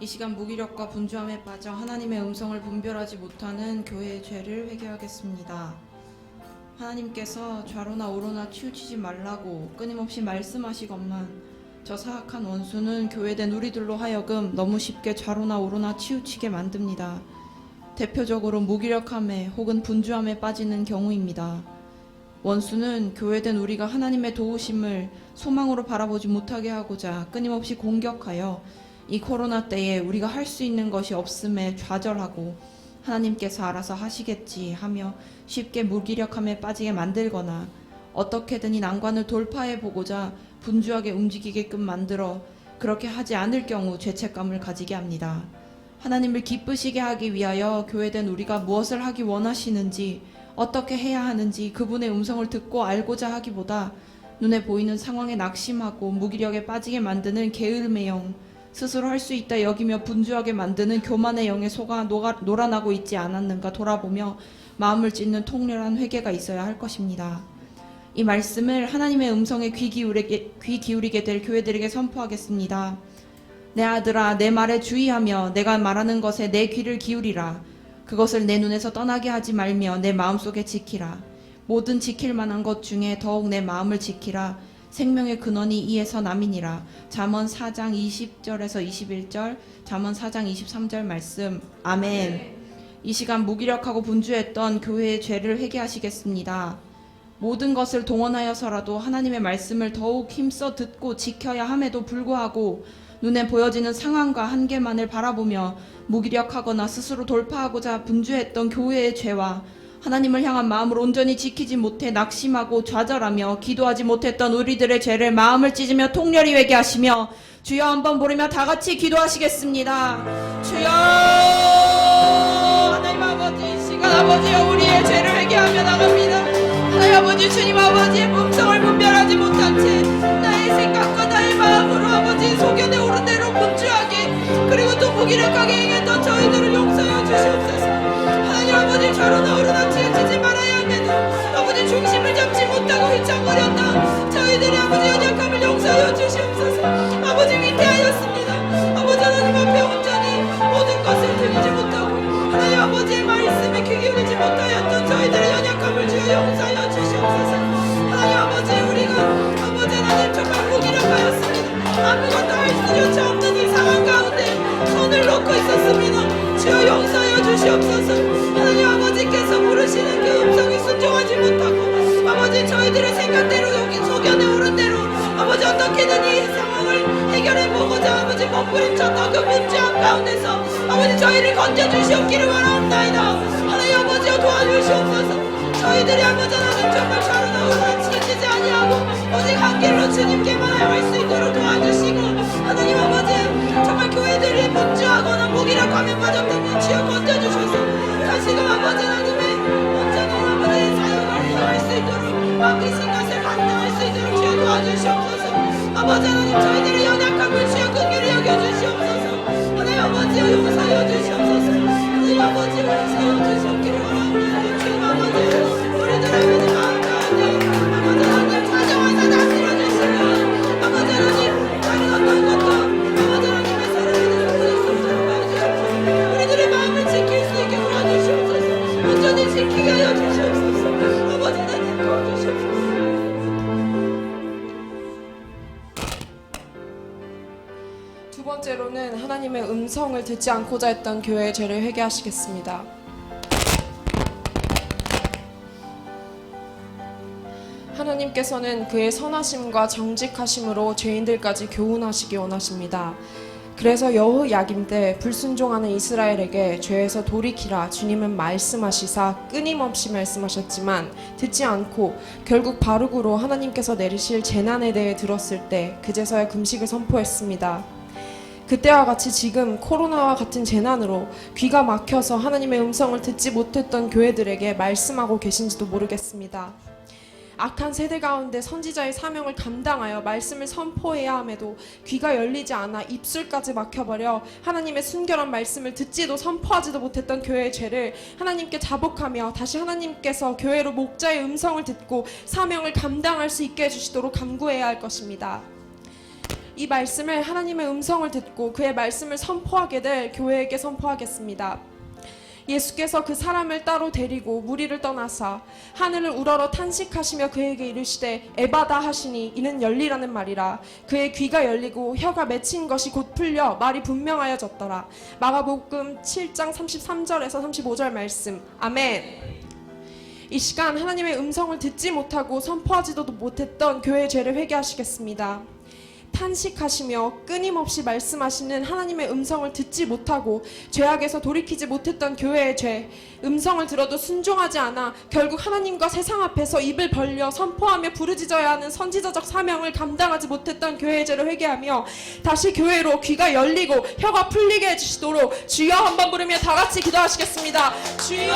이 시간 무기력과 분주함에 빠져 하나님의 음성을 분별하지 못하는 교회의 죄를 회개하겠습니다. 하나님께서 좌로나 우로나 치우치지 말라고 끊임없이 말씀하시건만 저 사악한 원수는 교회된 우리들로 하여금 너무 쉽게 좌로나 우로나 치우치게 만듭니다. 대표적으로 무기력함에 혹은 분주함에 빠지는 경우입니다. 원수는 교회된 우리가 하나님의 도우심을 소망으로 바라보지 못하게 하고자 끊임없이 공격하여 이 코로나 때에 우리가 할 수 있는 것이 없음에 좌절하고 하나님께서 알아서 하시겠지 하며 쉽게 무기력함에 빠지게 만들거나 어떻게든 이 난관을 돌파해 보고자 분주하게 움직이게끔 만들어 그렇게 하지 않을 경우 죄책감을 가지게 합니다. 하나님을 기쁘시게 하기 위하여 교회된 우리가 무엇을 하기 원하시는지 어떻게 해야 하는지 그분의 음성을 듣고 알고자 하기보다 눈에 보이는 상황에 낙심하고 무기력에 빠지게 만드는 게으름의 영, 스스로 할 수 있다 여기며 분주하게 만드는 교만의 영에 속아 놀아나고 있지 않았는가 돌아보며 마음을 찢는 통렬한 회개가 있어야 할 것입니다. 이 말씀을 하나님의 음성에 귀 기울이게 될 교회들에게 선포하겠습니다. 내 아들아, 내 말에 주의하며 내가 말하는 것에 내 귀를 기울이라. 그것을 내 눈에서 떠나게 하지 말며 내 마음속에 지키라. 모든 지킬 만한 것 중에 더욱 내 마음을 지키라. 생명의 근원이 이에서 남이니라. 잠언 4장 20절에서 21절, 잠언 4장 23절 말씀. 아멘. 이 시간 무기력하고 분주했던 교회의 죄를 회개하시겠습니다. 모든 것을 동원하여서라도 하나님의 말씀을 더욱 힘써 듣고 지켜야 함에도 불구하고 눈에 보여지는 상황과 한계만을 바라보며 무기력하거나 스스로 돌파하고자 분주했던 교회의 죄와 하나님을 향한 마음을 온전히 지키지 못해 낙심하고 좌절하며 기도하지 못했던 우리들의 죄를 마음을 찢으며 통렬히 회개하시며 주여 한번 부르며 다 같이 기도하시겠습니다. 주여 하나님 아버지, 이 시간 아버지여 우리의 죄를 회개하며 나갑니다. 하나님 아버지, 주님 아버지의 음성을 분별하지 못한 채 나의 생각과 나의 마음으로 아버지 속여내 오른 대로 분주하게 그리고 또 무기력하게 행했던 저희들을 용서하여 주시옵소서. 하나님 아버지, 좌로나 우로나 치우치지 말아야 함에도 아버지 중심을 잡지 못하고 휘청거렸다 저희들이 아버지 연약함을 용서하여 주시옵소서. 아버지 위태하였습니다. 아버지 하나님 앞에 온전히 모든 것을 드리지 못하고 하나님 아버지의 말씀에 귀 기울이지 못하였던 저희들의 연약함을 주여 용서하여 주시옵소서. 하나님 아버지, 우리가 아버지 하나님 정말 무기력하였습니다. 아무것도 할 수조차 없는 이 상황 가운데 손을 놓고 있었습니다. 주여 용서하여 주시옵소서. 하나님 아버지께서 부르시는 그 음성에 순종하지 못하고 아버지 저희들의 생각대로 여기 속여내 오른 대로 아버지 어떻게든 이 상황을 해결해보고자 아버지 몸부림쳤던 그 분주함 가운데서 아버지 저희를 건져주시옵기를 원하옵나이다. 하나님 아버지여 도와주시옵소서. 저희들이 아버지 하나님 정말 좌로나 우로나 치우치지 아니하고 오직 한 길로 주님께만 향할 수 있도록 도와주시고 하나님 아버지 정말 교회들이 분주하거나 무기력함에 빠졌다면 주여 건져주셔서 다시금 아버지 하나님의 온전한 아버지의 사역을 행할 수 있도록 맡기신 것을 감당할 수 있도록 주여 도와주시옵소서. 아버지 하나님 저희들의 연약함을 주여 긍휼히 여겨주시옵소서. 하나님 아버지여 용서하여 주시옵소서. 하나님 아버지 용서하여 주시옵기를 원하옵나이다. 주님 아버지 우리들 아버지 마음 가운데 아버지 하나님 사정하사 다스려 주시고 아버지 하나님 다른 어떤 것도 아버지 하나님의 사랑에 대해서 보낼 수 없도록 하여주시옵소서. 우리들의 마음을 지킬 수 있게 도와주시옵소서. 온전히 지키게 하여 주시옵소서. 아버지 하나님 도와주시옵소서. 두 번째로는 하나님의 음성을 듣지 않고자 했던 교회의 죄를 회개하시겠습니다. 하나님께서는 그의 선하심과 정직하심으로 죄인들까지 교훈하시기 원하십니다. 그래서 여호야김 때 불순종하는 이스라엘에게 죄에서 돌이키라 주님은 말씀하시사 끊임없이 말씀하셨지만 듣지 않고 결국 바룩으로 하나님께서 내리실 재난에 대해 들었을 때 그제서야 금식을 선포했습니다. 그때와 같이 지금 코로나와 같은 재난으로 귀가 막혀서 하나님의 음성을 듣지 못했던 교회들에게 말씀하고 계신지도 모르겠습니다. 악한 세대 가운데 선지자의 사명을 감당하여 말씀을 선포해야 함에도 귀가 열리지 않아 입술까지 막혀버려 하나님의 순결한 말씀을 듣지도 선포하지도 못했던 교회의 죄를 하나님께 자복하며 다시 하나님께서 교회로 목자의 음성을 듣고 사명을 감당할 수 있게 해주시도록 간구해야 할 것입니다. 이 말씀을 하나님의 음성을 듣고 그의 말씀을 선포하게 될 교회에게 선포하겠습니다. 예수께서 그 사람을 따로 데리고 무리를 떠나사 하늘을 우러러 탄식하시며 그에게 이르시되 에바다 하시니 이는 열리라는 말이라. 그의 귀가 열리고 혀가 맺힌 것이 곧 풀려 말이 분명하여졌더라. 마가복음 7장 33절에서 35절 말씀. 아멘. 이 시간 하나님의 음성을 듣지 못하고 선포하지도 못했던 교회의 죄를 회개하시겠습니다. 탄식하시며 끊임없이 말씀하시는 하나님의 음성을 듣지 못하고 죄악에서 돌이키지 못했던 교회의 죄, 음성을 들어도 순종하지 않아 결국 하나님과 세상 앞에서 입을 벌려 선포하며 부르짖어야 하는 선지자적 사명을 감당하지 못했던 교회의 죄를 회개하며 다시 교회로 귀가 열리고 혀가 풀리게 해주시도록 주여 한번 부르며 다 같이 기도하시겠습니다. 주여!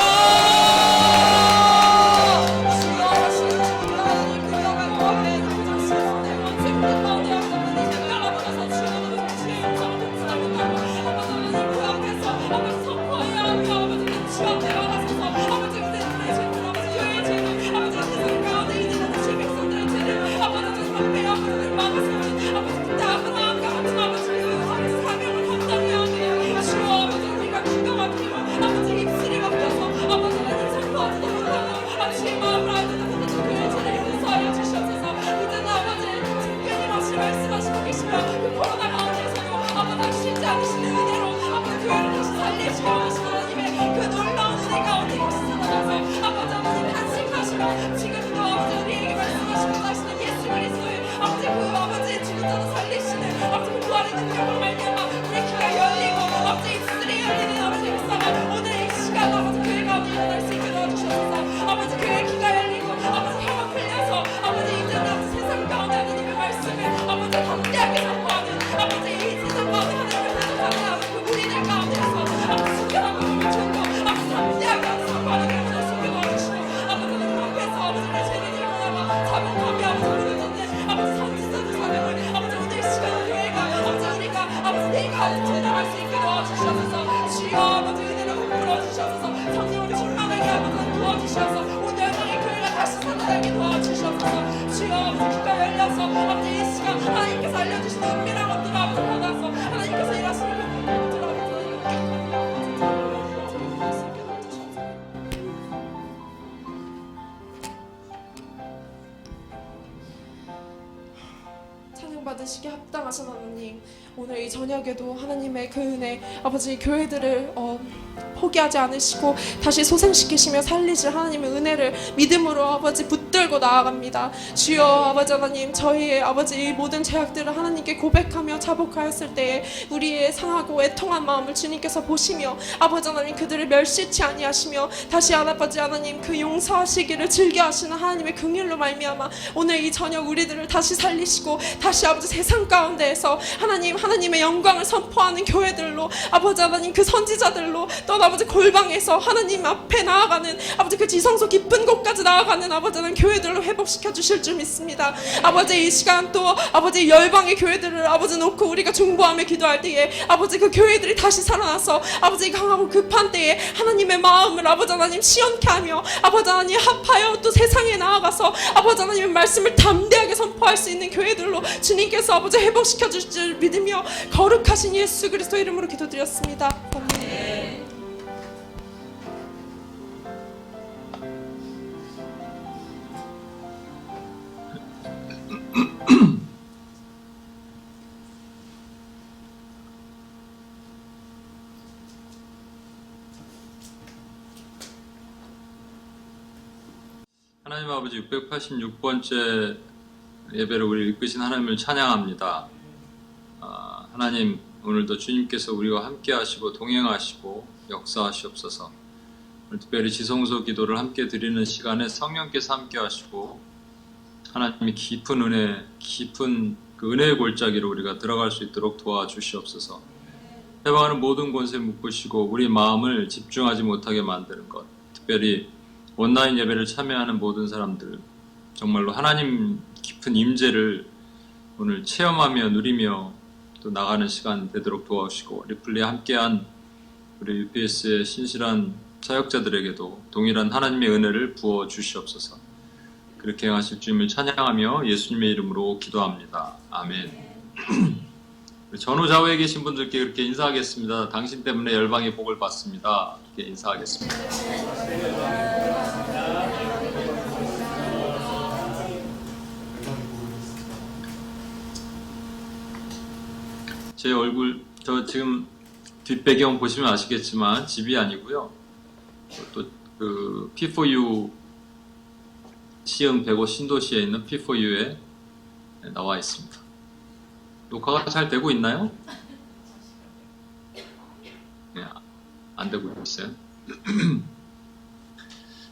주여 하시는 하나님 그 영광 구원에 감사하시는 내 원생 가운데 하나님 따라버려서 주여 주의 영광을 듣지 못하고 아버지 그 앞에서 아버지 선포해야 하며 아버지 주 앞에 나가셔서 아버지 그들의 죄를 아버지 교회의 죄를 아버지 세상 가운데 있는 주의 백성들의 죄를 아버지 주 앞에 아버지 막아서는 아버지 그때 아브라함과 같은 아버지 그 사명을 감당해야 하며 주여 아버지 우리가 기가 막히고 아버지 입술이 막혀서 아버지 하나님 선포하지도 못하고 아버지의 마음을 알지도 못하는 교회의 죄를 용서하여 주시옵소서. 이제는 아버지 끊임없이 말씀하시고 계시며 그 코로나 가운데서도 아버지 쉬지 않으시는 은혜로 아버지 교회를 다시 살리시고 하시는 하나님의 그 놀라운 은혜 가운데 다시 살아나서 아버지 하나님 탄식하시며 지금도 아버지 우리에게 말씀하시고 하시는 예수 그리스도의 아버지 그 아버지의 죽은 자도 살리시는 아버지 그 부활의 능력으로 말미암아 우리 귀가 열리고 아버지 입술이 열리는 아버지 역사가 오늘 이 시간 아버지 교회 가운데 일어날 수 있게 도와주셔서 아버지 교회 귀가 열리고 아버지 혀가 풀려서 아버지 이제는 아버지 세상 가운데 하나님의 말씀을 아버지 담대하게 선포하는 아버지 이 세상 가운데 하나님을 대적하는 아버지 그 무리들 가운데서 아버지 숨겨놓은 몸을 주고 아버지 담대하게 선포하는 그분을 숨겨놓으시고 아버지 그 앞에서 아버지 내 죄를 일어나고 자복하며 아버지 부르는데 아버지 선지자의 사명을 아버지 오늘 이 시간 교회가 아버지 우리가 아버지 내가 전달할 수 있게 도와주셔서 주여 아버지 은혜를 베풀어 주셔서 성령을 충만하게 아버지 도와주셔서 오늘 영광의 교회가 다시 살아나게 도와주셔서 주여 아버지 귀가 열려서 아버지 이 시간 하나님께서 알려주시는 은밀한 것들을 아버지 받아서 하나님께서 일하시는 그 것들을 아버지 찬양 받으시기 합당하신 하나님, 오늘 이 저녁에도 하나님의 그 은혜 아버지 교회들을 포기하지 않으시고 다시 소생시키시며 살리실 하나님의 은혜를 믿음으로 아버지 붙들고 나아갑니다. 주여 아버지 하나님, 저희의 아버지 이 모든 죄악들을 하나님께 고백하며 자복하였을 때에 우리의 상하고 애통한 마음을 주님께서 보시며 아버지 하나님 그들을 멸시치 아니하시며 다시 아버지 하나님 그 용서하시기를 즐겨하시는 하나님의 긍휼로 말미암아 오늘 이 저녁 우리들을 다시 살리시고 다시 아버지 세상 가운데에서 하나님의 영광을 선포하는 교회들로 아버지 하나님 그 선지자들로 또 아버지 골방에서 하나님 앞에 나아가는 아버지 그 지성소 깊은 곳까지 나아가는 아버지 하나님 교회들로 회복시켜 주실 줄 믿습니다. 아버지 이 시간 또 아버지 열방의 교회들을 아버지 놓고 우리가 중보하며 기도할 때에 아버지 그 교회들이 다시 살아나서 아버지 강하고 급한 때에 하나님의 마음을 아버지 하나님 시원케 하며 아버지 하나님 합하여 또 세상에 나아가서 아버지 하나님의 말씀을 담대하게 선포할 수 있는 교회들로 주님께서 아버지 회복시켜 주실 줄 믿으며 거룩하신 예수 그리스도 이름으로 기도드렸습니다. 아멘. 하나님 아버지 686번째 예배를 우리 이끄신 하나님을 찬양합니다. 하나님 오늘도 주님께서 우리와 함께 하시고 동행하시고 역사하시옵소서. 오늘 특별히 지성소 기도를 함께 드리는 시간에 성령께서 함께 하시고 하나님이 깊은 은혜, 깊은 그 은혜의 골짜기로 우리가 들어갈 수 있도록 도와주시옵소서. 해방하는 모든 권세 묶으시고 우리 마음을 집중하지 못하게 만드는 것, 특별히 온라인 예배를 참여하는 모든 사람들 정말로 하나님 깊은 임재를 오늘 체험하며 누리며 또 나가는 시간 되도록 도와주시고 리플리에 함께한 우리 UPS의 신실한 사역자들에게도 동일한 하나님의 은혜를 부어 주시옵소서. 그렇게 행하실 주님을 찬양하며 예수님의 이름으로 기도합니다. 아멘. 전후좌우에 계신 분들께 이렇게 인사하겠습니다. 당신 때문에 열방이 복을 받습니다. 이렇게 인사하겠습니다. 제 얼굴, 저 지금 뒷배경 보시면 아시겠지만 집이 아니고요. 또 그 P4U 시흥 105 신도시에 있는 P4U에 나와 있습니다. 녹화가 잘 되고 있나요? 네, 안 되고 있어요.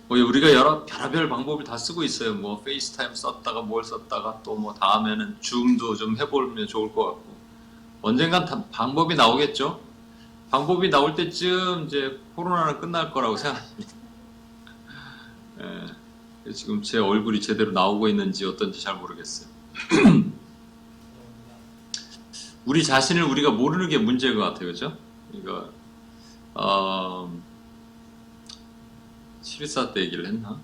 우리가 별의별 방법을 다 쓰고 있어요. 뭐 페이스타임 썼다가 뭘 썼다가 또 뭐 다음에는 줌도 좀 해보면 좋을 것 같고 언젠간 방법이 나오겠죠. 방법이 나올 때쯤 이제 코로나는 끝날 거라고 생각합니다. 지금 제 얼굴이 제대로 나오고 있는지 어떤지 잘 모르겠어요. 우리 자신을 우리가 모르는 게 문제인 것 같아요. 그죠? 그러니까 714 때 얘기를 했나?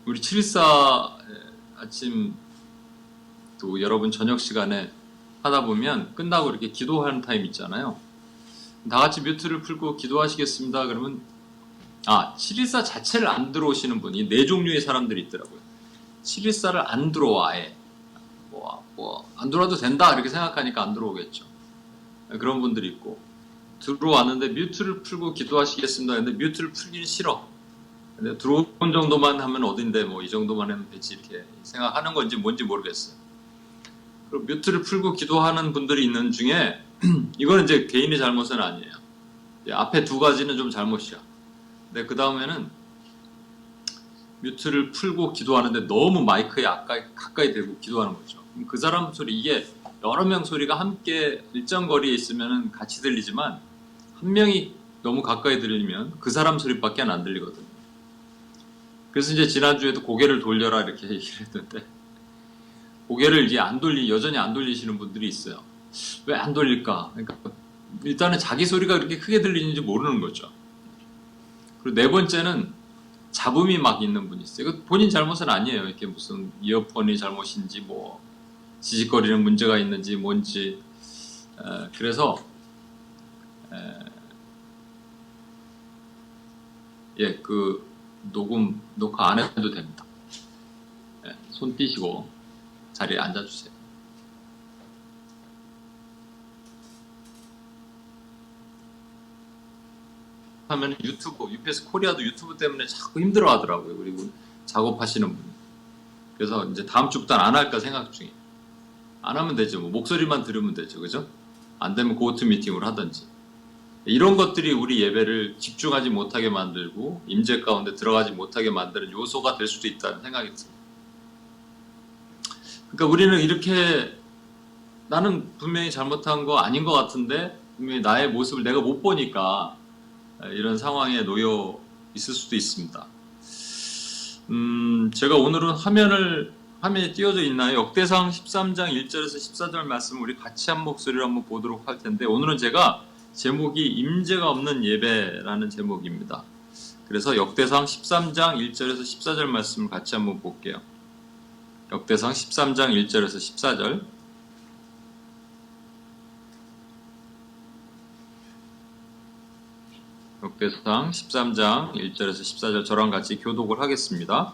우리 714 아침 또 여러분 저녁 시간에 하다 보면 끝나고 이렇게 기도하는 타임 있잖아요. 다 같이 뮤트를 풀고 기도하시겠습니다. 그러면 714 자체를 안 들어오시는 분이 네 종류의 사람들이 있더라고요. 714를 안 들어와 아예. 안 들어와도 된다 이렇게 생각하니까 안 들어오겠죠. 그런 분들이 있고 들어왔는데 뮤트를 풀고 기도하시겠습니다. 근데 뮤트를 풀기는 싫어. 근데 들어온 정도만 하면 어딘데 뭐 이 정도만 하면 되지 이렇게 생각하는 건지 뭔지 모르겠어요. 그리고 뮤트를 풀고 기도하는 분들이 있는 중에 이거는 이제 개인의 잘못은 아니에요. 앞에 두 가지는 좀 잘못이야. 근데 그 다음에는 뮤트를 풀고 기도하는데 너무 마이크에 가까이 대고 기도하는 거죠. 그 사람 소리, 이게 여러 명 소리가 함께 일정 거리에 있으면 같이 들리지만 한 명이 너무 가까이 들리면 그 사람 소리밖에 안 들리거든요. 그래서 이제 지난주에도 고개를 돌려라 이렇게 얘기를 했는데 고개를 이제 여전히 안 돌리시는 분들이 있어요. 왜 안 돌릴까? 그러니까 일단은 자기 소리가 그렇게 크게 들리는지 모르는 거죠. 그리고 네 번째는 잡음이 막 있는 분이 있어요. 이거 본인 잘못은 아니에요. 이렇게 무슨 이어폰이 잘못인지 뭐 지직거리는 문제가 있는지 뭔지 그래서 그 녹화 안 해도 됩니다. 손 띄시고 자리에 앉아주세요. 하면 UPS 코리아도 유튜브 때문에 자꾸 힘들어 하더라고요. 그리고 작업하시는 분이. 그래서 이제 다음 주부터는 안 할까 생각 중이에요. 안 하면 되죠. 뭐 목소리만 들으면 되죠. 그죠? 안 되면 고트 미팅을 하든지. 이런 것들이 우리 예배를 집중하지 못하게 만들고 임재 가운데 들어가지 못하게 만드는 요소가 될 수도 있다는 생각이 듭니다. 그러니까 우리는 이렇게 나는 분명히 잘못한 거 아닌 것 같은데 분명히 나의 모습을 내가 못 보니까 이런 상황에 놓여 있을 수도 있습니다. 제가 오늘은 화면에 띄워져 있나요? 역대상 13장 1절에서 14절 말씀을 우리 같이 한 목소리로 한번 보도록 할 텐데 오늘은 제가 제목이 임재가 없는 예배라는 제목입니다. 그래서 역대상 13장 1절에서 14절 말씀을 같이 한번 볼게요. 역대상 13장 1절에서 14절 역대상 13장 1절에서 14절 저랑 같이 교독을 하겠습니다.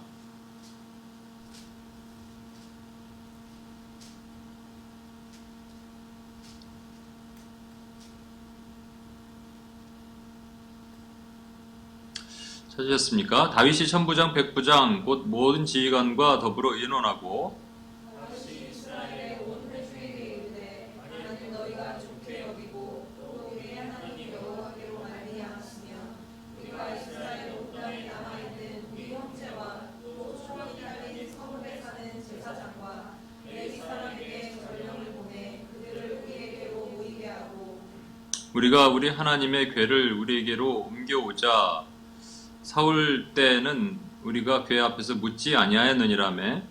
찾으셨습니까? 다윗이 천부장, 백부장, 곧 모든 지휘관과 더불어 의논하고 우리가 우리 하나님의 궤를 우리에게로 옮겨오자 사울 때는 우리가 궤 앞에서 묻지 아니하였느니라며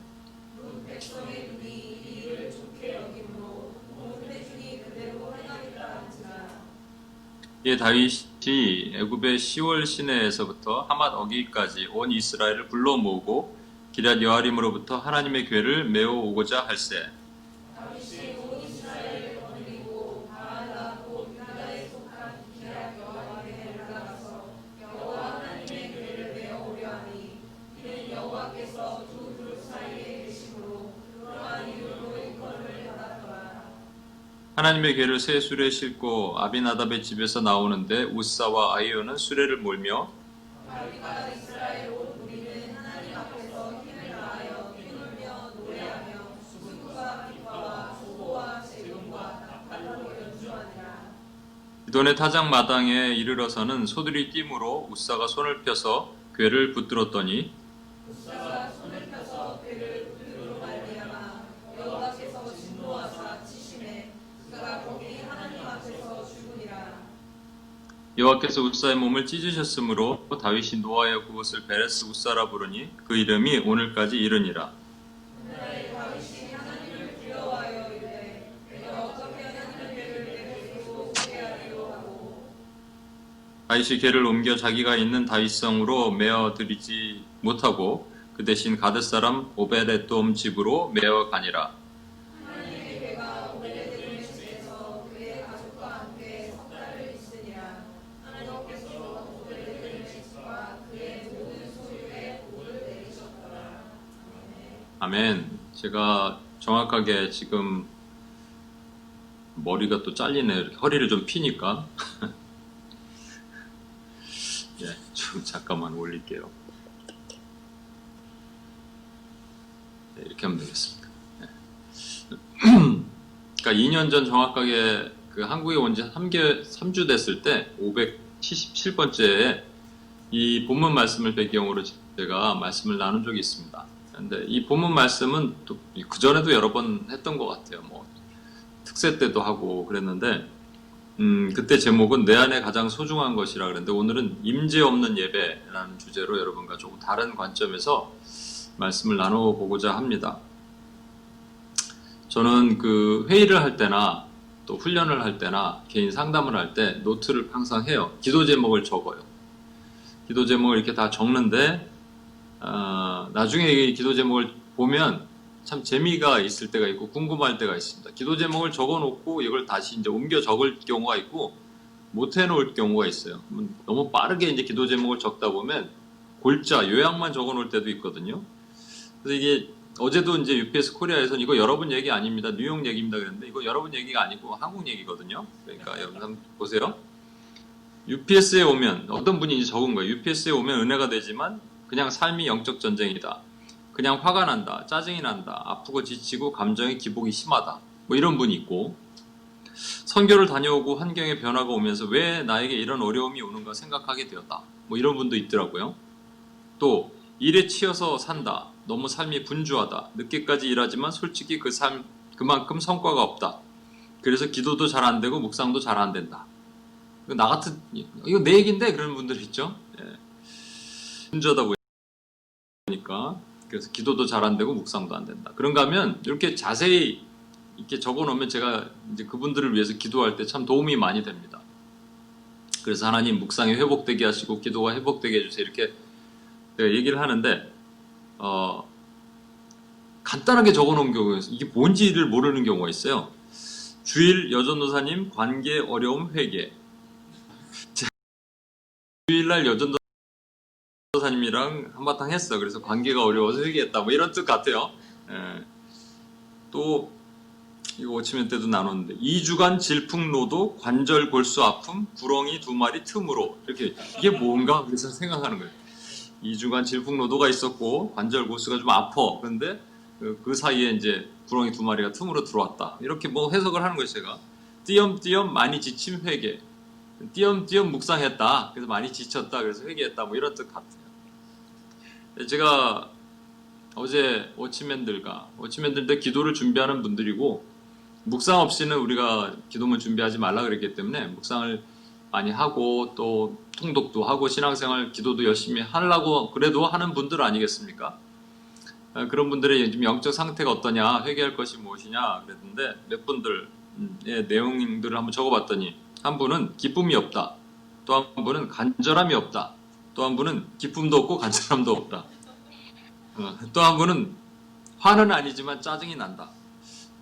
이에 다윗이 애굽의 시월 시내에서부터 하맛 어기까지 온 이스라엘을 불러 모으고 기럇 여아림으로부터 하나님의 괴를 메어 오고자 할세. 하나님의 괴를 새 수레에 싣고 아비나답의 집에서 나오는데 우사와 아히오는 수레를 몰며 기돈의 타작 마당에 이르러서는 소들이 뛰므로 우사가 손을 펴서 괴를 붙들었더니 여호와께서 우사의 몸을 찢으셨으므로 다윗이 노하여 그곳을 베레스 우사라 부르니 그 이름이 오늘까지 이르니라. 다윗이 괴를 옮겨 자기가 있는 다윗성으로 메어 들이지 못하고 그 대신 가드 사람 오베데돔 집으로 메어 가니라. 아멘. 제가 정확하게 지금 머리가 또 잘리네요. 이렇게 허리를 좀 피니까. 예, 좀 잠깐만 올릴게요. 네, 이렇게 하면 되겠습니다. 네. 그러니까 2년 전 정확하게 그 한국에 온 지 3주 됐을 때 577번째에 이 본문 말씀을 배경으로 제가 말씀을 나눈 적이 있습니다. 근데 이 본문 말씀은 또 그전에도 여러 번 했던 것 같아요. 뭐 특세 때도 하고 그랬는데 그때 제목은 내 안에 가장 소중한 것이라 그랬는데 오늘은 임재 없는 예배라는 주제로 여러분과 조금 다른 관점에서 말씀을 나눠보고자 합니다. 저는 그 회의를 할 때나 또 훈련을 할 때나 개인 상담을 할 때 노트를 항상 해요. 기도 제목을 적어요. 기도 제목을 이렇게 다 적는데 나중에 이 기도 제목을 보면 참 재미가 있을 때가 있고 궁금할 때가 있습니다. 기도 제목을 적어놓고 이걸 다시 이제 옮겨 적을 경우가 있고 못 해놓을 경우가 있어요. 너무 빠르게 이제 기도 제목을 적다 보면 골자 요약만 적어놓을 때도 있거든요. 그래서 이게 어제도 이제 UPS 코리아에서는 이거 여러분 얘기 아닙니다. 뉴욕 얘기입니다. 그랬는데 이거 여러분 얘기가 아니고 한국 얘기거든요. 그러니까 여러분 한번 보세요. UPS에 오면 어떤 분이 이제 적은 거예요. UPS에 오면 은혜가 되지만 그냥 삶이 영적 전쟁이다. 그냥 화가 난다. 짜증이 난다. 아프고 지치고 감정의 기복이 심하다. 뭐 이런 분이 있고 선교를 다녀오고 환경의 변화가 오면서 왜 나에게 이런 어려움이 오는가 생각하게 되었다. 뭐 이런 분도 있더라고요. 또 일에 치여서 산다. 너무 삶이 분주하다. 늦게까지 일하지만 솔직히 그 삶 그만큼 성과가 없다. 그래서 기도도 잘 안 되고 묵상도 잘 안 된다. 나 같은 이거 내 얘기인데 그런 분들 있죠. 예. 분주하다 보니까 그래서 기도도 잘 안 되고 묵상도 안 된다. 그런가 하면 이렇게 자세히 이렇게 적어놓으면 제가 이제 그분들을 위해서 기도할 때 참 도움이 많이 됩니다. 그래서 하나님 묵상이 회복되게 하시고 기도가 회복되게 해주세요. 이렇게 제가 얘기를 하는데 간단하게 적어놓은 경우에 이게 뭔지를 모르는 경우가 있어요. 주일 여전도사님 관계 어려움 회개. 주일날 여전도사님이랑 한바탕 했어. 그래서 관계가 어려워서 회개했다. 뭐 이런 뜻 같아요. 예. 또 이거 오치면 때도 나눴는데 2주간 질풍노도 관절 골수 아픔 구렁이 2마리 틈으로 이렇게 이게 뭔가 그래서 생각하는 거예요. 2주간 질풍노도가 있었고 관절 골수가 좀 아파. 그런데 그 사이에 이제 구렁이 2마리가 틈으로 들어왔다. 이렇게 뭐 해석을 하는 거예요. 제가 띄엄띄엄 많이 지침 회개. 띄엄띄엄 묵상했다. 그래서 많이 지쳤다. 그래서 회개했다. 뭐 이런 뜻 같아요. 제가 어제 워치맨들도 기도를 준비하는 분들이고 묵상 없이는 우리가 기도문 준비하지 말라 그랬기 때문에 묵상을 많이 하고 또 통독도 하고 신앙생활 기도도 열심히 하려고 그래도 하는 분들 아니겠습니까? 그런 분들의 지금 영적 상태가 어떠냐, 회개할 것이 무엇이냐 그랬는데 몇 분들의 내용들을 한번 적어봤더니 한 분은 기쁨이 없다. 또 한 분은 간절함이 없다. 또 한 분은 기쁨도 없고 간절함도 없다. 또 한 분은 화는 아니지만 짜증이 난다.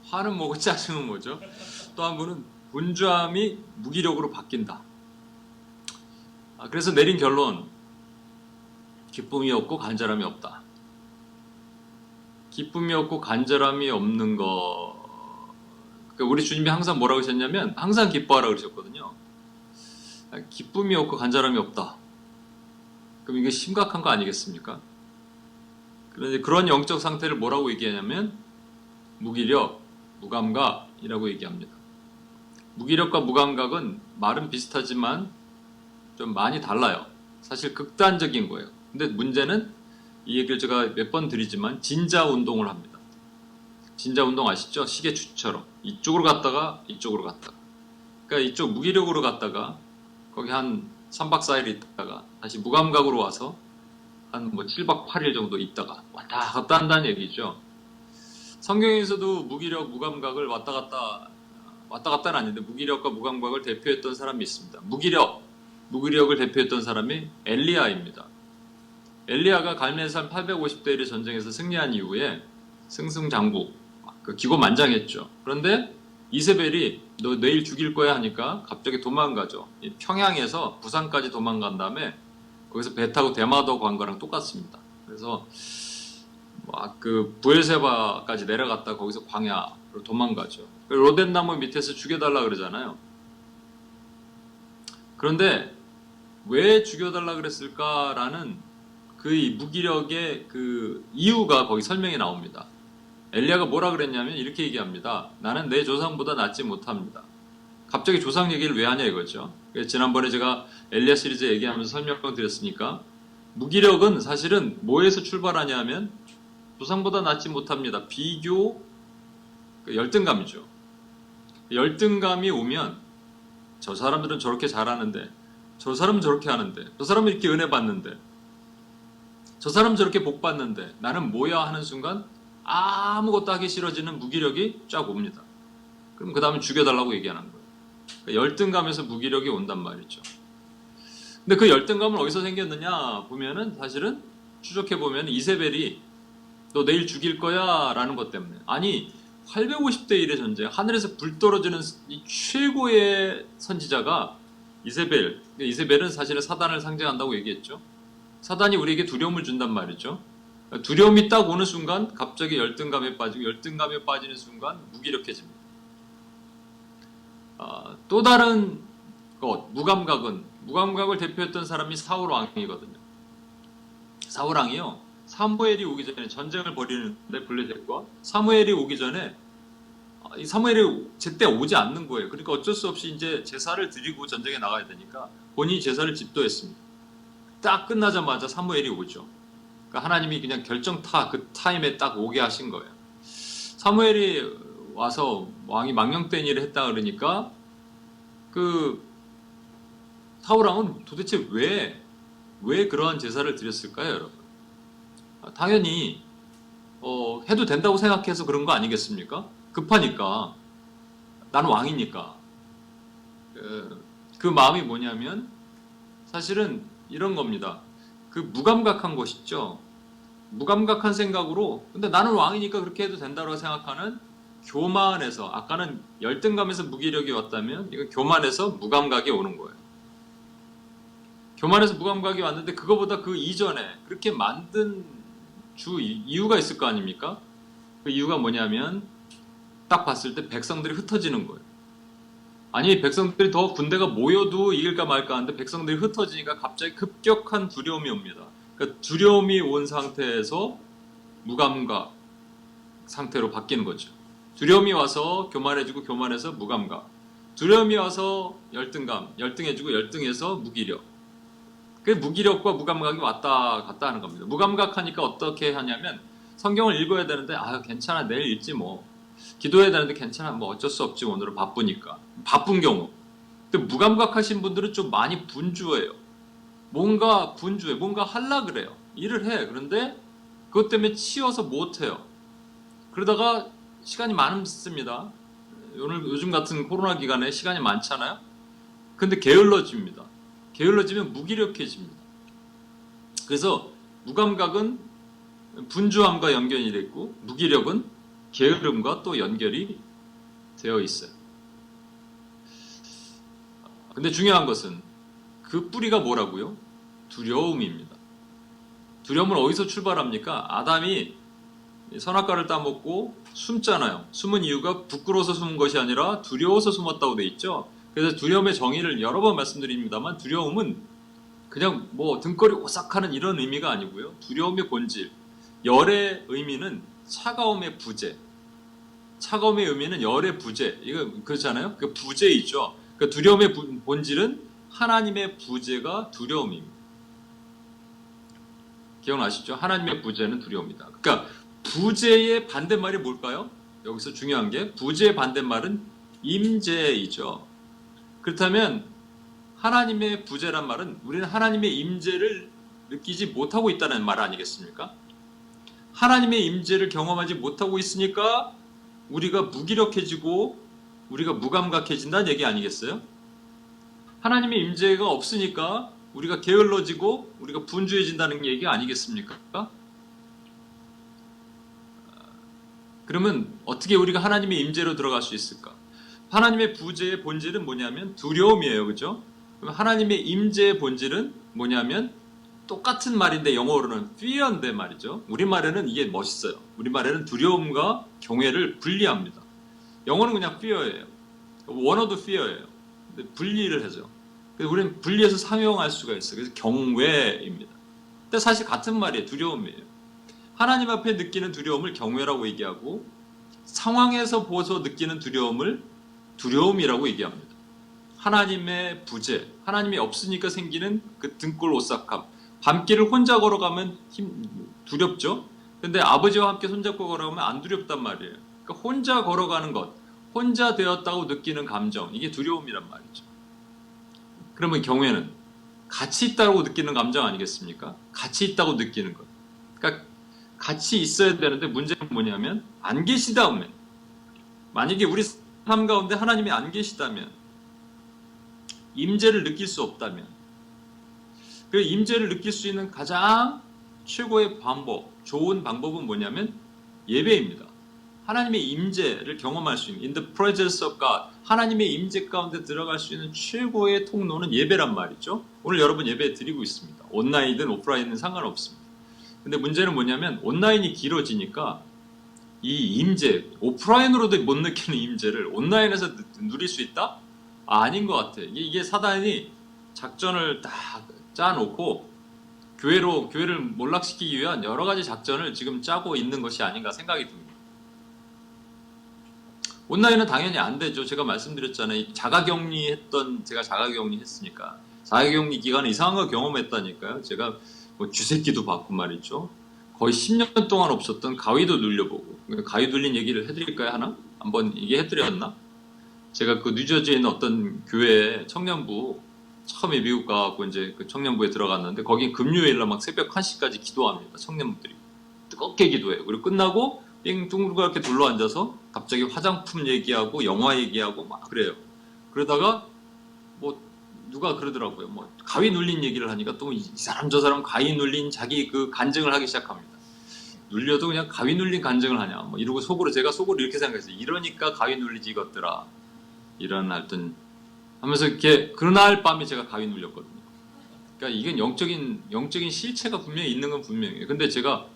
화는 뭐고 짜증은 뭐죠? 또 한 분은 분주함이 무기력으로 바뀐다. 그래서 내린 결론, 기쁨이 없고 간절함이 없다. 기쁨이 없고 간절함이 없는 거, 그러니까 우리 주님이 항상 뭐라고 하셨냐면 항상 기뻐하라고 그러셨거든요. 기쁨이 없고 간절함이 없다. 그럼 이게 심각한 거 아니겠습니까? 그런데 그런 영적 상태를 뭐라고 얘기하냐면 무기력, 무감각이라고 얘기합니다. 무기력과 무감각은 말은 비슷하지만 좀 많이 달라요. 사실 극단적인 거예요. 근데 문제는 이 얘기를 제가 몇 번 드리지만 진자 운동을 합니다. 진자 운동 아시죠? 시계추처럼 이쪽으로 갔다가 이쪽으로 갔다가, 그러니까 이쪽 무기력으로 갔다가 거기 한 3박 4일 있다가 다시 무감각으로 와서 한 뭐 7박 8일 정도 있다가 왔다 갔다 한다는 얘기죠. 성경에서도 무기력, 무감각을 왔다 갔다는 아닌데 무기력과 무감각을 대표했던 사람이 있습니다. 무기력을 대표했던 사람이 엘리야입니다. 엘리야가 갈멜산 850대 1의 전쟁에서 승리한 이후에 승승장구, 기고만장했죠. 그런데 이세벨이 너 내일 죽일 거야 하니까 갑자기 도망가죠. 평양에서 부산까지 도망간 다음에 거기서 배 타고 대마도 간 거랑 똑같습니다. 그래서 그 부엘세바까지 내려갔다 거기서 광야로 도망가죠. 로덴나무 밑에서 죽여달라 그러잖아요. 그런데 왜 죽여달라 그랬을까라는 그 무기력의 그 이유가 거기 설명이 나옵니다. 엘리야가 뭐라 그랬냐면 이렇게 얘기합니다. 나는 내 조상보다 낫지 못합니다. 갑자기 조상 얘기를 왜 하냐 이거죠. 지난번에 제가 엘리야 시리즈 얘기하면서 설명을 드렸으니까 무기력은 사실은 뭐에서 출발하냐 하면 조상보다 낫지 못합니다. 비교, 열등감이죠. 열등감이 오면 저 사람들은 저렇게 잘하는데 저 사람은 저렇게 하는데 저 사람은 이렇게 은혜 받는데 저 사람은 저렇게 복 받는데 나는 뭐야 하는 순간 아무것도 하기 싫어지는 무기력이 쫙 옵니다. 그럼 그 다음에 죽여달라고 얘기하는 거예요. 그러니까 열등감에서 무기력이 온단 말이죠. 근데 그 열등감은 어디서 생겼느냐 보면은 사실은 추적해보면 이세벨이 너 내일 죽일 거야 라는 것 때문에, 아니 850대 1의 전쟁, 하늘에서 불 떨어지는 이 최고의 선지자가 이세벨은 사실은 사단을 상징한다고 얘기했죠. 사단이 우리에게 두려움을 준단 말이죠. 두려움이 딱 오는 순간 갑자기 열등감에 빠지고 열등감에 빠지는 순간 무기력해집니다. 또 다른 것, 무감각을 대표했던 사람이 사울 왕이거든요. 사울 왕이요, 사무엘이 오기 전에 전쟁을 벌이는데 블레셋과 사무엘이 오기 전에 이 사무엘이 제때 오지 않는 거예요. 그러니까 어쩔 수 없이 이제 제사를 드리고 전쟁에 나가야 되니까 본인이 제사를 집도했습니다. 딱 끝나자마자 사무엘이 오죠. 그러니까 하나님이 그냥 결정타 그 타임에 딱 오게 하신 거예요. 사무엘이 와서 왕이 망령된 일을 했다 그러니까 그 사울 왕은 도대체 왜 그러한 제사를 드렸을까요, 여러분? 당연히 해도 된다고 생각해서 그런 거 아니겠습니까? 급하니까, 나는 왕이니까. 그 마음이 뭐냐면 사실은 이런 겁니다. 그 무감각한 것이죠. 무감각한 생각으로, 근데 나는 왕이니까 그렇게 해도 된다고 생각하는 교만에서, 아까는 열등감에서 무기력이 왔다면 이건 교만에서 무감각이 오는 거예요. 교만에서 무감각이 왔는데 그거보다 그 이전에 그렇게 만든 이유가 있을 거 아닙니까? 그 이유가 뭐냐면 딱 봤을 때 백성들이 흩어지는 거예요. 아니 백성들이 더 군대가 모여도 이길까 말까 하는데 백성들이 흩어지니까 갑자기 급격한 두려움이 옵니다. 그러니까 두려움이 온 상태에서 무감각 상태로 바뀌는 거죠. 두려움이 와서 교만해지고 교만해서 무감각, 두려움이 와서 열등감, 열등해지고 열등해서 무기력. 그 무기력과 무감각이 왔다 갔다 하는 겁니다. 무감각하니까 어떻게 하냐면 성경을 읽어야 되는데 괜찮아 내일 읽지 뭐, 기도해야 되는데 괜찮아 뭐 어쩔 수 없지 오늘은 바쁘니까, 바쁜 경우. 근데 무감각하신 분들은 좀 많이 분주해요. 뭔가 분주해, 뭔가 하려 그래요. 일을 해. 그런데 그것 때문에 치여서 못해요. 그러다가 시간이 많습니다. 요즘 같은 코로나 기간에 시간이 많잖아요. 근데 게을러집니다. 게을러지면 무기력해집니다. 그래서 무감각은 분주함과 연결이 되어 있고 무기력은 게으름과 또 연결이 되어 있어요. 근데 중요한 것은 그 뿌리가 뭐라고요? 두려움입니다. 두려움은 어디서 출발합니까? 아담이 선악과를 따먹고 숨잖아요. 숨은 이유가 부끄러워서 숨은 것이 아니라 두려워서 숨었다고 돼 있죠. 그래서 두려움의 정의를 여러 번 말씀드립니다만 두려움은 그냥 뭐 등골이 오싹하는 이런 의미가 아니고요. 두려움의 본질, 열의 의미는 차가움의 부재, 차가움의 의미는 열의 부재, 이거 그렇잖아요. 그 부재이죠. 그 두려움의 본질은 하나님의 부재가 두려움입니다. 기억나시죠? 하나님의 부재는 두려움이다. 그러니까 부재의 반대말이 뭘까요? 여기서 중요한 게 부재의 반대말은 임재이죠. 그렇다면 하나님의 부재란 말은 우리는 하나님의 임재를 느끼지 못하고 있다는 말 아니겠습니까? 하나님의 임재를 경험하지 못하고 있으니까 우리가 무기력해지고 우리가 무감각해진다는 얘기 아니겠어요? 하나님의 임재가 없으니까 우리가 게을러지고 우리가 분주해진다는 얘기 아니겠습니까? 그러면 어떻게 우리가 하나님의 임재로 들어갈 수 있을까? 하나님의 부재의 본질은 뭐냐면 두려움이에요. 그죠? 그럼 하나님의 임재의 본질은 뭐냐면 똑같은 말인데 영어로는 fear인데 말이죠. 우리말에는 이게 멋있어요. 우리말에는 두려움과 경외를 분리합니다. 영어는 그냥 fear예요. 원어도 fear예요. 근데 분리를 하죠. 그래서 우리는 분리해서 상용할 수가 있어요. 그래서 경외입니다. 근데 사실 같은 말이에요. 두려움이에요. 하나님 앞에 느끼는 두려움을 경외라고 얘기하고 상황에서 보서 느끼는 두려움을 두려움이라고 얘기합니다. 하나님의 부재, 하나님이 없으니까 생기는 그 등골 오싹함. 밤길을 혼자 걸어가면 두렵죠? 근데 아버지와 함께 손잡고 걸어가면 안 두렵단 말이에요. 그러니까 혼자 걸어가는 것, 혼자 되었다고 느끼는 감정, 이게 두려움이란 말이죠. 그러면 경외는 같이 있다고 느끼는 감정 아니겠습니까? 같이 있다고 느끼는 것. 그러니까 같이 있어야 되는데 문제는 뭐냐면 안 계시다면, 만약에 우리 삶 가운데 하나님이 안 계시다면, 임재를 느낄 수 없다면, 그 임재를 느낄 수 있는 가장 최고의 방법, 좋은 방법은 뭐냐면 예배입니다. 하나님의 임재를 경험할 수 있는 in the presence of God, 하나님의 임재 가운데 들어갈 수 있는 최고의 통로는 예배란 말이죠. 오늘 여러분 예배 드리고 있습니다. 온라인이든 오프라인이든 상관없습니다. 근데 문제는 뭐냐면 온라인이 길어지니까 이 임재, 오프라인으로도 못 느끼는 임재를 온라인에서 누릴 수 있다? 아닌 것 같아요. 이게 사단이 작전을 딱 짜놓고 교회를 몰락시키기 위한 여러 가지 작전을 지금 짜고 있는 것이 아닌가 생각이 듭니다. 온라인은 당연히 안 되죠. 제가 말씀드렸잖아요. 제가 자가격리 했으니까. 자가격리 기간에 이상한 걸 경험했다니까요. 제가 뭐 쥐새끼도 받고 말이죠. 거의 10년 동안 없었던 가위도 눌려보고. 가위 눌린 얘기를 해드릴까요, 하나? 한번 얘기해드렸나? 제가 그 뉴저지에 있는 어떤 교회 청년부, 처음에 미국 가고 이제 그 청년부에 들어갔는데, 거기 금요일날 막 새벽 1시까지 기도합니다. 청년부들이. 뜨겁게 기도해요. 그리고 끝나고 둥그렇게 둘러앉아서 갑자기 화장품 얘기하고 영화 얘기하고 막 그래요. 그러다가 뭐 누가 그러더라고요. 뭐 가위 눌린 얘기를 하니까 또 이 사람 저 사람 가위 눌린 자기 그 간증을 하기 시작합니다. 눌려도 그냥 가위 눌린 간증을 하냐 뭐 이러고 제가 속으로 이렇게 생각했어요. 이러니까 가위 눌리지 이것들아. 이런 하여튼 하면서 이렇게 그날 밤에 제가 가위 눌렸거든요. 그러니까 이건 영적인 실체가 분명히 있는 건 분명해요. 근데 제가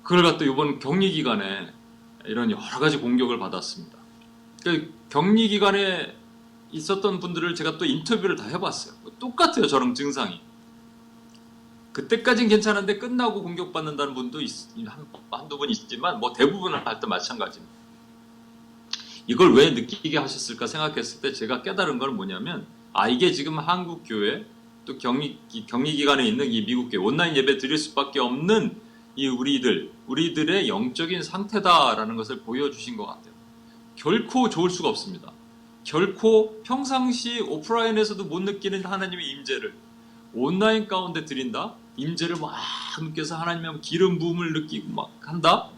그걸 갖다 이번 격리 기간에 이런 여러 가지 공격을 받았습니다. 그러니까 격리 기간에 있었던 분들을 제가 또 인터뷰를 다 해봤어요. 똑같아요, 저랑 증상이. 그때까진 괜찮은데 끝나고 공격받는다는 분도 한두 분 있지만 뭐 대부분은 하여튼 마찬가지입니다. 이걸 왜 느끼게 하셨을까 생각했을 때 제가 깨달은 건 뭐냐면 이게 지금 한국 교회 또 격리 기간에 있는 이 미국 교회 온라인 예배 드릴 수밖에 없는 이 우리들의 영적인 상태다라는 것을 보여주신 것 같아요. 결코 좋을 수가 없습니다. 결코 평상시 오프라인에서도 못 느끼는 하나님의 임재를 온라인 가운데 드린다? 임재를 막 느껴서 하나님의 기름 부음을 느끼고 막 한다?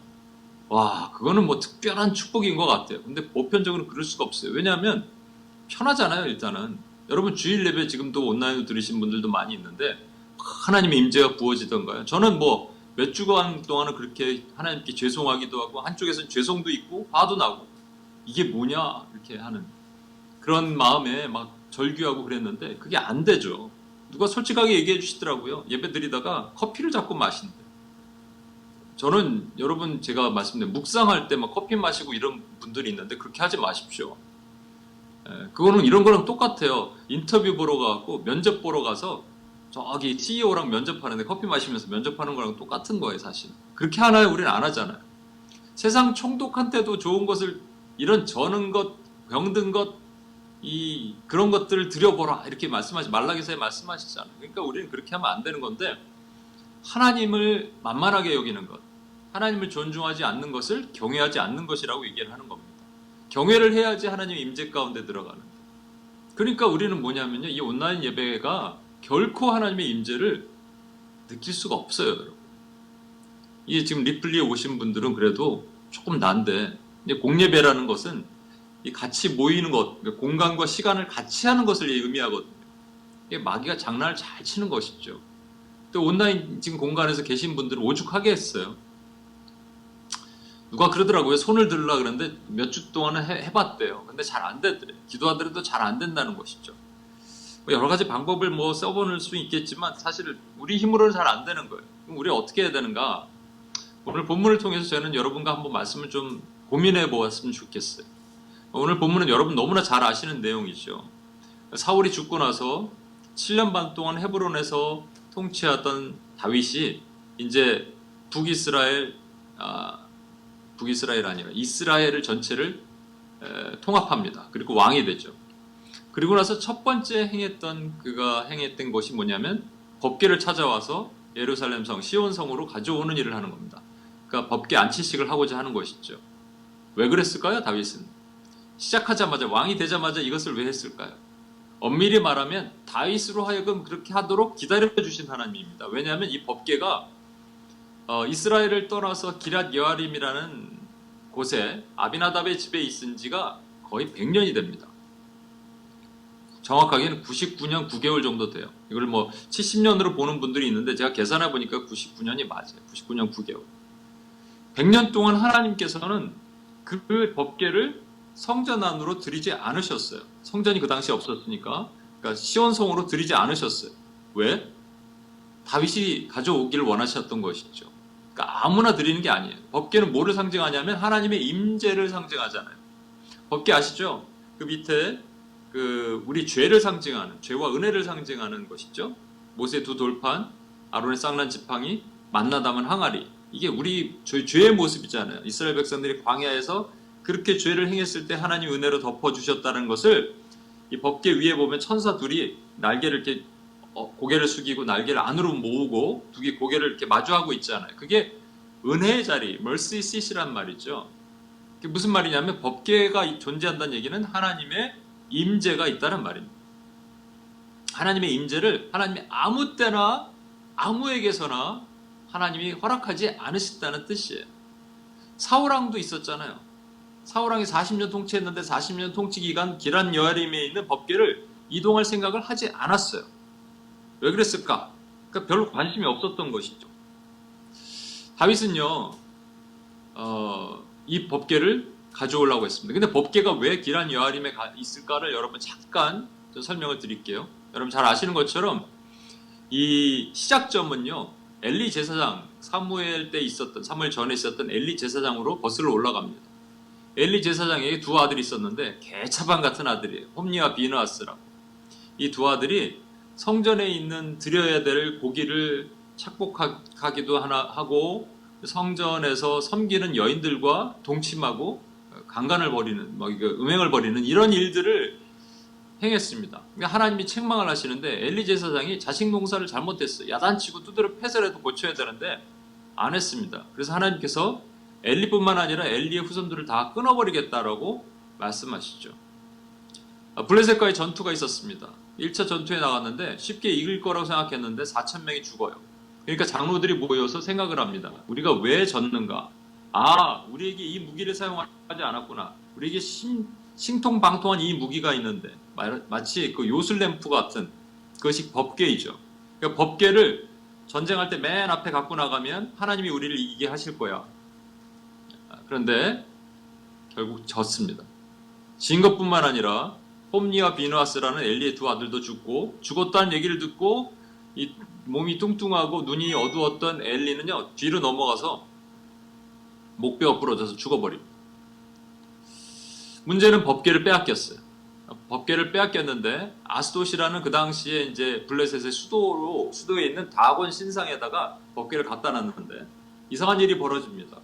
와, 그거는 뭐 특별한 축복인 것 같아요. 근데 보편적으로 그럴 수가 없어요. 왜냐하면 편하잖아요, 일단은. 여러분 주일 예배 지금도 온라인으로 들으신 분들도 많이 있는데 하나님의 임재가 부어지던가요? 저는 뭐 몇 주간 동안은 그렇게 하나님께 죄송하기도 하고 한쪽에서는 죄송도 있고 화도 나고 이게 뭐냐 이렇게 하는 그런 마음에 막 절규하고 그랬는데 그게 안 되죠. 누가 솔직하게 얘기해 주시더라고요. 예배 드리다가 커피를 자꾸 마신대. 저는 여러분 제가 말씀드린 묵상할 때 막 커피 마시고 이런 분들이 있는데 그렇게 하지 마십시오. 그거는 이런 거랑 똑같아요. 인터뷰 보러 가고 면접 보러 가서 저기 CEO랑 면접하는데 커피 마시면서 면접하는 거랑 똑같은 거예요, 사실. 그렇게 하나요? 우리는 안 하잖아요. 세상 총독한테도 좋은 것을 이런 저는 것, 병든 것, 그런 것들을 들여보라 이렇게 말라기서에 말씀하시잖아요. 그러니까 우리는 그렇게 하면 안 되는 건데 하나님을 만만하게 여기는 것, 하나님을 존중하지 않는 것을 경외하지 않는 것이라고 얘기를 하는 겁니다. 경외를 해야지 하나님의 임재 가운데 들어가는. 그러니까 우리는 뭐냐면요, 이 온라인 예배가 결코 하나님의 임재를 느낄 수가 없어요, 여러분. 이게 지금 리플리에 오신 분들은 그래도 조금 난데, 공예배라는 것은 이 같이 모이는 것, 공간과 시간을 같이 하는 것을 의미하거든요. 이게 마귀가 장난을 잘 치는 것이죠. 또 온라인 지금 공간에서 계신 분들은 오죽하게 했어요. 누가 그러더라고요. 손을 들으려고 그러는데 몇 주 동안은 해봤대요. 근데 잘 안 되더래. 기도하더라도 잘 안 된다는 것이죠. 여러 가지 방법을 써볼 수 있겠지만 사실 우리 힘으로는 잘 안 되는 거예요. 그럼 우리 어떻게 해야 되는가? 오늘 본문을 통해서 저는 여러분과 한번 말씀을 좀 고민해 보았으면 좋겠어요. 오늘 본문은 여러분 너무나 잘 아시는 내용이죠. 사울이 죽고 나서 7년 반 동안 헤브론에서 통치하던 다윗이 이제 북이스라엘 아니라 이스라엘을 전체를 통합합니다. 그리고 왕이 되죠. 그리고 나서 첫 번째 그가 행했던 것이 뭐냐면 법궤를 찾아와서 예루살렘 성 시온성으로 가져오는 일을 하는 겁니다. 그러니까 법궤 안치식을 하고자 하는 것이죠. 왜 그랬을까요? 다윗은 시작하자마자 왕이 되자마자 이것을 왜 했을까요? 엄밀히 말하면 다윗으로 하여금 그렇게 하도록 기다려주신 하나님입니다. 왜냐하면 이 법궤가 이스라엘을 떠나서 기랏 여아림이라는 곳에 아비나답의 집에 있은 지가 거의 100년이 됩니다. 정확하게는 99년 9개월 정도 돼요. 이걸 70년으로 보는 분들이 있는데 제가 계산해 보니까 99년이 맞아요. 99년 9개월. 100년 동안 하나님께서는 그 법궤를 성전 안으로 들이지 않으셨어요. 성전이 그 당시에 없었으니까. 그러니까 시온성으로 들이지 않으셨어요. 왜? 다윗이 가져오기를 원하셨던 것이죠. 그러니까 아무나 드리는 게 아니에요. 법궤는 뭐를 상징하냐면 하나님의 임재를 상징하잖아요. 법궤 아시죠? 그 밑에 우리 죄를 상징하는, 죄와 은혜를 상징하는 것이죠. 모세 두 돌판, 아론의 쌍난 지팡이, 만나 담은 항아리. 이게 우리 죄의 모습이잖아요. 이스라엘 백성들이 광야에서 그렇게 죄를 행했을 때 하나님 은혜로 덮어주셨다는 것을 이 법궤 위에 보면 천사 둘이 날개를 이렇게 고개를 숙이고 날개를 안으로 모으고 고개를 이렇게 마주하고 있잖아요. 그게 은혜의 자리, mercy seat이란 말이죠. 그게 무슨 말이냐면 법궤가 존재한다는 얘기는 하나님의 임재가 있다는 말입니다. 하나님의 임재를 하나님이 아무 때나 아무에게서나 하나님이 허락하지 않으셨다는 뜻이에요. 사울왕도 있었잖아요. 사울왕이 40년 통치했는데 40년 통치 기간 기란 여아림에 있는 법궤를 이동할 생각을 하지 않았어요. 왜 그랬을까? 그러니까 별로 관심이 없었던 것이죠. 다윗은요, 이 법궤를 가져오려고 했습니다. 근데 법궤가 왜 기란 여아림에 있을까를 여러분 잠깐 좀 설명을 드릴게요. 여러분 잘 아시는 것처럼 이 시작점은요, 엘리 제사장, 사무엘 전에 있었던 엘리 제사장으로 거슬러 올라갑니다. 엘리 제사장에게 두 아들이 있었는데 개차반 같은 아들이에요. 홈니와 비느하스라고. 이 두 아들이 성전에 있는 드려야 될 고기를 착복하기도 하고 성전에서 섬기는 여인들과 동침하고 강간을 벌이는, 음행을 벌이는 이런 일들을 행했습니다. 그러니까 하나님이 책망을 하시는데 엘리 제사장이 자식 농사를 잘못했어요. 야단치고 두드려 패서라도 고쳐야 되는데 안 했습니다. 그래서 하나님께서 엘리뿐만 아니라 엘리의 후손들을 다 끊어버리겠다라고 말씀하시죠. 블레셋과의 전투가 있었습니다. 1차 전투에 나갔는데 쉽게 이길 거라고 생각했는데 4,000명이 죽어요. 그러니까 장로들이 모여서 생각을 합니다. 우리가 왜 졌는가? 우리에게 이 무기를 사용하지 않았구나. 우리에게 신통방통한 이 무기가 있는데 마치 그 요술램프 같은 그것이 법궤이죠. 그러니까 법궤를 전쟁할 때 맨 앞에 갖고 나가면 하나님이 우리를 이기게 하실 거야. 그런데 결국 졌습니다. 진 것뿐만 아니라 홈니와 비누아스라는 엘리의 두 아들도 죽고, 죽었다는 얘기를 듣고 이 몸이 뚱뚱하고 눈이 어두웠던 엘리는요 뒤로 넘어가서 목뼈가 부러져서 죽어버립니다. 문제는 법궤를 빼앗겼어요. 법궤를 빼앗겼는데 아스돗이라는 그 당시에 이제 블레셋의 수도에 있는 다곤 신상에다가 법궤를 갖다 놨는데 이상한 일이 벌어집니다.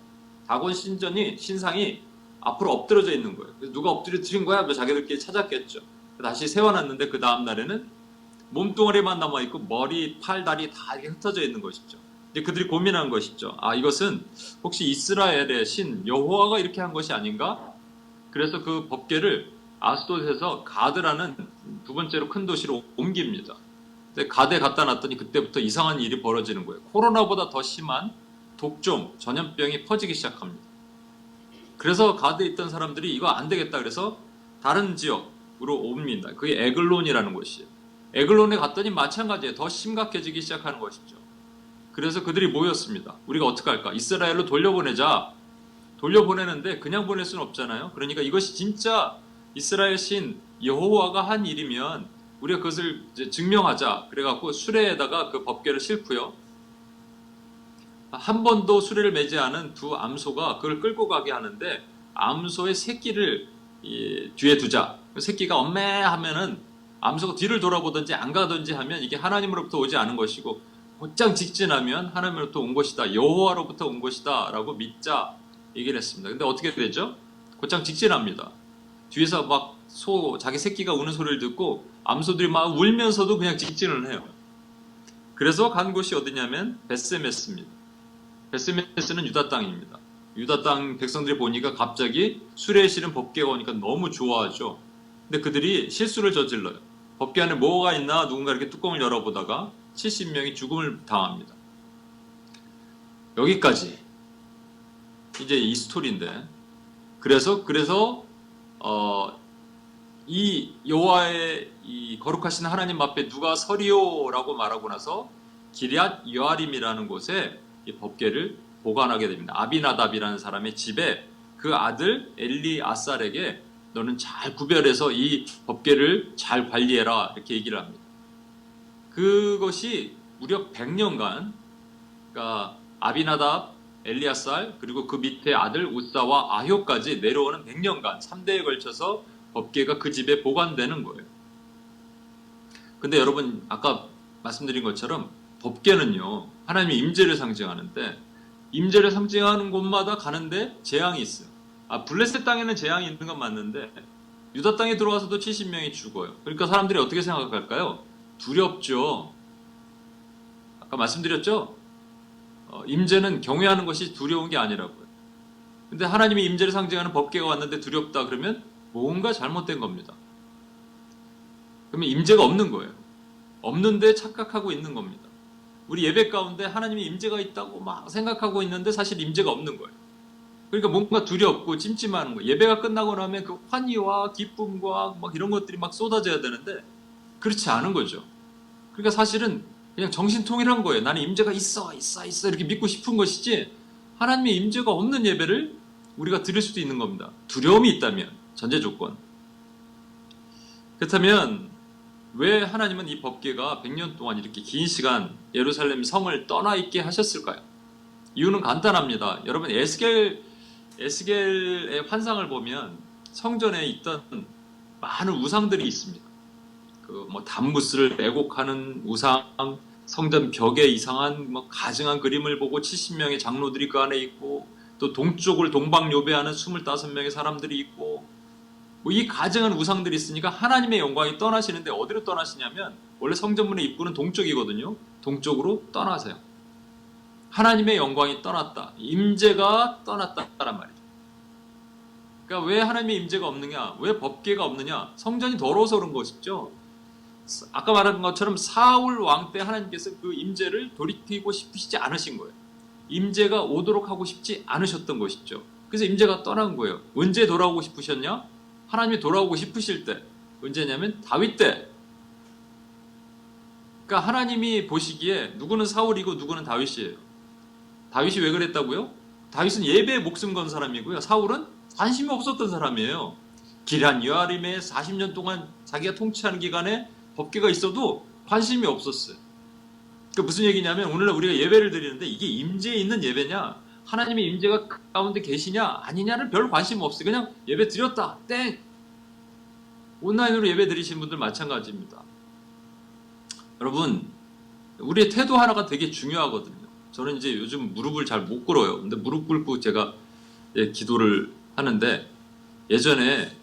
다곤 신상이 앞으로 엎드려져 있는 거예요. 그래서 누가 엎드려뜨린 거야? 뭐 자기들끼리 찾았겠죠. 다시 세워놨는데 그 다음 날에는 몸뚱어리만 남아있고 머리, 팔, 다리 다 이렇게 흩어져 있는 것이죠. 이제 그들이 고민한 것이죠. 아, 이것은 혹시 이스라엘의 신 여호와가 이렇게 한 것이 아닌가? 그래서 그 법궤를 아스돗에서 가드라는 두 번째로 큰 도시로 옮깁니다. 근데 가드에 갖다 놨더니 그때부터 이상한 일이 벌어지는 거예요. 코로나보다 더 심한 독종, 전염병이 퍼지기 시작합니다. 그래서 가드에 있던 사람들이 이거 안 되겠다 그래서 다른 지역으로 옵니다. 그게 에글론이라는 곳이에요. 에글론에 갔더니 마찬가지예요. 더 심각해지기 시작하는 것이죠. 그래서 그들이 모였습니다. 우리가 어떻게 할까? 이스라엘로 돌려보내자. 돌려보내는데 그냥 보낼 수는 없잖아요. 그러니까 이것이 진짜 이스라엘 신 여호와가 한 일이면 우리가 그것을 이제 증명하자. 그래갖고 수레에다가 그 법궤를 싣고요. 한 번도 수레를 매지 않은 두 암소가 그걸 끌고 가게 하는데 암소의 새끼를 뒤에 두자. 새끼가 엄매하면은 암소가 뒤를 돌아보든지 안 가든지 하면 이게 하나님으로부터 오지 않은 것이고 곧장 직진하면 하나님으로부터 온 것이다. 여호와로부터 온 것이다. 라고 믿자 얘기를 했습니다. 근데 어떻게 되죠? 곧장 직진합니다. 뒤에서 막 자기 새끼가 우는 소리를 듣고 암소들이 막 울면서도 그냥 직진을 해요. 그래서 간 곳이 어디냐면 베스메스입니다. 베스메스는 유다 땅입니다. 유다 땅 백성들이 보니까 갑자기 수레에 실은 법궤가 오니까 너무 좋아하죠. 근데 그들이 실수를 저질러요. 법궤 안에 뭐가 있나 누군가 이렇게 뚜껑을 열어보다가 70명이 죽음을 당합니다. 여기까지 이제 이 스토리인데 그래서 이 여호와의 이 거룩하신 하나님 앞에 누가 서리오라고 말하고 나서 기럇 여아림이라는 곳에 이 법궤를 보관하게 됩니다. 아비나답이라는 사람의 집에 그 아들 엘리아살에게 너는 잘 구별해서 이 법궤를 잘 관리해라 이렇게 얘기를 합니다. 그것이 무려 100년간 그러니까 아비나답, 엘리아살 그리고 그 밑에 아들 우사와 아효까지 내려오는 100년간 3대에 걸쳐서 법궤가 그 집에 보관되는 거예요. 근데 여러분 아까 말씀드린 것처럼 법궤는요 하나님의 임재를 상징하는데 임재를 상징하는 곳마다 가는데 재앙이 있어요. 블레셋 땅에는 재앙이 있는 건 맞는데 유다 땅에 들어와서도 70명이 죽어요. 그러니까 사람들이 어떻게 생각할까요? 두렵죠. 아까 말씀드렸죠? 임재는 경외하는 것이 두려운 게 아니라고요. 근데 하나님의 임재를 상징하는 법궤가 왔는데 두렵다 그러면 뭔가 잘못된 겁니다. 그러면 임재가 없는 거예요. 없는데 착각하고 있는 겁니다. 우리 예배 가운데 하나님의 임재가 있다고 막 생각하고 있는데 사실 임재가 없는 거예요. 그러니까 뭔가 두렵고 찜찜하는 거예요. 예배가 끝나고 나면 그 환희와 기쁨과 막 이런 것들이 막 쏟아져야 되는데 그렇지 않은 거죠. 그러니까 사실은 그냥 정신통일한 거예요. 나는 임재가 있어 이렇게 믿고 싶은 것이지 하나님의 임재가 없는 예배를 우리가 드릴 수도 있는 겁니다. 두려움이 있다면 전제 조건. 그렇다면 왜 하나님은 이 법궤가 100년 동안 이렇게 긴 시간 예루살렘 성을 떠나 있게 하셨을까요? 이유는 간단합니다. 여러분 에스겔의 환상을 보면 성전에 있던 많은 우상들이 있습니다. 담무스를 애곡하는 우상, 성전 벽에 이상한 가증한 그림을 보고 70명의 장로들이 그 안에 있고 또 동쪽을 동방요배하는 25명의 사람들이 있고 이 가증한 우상들이 있으니까 하나님의 영광이 떠나시는데 어디로 떠나시냐면 원래 성전문의 입구는 동쪽이거든요. 동쪽으로 떠나세요. 하나님의 영광이 떠났다. 임재가 떠났다란 말이죠. 그러니까 왜 하나님의 임재가 없느냐? 왜 법궤가 없느냐? 성전이 더러워서 그런 것이죠. 아까 말한 것처럼 사울 왕 때 하나님께서 그 임재를 돌이키고 싶으시지 않으신 거예요. 임재가 오도록 하고 싶지 않으셨던 것이죠. 그래서 임재가 떠난 거예요. 언제 돌아오고 싶으셨냐? 하나님이 돌아오고 싶으실 때. 언제냐면 다윗 때. 그러니까 하나님이 보시기에 누구는 사울이고 누구는 다윗이에요. 다윗이 왜 그랬다고요? 다윗은 예배에 목숨 건 사람이고요. 사울은 관심이 없었던 사람이에요. 기란 여아림에 40년 동안 자기가 통치하는 기간에 법궤가 있어도 관심이 없었어요. 그러니까 무슨 얘기냐면 오늘날 우리가 예배를 드리는데 이게 임재에 있는 예배냐, 하나님의 임재가 그 가운데 계시냐 아니냐는 별 관심 없어요. 그냥 예배 드렸다 땡. 온라인으로 예배 드리시는 분들 마찬가지입니다. 여러분, 우리의 태도 하나가 되게 중요하거든요. 저는 이제 요즘 무릎을 잘 못 꿇어요. 근데 무릎 꿇고 제가 기도를 하는데, 예전에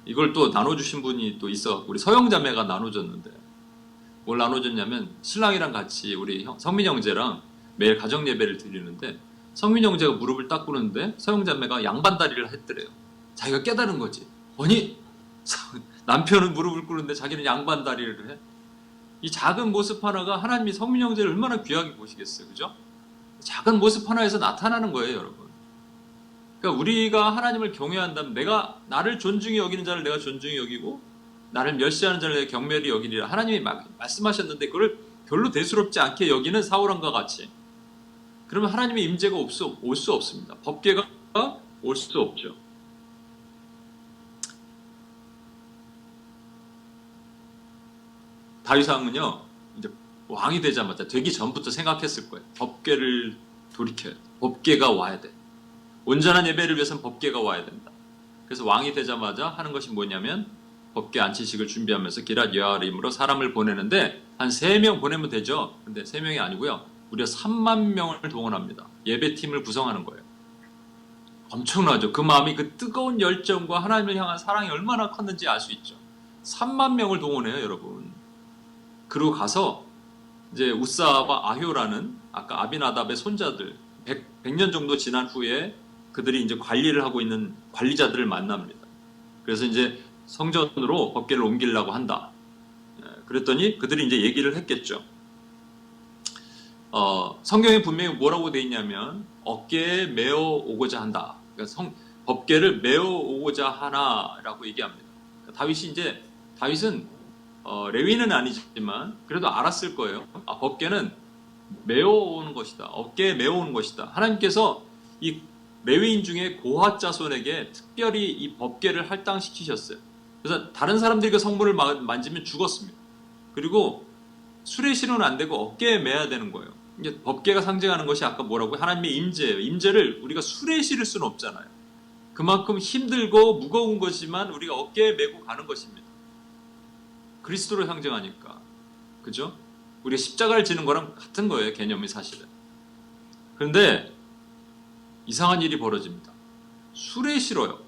이걸 또 나눠주신 분이 또 있어갖고 우리 서영자매가 나눠줬는데, 뭘 나눠줬냐면 신랑이랑 같이 우리 성민 형제랑 매일 가정 예배를 드리는데, 성민 형제가 무릎을 딱 꿇는데 서영자매가 양반다리를 했더래요. 자기가 깨달은 거지. 아니, 남편은 무릎을 꿇는데 자기는 양반다리를 해? 이 작은 모습 하나가 하나님이 성민 형제를 얼마나 귀하게 보시겠어요, 그죠? 작은 모습 하나에서 나타나는 거예요, 여러분. 그러니까 우리가 하나님을 경외한다면, 내가 나를 존중히 여기는 자를 내가 존중히 여기고 나를 멸시하는 자를 내가 경멸히 여기리라. 하나님이 말씀하셨는데 그걸 별로 대수롭지 않게 여기는 사울왕과 같이, 그러면 하나님의 임재가 올 수 없습니다. 법궤가 올 수 없죠. 다윗 왕은요, 이제 왕이 되자마자, 되기 전부터 생각했을 거예요. 법궤를 돌이켜야 돼. 법궤가 와야 돼. 온전한 예배를 위해서는 법궤가 와야 된다. 그래서 왕이 되자마자 하는 것이 뭐냐면 법궤 안치식을 준비하면서 기럇 여아림으로 사람을 보내는데, 한 3명 보내면 되죠. 근데 3명이 아니고요, 무려 3만 명을 동원합니다. 예배팀을 구성하는 거예요. 엄청나죠. 그 마음이, 그 뜨거운 열정과 하나님을 향한 사랑이 얼마나 컸는지 알 수 있죠. 3만 명을 동원해요, 여러분. 그리고 가서 이제 우사와 아효라는 아까 아비나답의 손자들, 100년 정도 지난 후에 그들이 이제 관리를 하고 있는 관리자들을 만납니다. 그래서 이제 성전으로 법궤를 옮기려고 한다. 그랬더니 그들이 이제 얘기를 했겠죠. 성경에 분명히 뭐라고 돼 있냐면 어깨에 메어 오고자 한다. 그러니까 법궤를 메어 오고자 하나라고 얘기합니다. 그러니까 다윗은 레위는 아니지만 그래도 알았을 거예요. 법궤는 메어오는 것이다. 어깨에 메어오는 것이다. 하나님께서 이 레위인 중에 고핫 자손에게 특별히 이 법궤를 할당시키셨어요. 그래서 다른 사람들이 그 성물을 만지면 죽었습니다. 그리고 수레실은 안 되고 어깨에 매야 되는 거예요. 이게 법궤가 상징하는 것이 아까 뭐라고요? 하나님의 임재예요. 임재를 우리가 수레에 실을 수는 없잖아요. 그만큼 힘들고 무거운 것이지만 우리가 어깨에 메고 가는 것입니다. 그리스도를 상징하니까. 그죠? 우리가 십자가를 지는 거랑 같은 거예요, 개념이 사실은. 그런데 이상한 일이 벌어집니다. 수레에 실어요.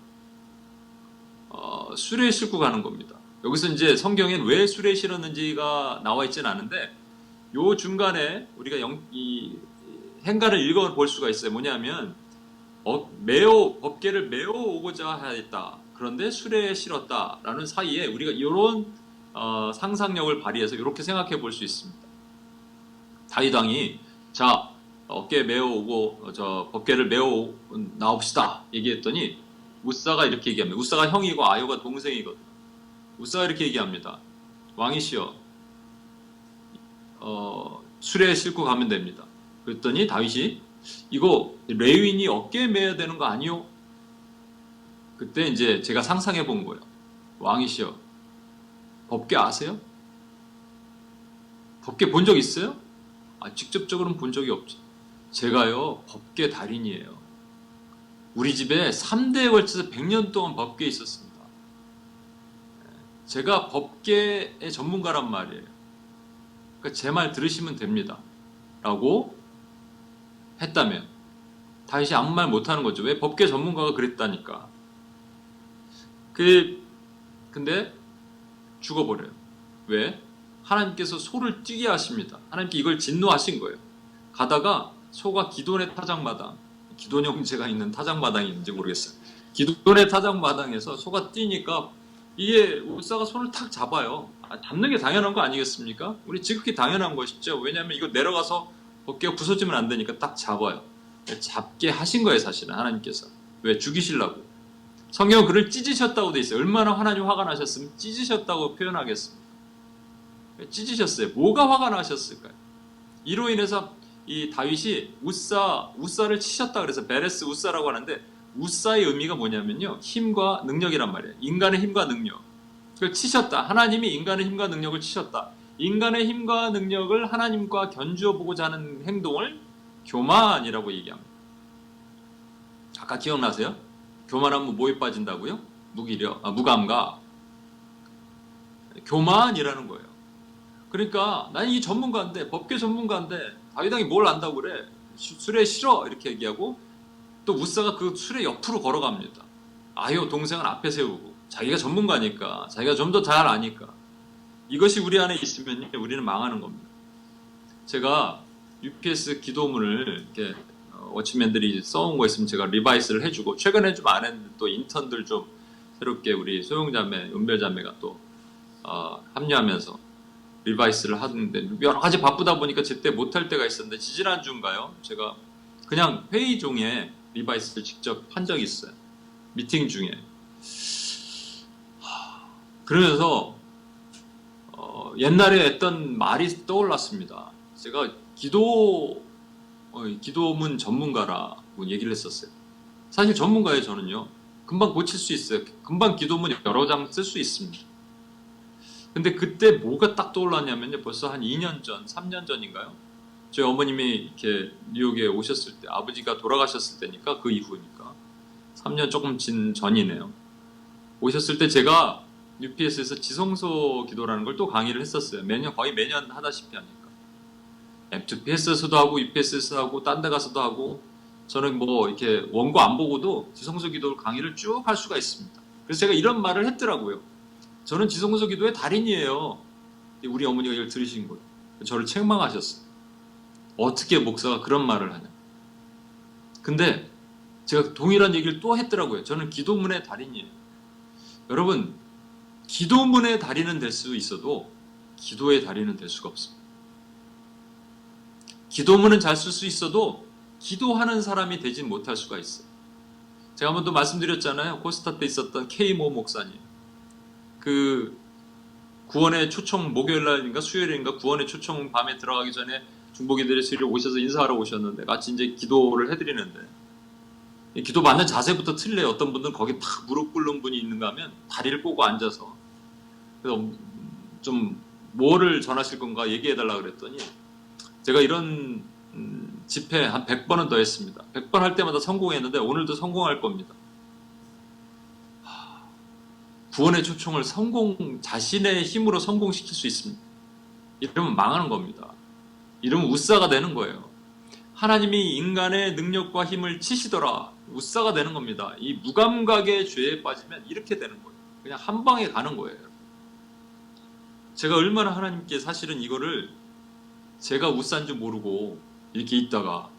수레에 싣고 가는 겁니다. 여기서 이제 성경엔 왜 수레에 실었는지가 나와 있지는 않은데, 요 중간에 우리가 이 행간을 읽어볼 수가 있어요. 뭐냐면 법궤를 메어 오고자 하였다. 그런데 수레에 실었다라는 사이에 우리가 이런 상상력을 발휘해서 이렇게 생각해 볼 수 있습니다. 다윗 왕이 자, 어깨에 메어 오고 법궤를 메어 나옵시다 얘기했더니 우사가 이렇게 얘기합니다. 우사가 형이고 아요가 동생이거든요. 우사가 이렇게 얘기합니다. 왕이시여, 수레에 싣고 가면 됩니다. 그랬더니 다윗이 이거 레위인이 어깨에 메야 되는 거 아니요? 그때 이제 제가 상상해 본 거예요. 왕이시여, 법궤 아세요? 법궤 본 적 있어요? 직접적으로는 본 적이 없죠. 제가요, 법궤 달인이에요. 우리 집에 3대에 걸쳐서 100년 동안 법궤에 있었습니다. 제가 법궤의 전문가란 말이에요. 그러니까 제 말 들으시면 됩니다. 라고 했다면 다윗이 아무 말 못하는 거죠. 왜? 법궤 전문가가 그랬다니까. 근데 죽어버려요. 왜? 하나님께서 소를 뛰게 하십니다. 하나님께 이걸 진노하신 거예요. 가다가 소가 기돈의 타작마당, 기돈 형제가 있는 타작마당이 있는지 모르겠어요. 기돈의 타작마당에서 소가 뛰니까 이게 우사가 손을 탁 잡아요. 잡는 게 당연한 거 아니겠습니까? 우리 지극히 당연한 것이죠. 왜냐하면 이거 내려가서 법궤가 부서지면 안 되니까 딱 잡아요. 잡게 하신 거예요, 사실은 하나님께서. 왜? 죽이시려고. 성경은 그를 찢으셨다고 돼 있어요. 얼마나 하나님 화가 나셨으면 찢으셨다고 표현하겠습니다. 왜 찢으셨어요? 뭐가 화가 나셨을까요? 이로 인해서 이 다윗이 우사를 치셨다 그래서 베레스 우사라고 하는데, 우사의 의미가 뭐냐면요, 힘과 능력이란 말이에요. 인간의 힘과 능력. 그걸 치셨다. 하나님이 인간의 힘과 능력을 치셨다. 인간의 힘과 능력을 하나님과 견주어 보고자 하는 행동을 교만이라고 얘기합니다. 아까 기억나세요? 교만하면 뭐에 빠진다고요? 무감각. 교만이라는 거예요. 그러니까 나는 이 전문가인데, 법계 전문가인데 다윗왕이 뭘 안다고 그래? 술에 싫어 이렇게 얘기하고, 또 우사가 그 술의 옆으로 걸어갑니다. 아유, 동생은 앞에 세우고, 자기가 전문가니까, 자기가 좀 더 잘 아니까. 이것이 우리 안에 있으면 우리는 망하는 겁니다. 제가 UPS 기도문을 이렇게 워치맨들이 써온 거 있으면 제가 리바이스를 해주고, 최근에 좀 안 했는데 또 인턴들 좀 새롭게 우리 소영자매, 은별자매가 또 합류하면서 리바이스를 하는데, 여러 가지 바쁘다 보니까 제때 못할 때가 있었는데, 지지난주인가요? 제가 그냥 회의 중에 리바이스를 직접 한 적이 있어요. 미팅 중에. 그러면서 옛날에 했던 말이 떠올랐습니다. 제가 기도문 전문가라고 얘기를 했었어요. 사실 전문가예요, 저는요. 금방 고칠 수 있어요. 금방 기도문 여러 장 쓸 수 있습니다. 근데 그때 뭐가 딱 떠올랐냐면요, 벌써 한 2년 전, 3년 전인가요? 저희 어머님이 이렇게 뉴욕에 오셨을 때, 아버지가 돌아가셨을 때니까, 그 이후니까 3년 조금 전이네요. 오셨을 때 제가 UPS에서 지성소 기도라는 걸 또 강의를 했었어요. 거의 매년 하다시피 하니까. FPS에서도 하고, UPS에서도 하고, 딴 데 가서도 하고, 저는 뭐 이렇게 원고 안 보고도 지성소 기도 강의를 쭉 할 수가 있습니다. 그래서 제가 이런 말을 했더라고요. 저는 지성소 기도의 달인이에요. 우리 어머니가 이걸 들으신 거예요. 저를 책망하셨어요. 어떻게 목사가 그런 말을 하냐. 근데 제가 동일한 얘기를 또 했더라고요. 저는 기도문의 달인이에요. 여러분, 기도문의 달인은 될 수 있어도 기도의 달인은 될 수가 없습니다. 기도문은 잘 쓸 수 있어도 기도하는 사람이 되진 못할 수가 있어요. 제가 한번 또 말씀드렸잖아요. 코스타 때 있었던 K.모 목사님. 그 구원의 초청, 목요일날인가 수요일인가 구원의 초청 밤에 들어가기 전에 중보기들의 수요일에 오셔서 인사하러 오셨는데, 같이 이제 기도를 해드리는데, 기도 받는 자세부터 틀려요. 어떤 분들은 거기 탁 무릎 꿇는 분이 있는가 하면 다리를 꼬고 앉아서, 그래서 좀 뭐를 전하실 건가 얘기해달라 그랬더니, 제가 이런 집회 한 100번은 더 했습니다. 100번 할 때마다 성공했는데 오늘도 성공할 겁니다. 구원의 초청을 자신의 힘으로 성공시킬 수 있습니다. 이러면 망하는 겁니다. 이러면 우사가 되는 거예요. 하나님이 인간의 능력과 힘을 치시더라. 우사가 되는 겁니다. 이 무감각의 죄에 빠지면 이렇게 되는 거예요. 그냥 한 방에 가는 거예요. 제가 얼마나 하나님께 사실은 이거를 제가 우사인 줄 모르고 이렇게 있다가,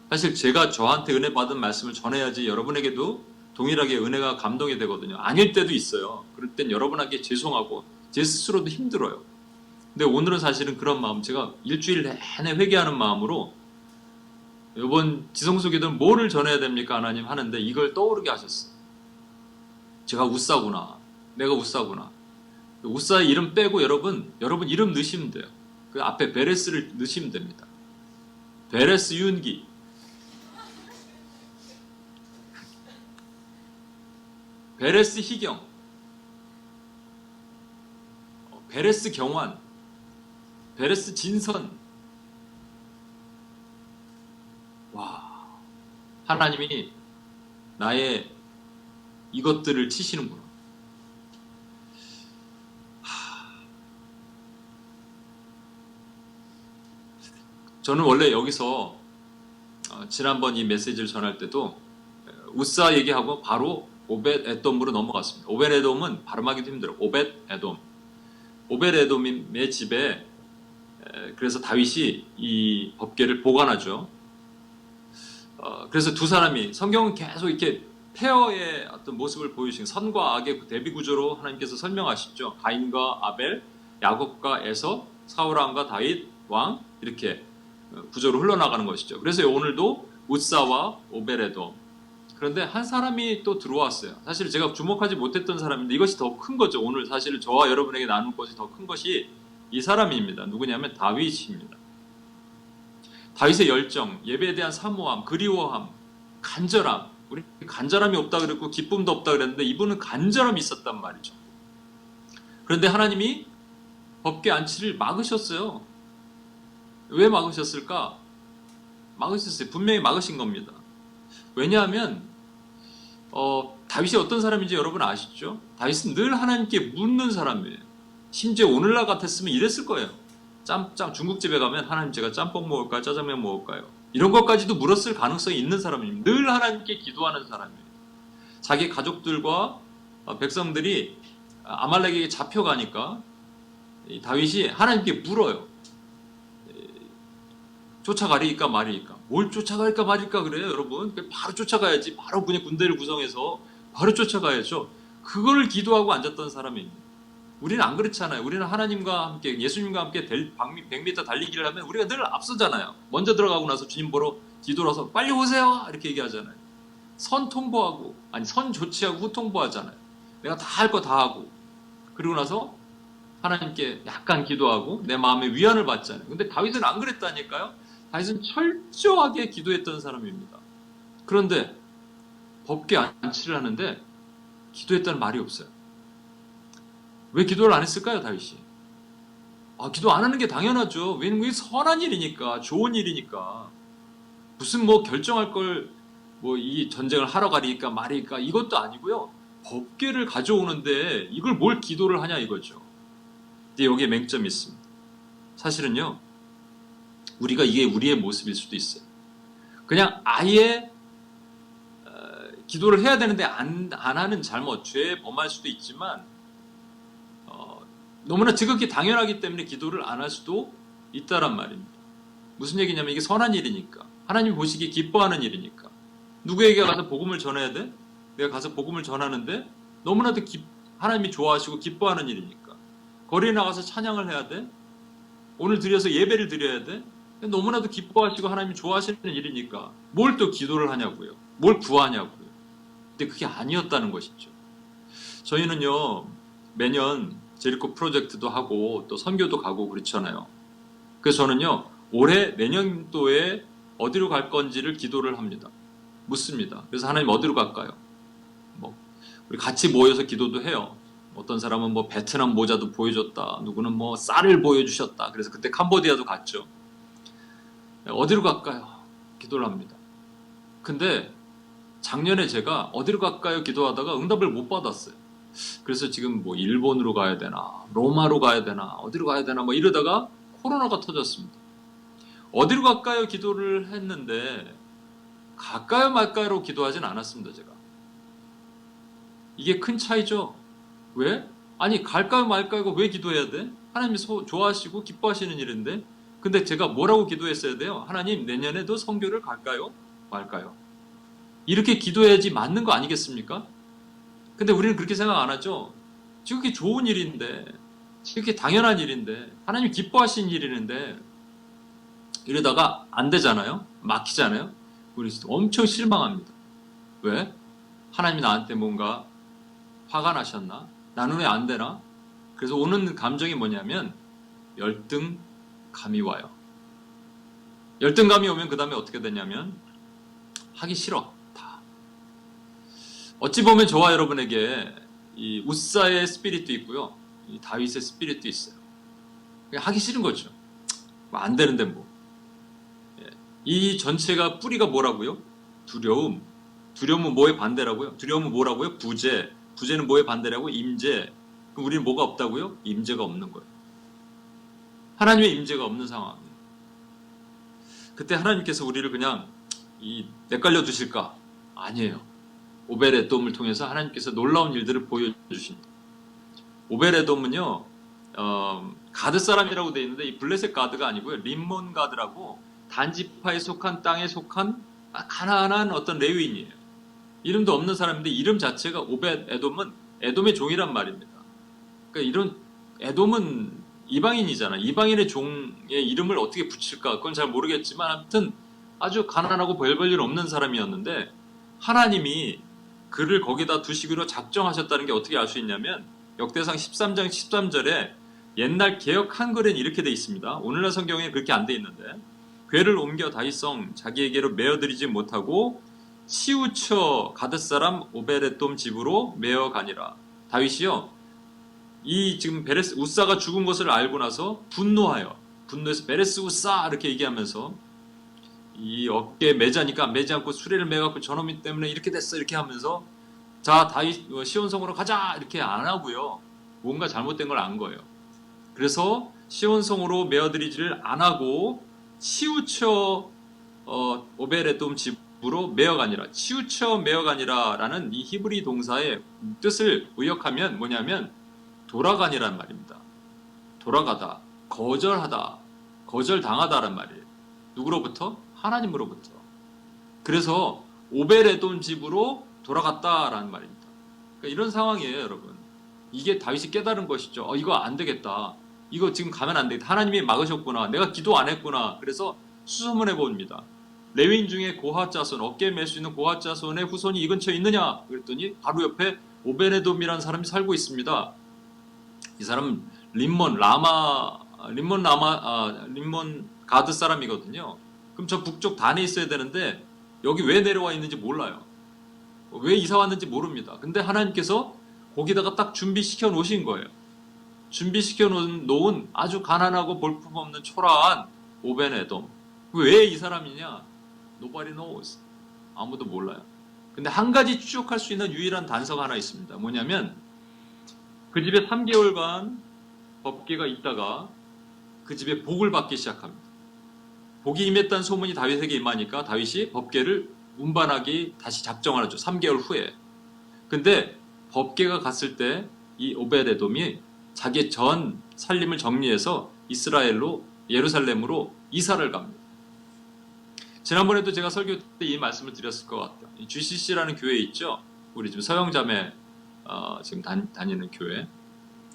사실 제가 저한테 은혜 받은 말씀을 전해야지 여러분에게도 동일하게 은혜가 감동이 되거든요. 아닐 때도 있어요. 그럴 땐 여러분에게 죄송하고 제 스스로도 힘들어요. 근데 오늘은 사실은 그런 마음, 제가 일주일 내내 회개하는 마음으로 이번 지성소 기도는 뭐를 전해야 됩니까 하나님 하는데, 이걸 떠오르게 하셨어요. 제가 우사구나. 내가 우사구나. 우사의 이름 빼고 여러분 이름 넣으시면 돼요. 그 앞에 베레스를 넣으시면 됩니다. 베레스 윤기, 베레스 희경, 베레스 경환, 베레스 진선. 와, 하나님이 나의 이것들을 치시는구나. 저는 원래 여기서 지난번 이 메시지를 전할 때도 우사 얘기하고 바로 오벳 에돔으로 넘어갔습니다. 오벳 에돔은 발음하기도 힘들어요. 오벳 에돔. 오벳 에돔의 집에 그래서 다윗이 이 법궤를 보관하죠. 그래서 두 사람이, 성경은 계속 이렇게 페어의 어떤 모습을 보여주신, 선과 악의 대비 구조로 하나님께서 설명하시죠. 가인과 아벨, 야곱과 에서, 사울왕과 다윗 왕, 이렇게 구조로 흘러나가는 것이죠. 그래서 오늘도 우사와 오벳에돔. 그런데 한 사람이 또 들어왔어요. 사실 제가 주목하지 못했던 사람인데 이것이 더 큰 거죠. 오늘 사실 저와 여러분에게 나눌 것이 더 큰 것이, 이 사람입니다. 누구냐면 다윗입니다. 다윗의 열정, 예배에 대한 사모함, 그리워함, 간절함. 우리 간절함이 없다 그랬고 기쁨도 없다 그랬는데 이분은 간절함이 있었단 말이죠. 그런데 하나님이 법궤 안치를 막으셨어요. 왜 막으셨을까? 막으셨어요. 분명히 막으신 겁니다. 왜냐하면 다윗이 어떤 사람인지 여러분 아시죠? 다윗은 늘 하나님께 묻는 사람이에요. 심지어 오늘날 같았으면 이랬을 거예요. 중국집에 가면 하나님 제가 짬뽕 먹을까요? 짜장면 먹을까요? 이런 것까지도 물었을 가능성이 있는 사람입니다. 늘 하나님께 기도하는 사람이에요. 자기 가족들과 백성들이 아말렉에게 잡혀가니까 다윗이 하나님께 물어요. 쫓아가리까 말이까. 뭘 쫓아갈까 말일까 그래요, 여러분. 바로 쫓아가야지. 바로 그냥 군대를 구성해서 바로 쫓아가야죠. 그걸 기도하고 앉았던 사람입니다. 우리는 안 그렇잖아요. 우리는 하나님과 함께, 예수님과 함께 100m 달리기를 하면 우리가 늘 앞서잖아요. 먼저 들어가고 나서 주님 보러 뒤돌아서 빨리 오세요! 이렇게 얘기하잖아요. 선 통보하고, 아니 선 조치하고 후 통보하잖아요. 내가 다 할 거 다 하고 그리고 나서 하나님께 약간 기도하고 내 마음에 위안을 받잖아요. 근데 다윗은 안 그랬다니까요. 다윗은 철저하게 기도했던 사람입니다. 그런데 법궤 안치를 하는데 기도했다는 말이 없어요. 왜 기도를 안 했을까요, 다윗이? 기도 안 하는 게 당연하죠. 왜냐면 이게 선한 일이니까, 좋은 일이니까. 무슨 뭐 결정할 걸, 뭐 이 전쟁을 하러 가리니까 말이니까 이것도 아니고요. 법궤를 가져오는데 이걸 뭘 기도를 하냐 이거죠. 근데 여기에 맹점이 있습니다. 사실은요, 이게 우리의 모습일 수도 있어요. 그냥 아예 기도를 해야 되는데 안 하는 잘못, 죄에 범할 수도 있지만 너무나 지극히 당연하기 때문에 기도를 안 할 수도 있다란 말입니다. 무슨 얘기냐면 이게 선한 일이니까. 하나님 보시기에 기뻐하는 일이니까. 누구에게 가서 복음을 전해야 돼? 내가 가서 복음을 전하는데 너무나도 하나님이 좋아하시고 기뻐하는 일이니까. 거리에 나가서 찬양을 해야 돼? 오늘 드려서 예배를 드려야 돼? 너무나도 기뻐하시고 하나님이 좋아하시는 일이니까 뭘 또 기도를 하냐고요. 뭘 구하냐고요. 근데 그게 아니었다는 것이죠. 저희는요, 매년 제리코 프로젝트도 하고 또 선교도 가고 그렇잖아요. 그래서 저는요, 올해 내년도에 어디로 갈 건지를 기도를 합니다. 묻습니다. 그래서 하나님 어디로 갈까요? 우리 같이 모여서 기도도 해요. 어떤 사람은 뭐 베트남 모자도 보여줬다. 누구는 뭐 쌀을 보여주셨다. 그래서 그때 캄보디아도 갔죠. 어디로 갈까요? 기도를 합니다. 근데 작년에 제가 어디로 갈까요? 기도하다가 응답을 못 받았어요. 그래서 지금 뭐 일본으로 가야 되나, 로마로 가야 되나, 어디로 가야 되나, 뭐 이러다가 코로나가 터졌습니다. 어디로 갈까요? 기도를 했는데, 갈까요 말까요로 기도하진 않았습니다, 제가. 이게 큰 차이죠? 왜? 아니, 갈까요 말까요가 왜 기도해야 돼? 하나님이 좋아하시고 기뻐하시는 일인데, 근데 제가 뭐라고 기도했어야 돼요? 하나님, 내년에도 선교를 갈까요? 말까요? 이렇게 기도해야지 맞는 거 아니겠습니까? 근데 우리는 그렇게 생각 안 하죠. 지극히 좋은 일인데, 지극히 당연한 일인데, 하나님 기뻐하시는 일인데, 이러다가 안 되잖아요. 막히잖아요. 우리 엄청 실망합니다. 왜? 하나님이 나한테 뭔가 화가 나셨나? 나는 왜 안 되나? 그래서 오는 감정이 뭐냐면 열등감이 와요. 열등감이 오면 그 다음에 어떻게 되냐면 하기 싫어. 어찌 보면 저와 여러분에게 이 웃사의 스피릿도 있고요, 이 다윗의 스피릿도 있어요. 그냥 하기 싫은 거죠. 안 되는데 뭐. 이 전체가 뿌리가 뭐라고요? 두려움. 두려움은 뭐의 반대라고요? 두려움은 뭐라고요? 부재. 부재는 뭐의 반대라고? 임재. 그럼 우리는 뭐가 없다고요? 임재가 없는 거예요. 하나님의 임재가 없는 상황이에요. 그때 하나님께서 우리를 그냥 내깔려 두실까? 아니에요. 오벨에돔을 통해서 하나님께서 놀라운 일들을 보여주십니다. 오벨에돔은요, 가드 사람이라고 되어 있는데 이 블레셋 가드가 아니고요, 림몬 가드라고 단지파에 속한 땅에 속한 가난한 어떤 레위인이에요. 이름도 없는 사람인데 이름 자체가 오벳에돔은 에돔의 종이란 말입니다. 그러니까 이런 에돔은 이방인이잖아. 이방인의 종의 이름을 어떻게 붙일까? 그건 잘 모르겠지만 아무튼 아주 가난하고 별 볼 일 없는 사람이었는데 하나님이 그를 거기다 두시기로 작정하셨다는 게 어떻게 알 수 있냐면 역대상 13장 13절에 옛날 개역 한글에는 이렇게 돼 있습니다. 오늘날 성경에 그렇게 안 돼 있는데 궤를 옮겨 다윗성 자기에게로 메어들이지 못하고 치우쳐 가드 사람 오베레돔 집으로 메어 가니라. 다윗이요, 이 지금 베레스 우사가 죽은 것을 알고 나서 분노해서 베레스 우사 이렇게 얘기하면서 이 어깨에 매자니까 매지 않고 수레를 매갖고 저놈이 때문에 이렇게 됐어 이렇게 하면서 자 다윗 시온성으로 가자 이렇게 안 하고요, 뭔가 잘못된 걸 안 거예요. 그래서 시온성으로 메어들이지를 안 하고 치우쳐 오베레돔 집으로 메어가니라. 치우쳐 메어가니라라는 이 히브리 동사의 뜻을 의역하면 뭐냐면 돌아가니라는 말입니다. 돌아가다, 거절하다, 거절당하다라는 말이에요. 누구로부터? 하나님으로부터. 그래서 오베레돔 집으로 돌아갔다라는 말입니다. 그러니까 이런 상황이에요, 여러분. 이게 다윗이 깨달은 것이죠. 이거 안 되겠다. 이거 지금 가면 안 되겠다. 하나님이 막으셨구나. 내가 기도 안 했구나. 그래서 수소문해 봅니다. 레위인 중에 고핫 자손, 어깨에 맬 수 있는 고핫 자손의 후손이 이 근처에 있느냐? 그랬더니 바로 옆에 오베네돔이라는 사람이 살고 있습니다. 이 사람은 림몬 가드 사람이거든요. 그럼 저 북쪽 단에 있어야 되는데 여기 왜 내려와 있는지 몰라요. 왜 이사 왔는지 모릅니다. 근데 하나님께서 거기다가 딱 준비시켜 놓으신 거예요. 준비시켜 놓은 아주 가난하고 볼품없는 초라한 오베네돔. 왜 이 사람이냐? Nobody knows. 아무도 몰라요. 근데 한 가지 추적할 수 있는 유일한 단서가 하나 있습니다. 뭐냐면 그 집에 3개월간 법궤가 있다가 그 집에 복을 받기 시작합니다. 복이 임했다는 소문이 다윗에게 임하니까 다윗이 법궤를 운반하기 다시 작정을 하죠. 3개월 후에. 근데 법궤가 갔을 때 이 오베데돔이 자기의 전 살림을 정리해서 이스라엘로 예루살렘으로 이사를 갑니다. 지난번에도 제가 설교 때 이 말씀을 드렸을 것 같아요. GCC라는 교회 있죠? 우리 지금 서영자매 지금 다니는 교회.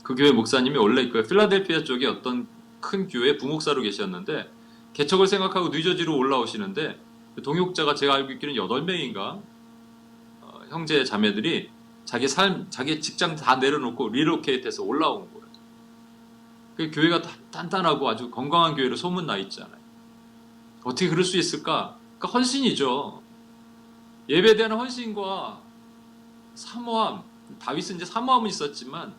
그 교회 목사님이 원래 그 필라델피아 쪽에 어떤 큰 교회 부목사로 계셨는데 개척을 생각하고 뉴저지로 올라오시는데 그 동역자가 제가 알고 있기로는 8명인가 형제 자매들이 자기 직장 다 내려놓고 리로케이트해서 올라온 거예요. 그 교회가 단단하고 아주 건강한 교회로 소문나 있잖아요. 어떻게 그럴 수 있을까? 그러니까 헌신이죠. 예배에 대한 헌신과 사모함, 다윗은 이제 사모함은 있었지만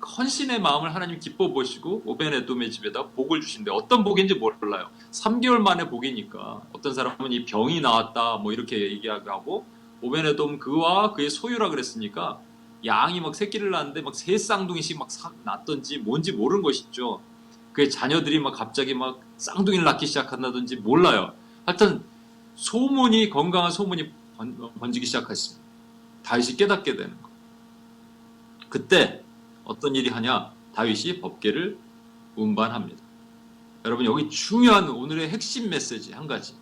헌신의 마음을 하나님 기뻐 보시고 오베네돔의 집에다 복을 주신데 어떤 복인지 몰라요. 3개월 만에 복이니까 어떤 사람은 이 병이 나왔다 뭐 이렇게 얘기하고 오베네돔 그와 그의 소유라 그랬으니까 양이 막 새끼를 낳았는데 막 새 쌍둥이씩 막 낳던지 뭔지 모르는 것이죠. 그의 자녀들이 막 갑자기 막 쌍둥이를 낳기 시작한다든지 몰라요. 하여튼 소문이 건강한 소문이 번지기 시작했습니다. 다윗이 깨닫게 되는 거. 그때 어떤 일이 하냐? 다윗이 법궤를 운반합니다. 여러분 여기 중요한 오늘의 핵심 메시지 한 가지.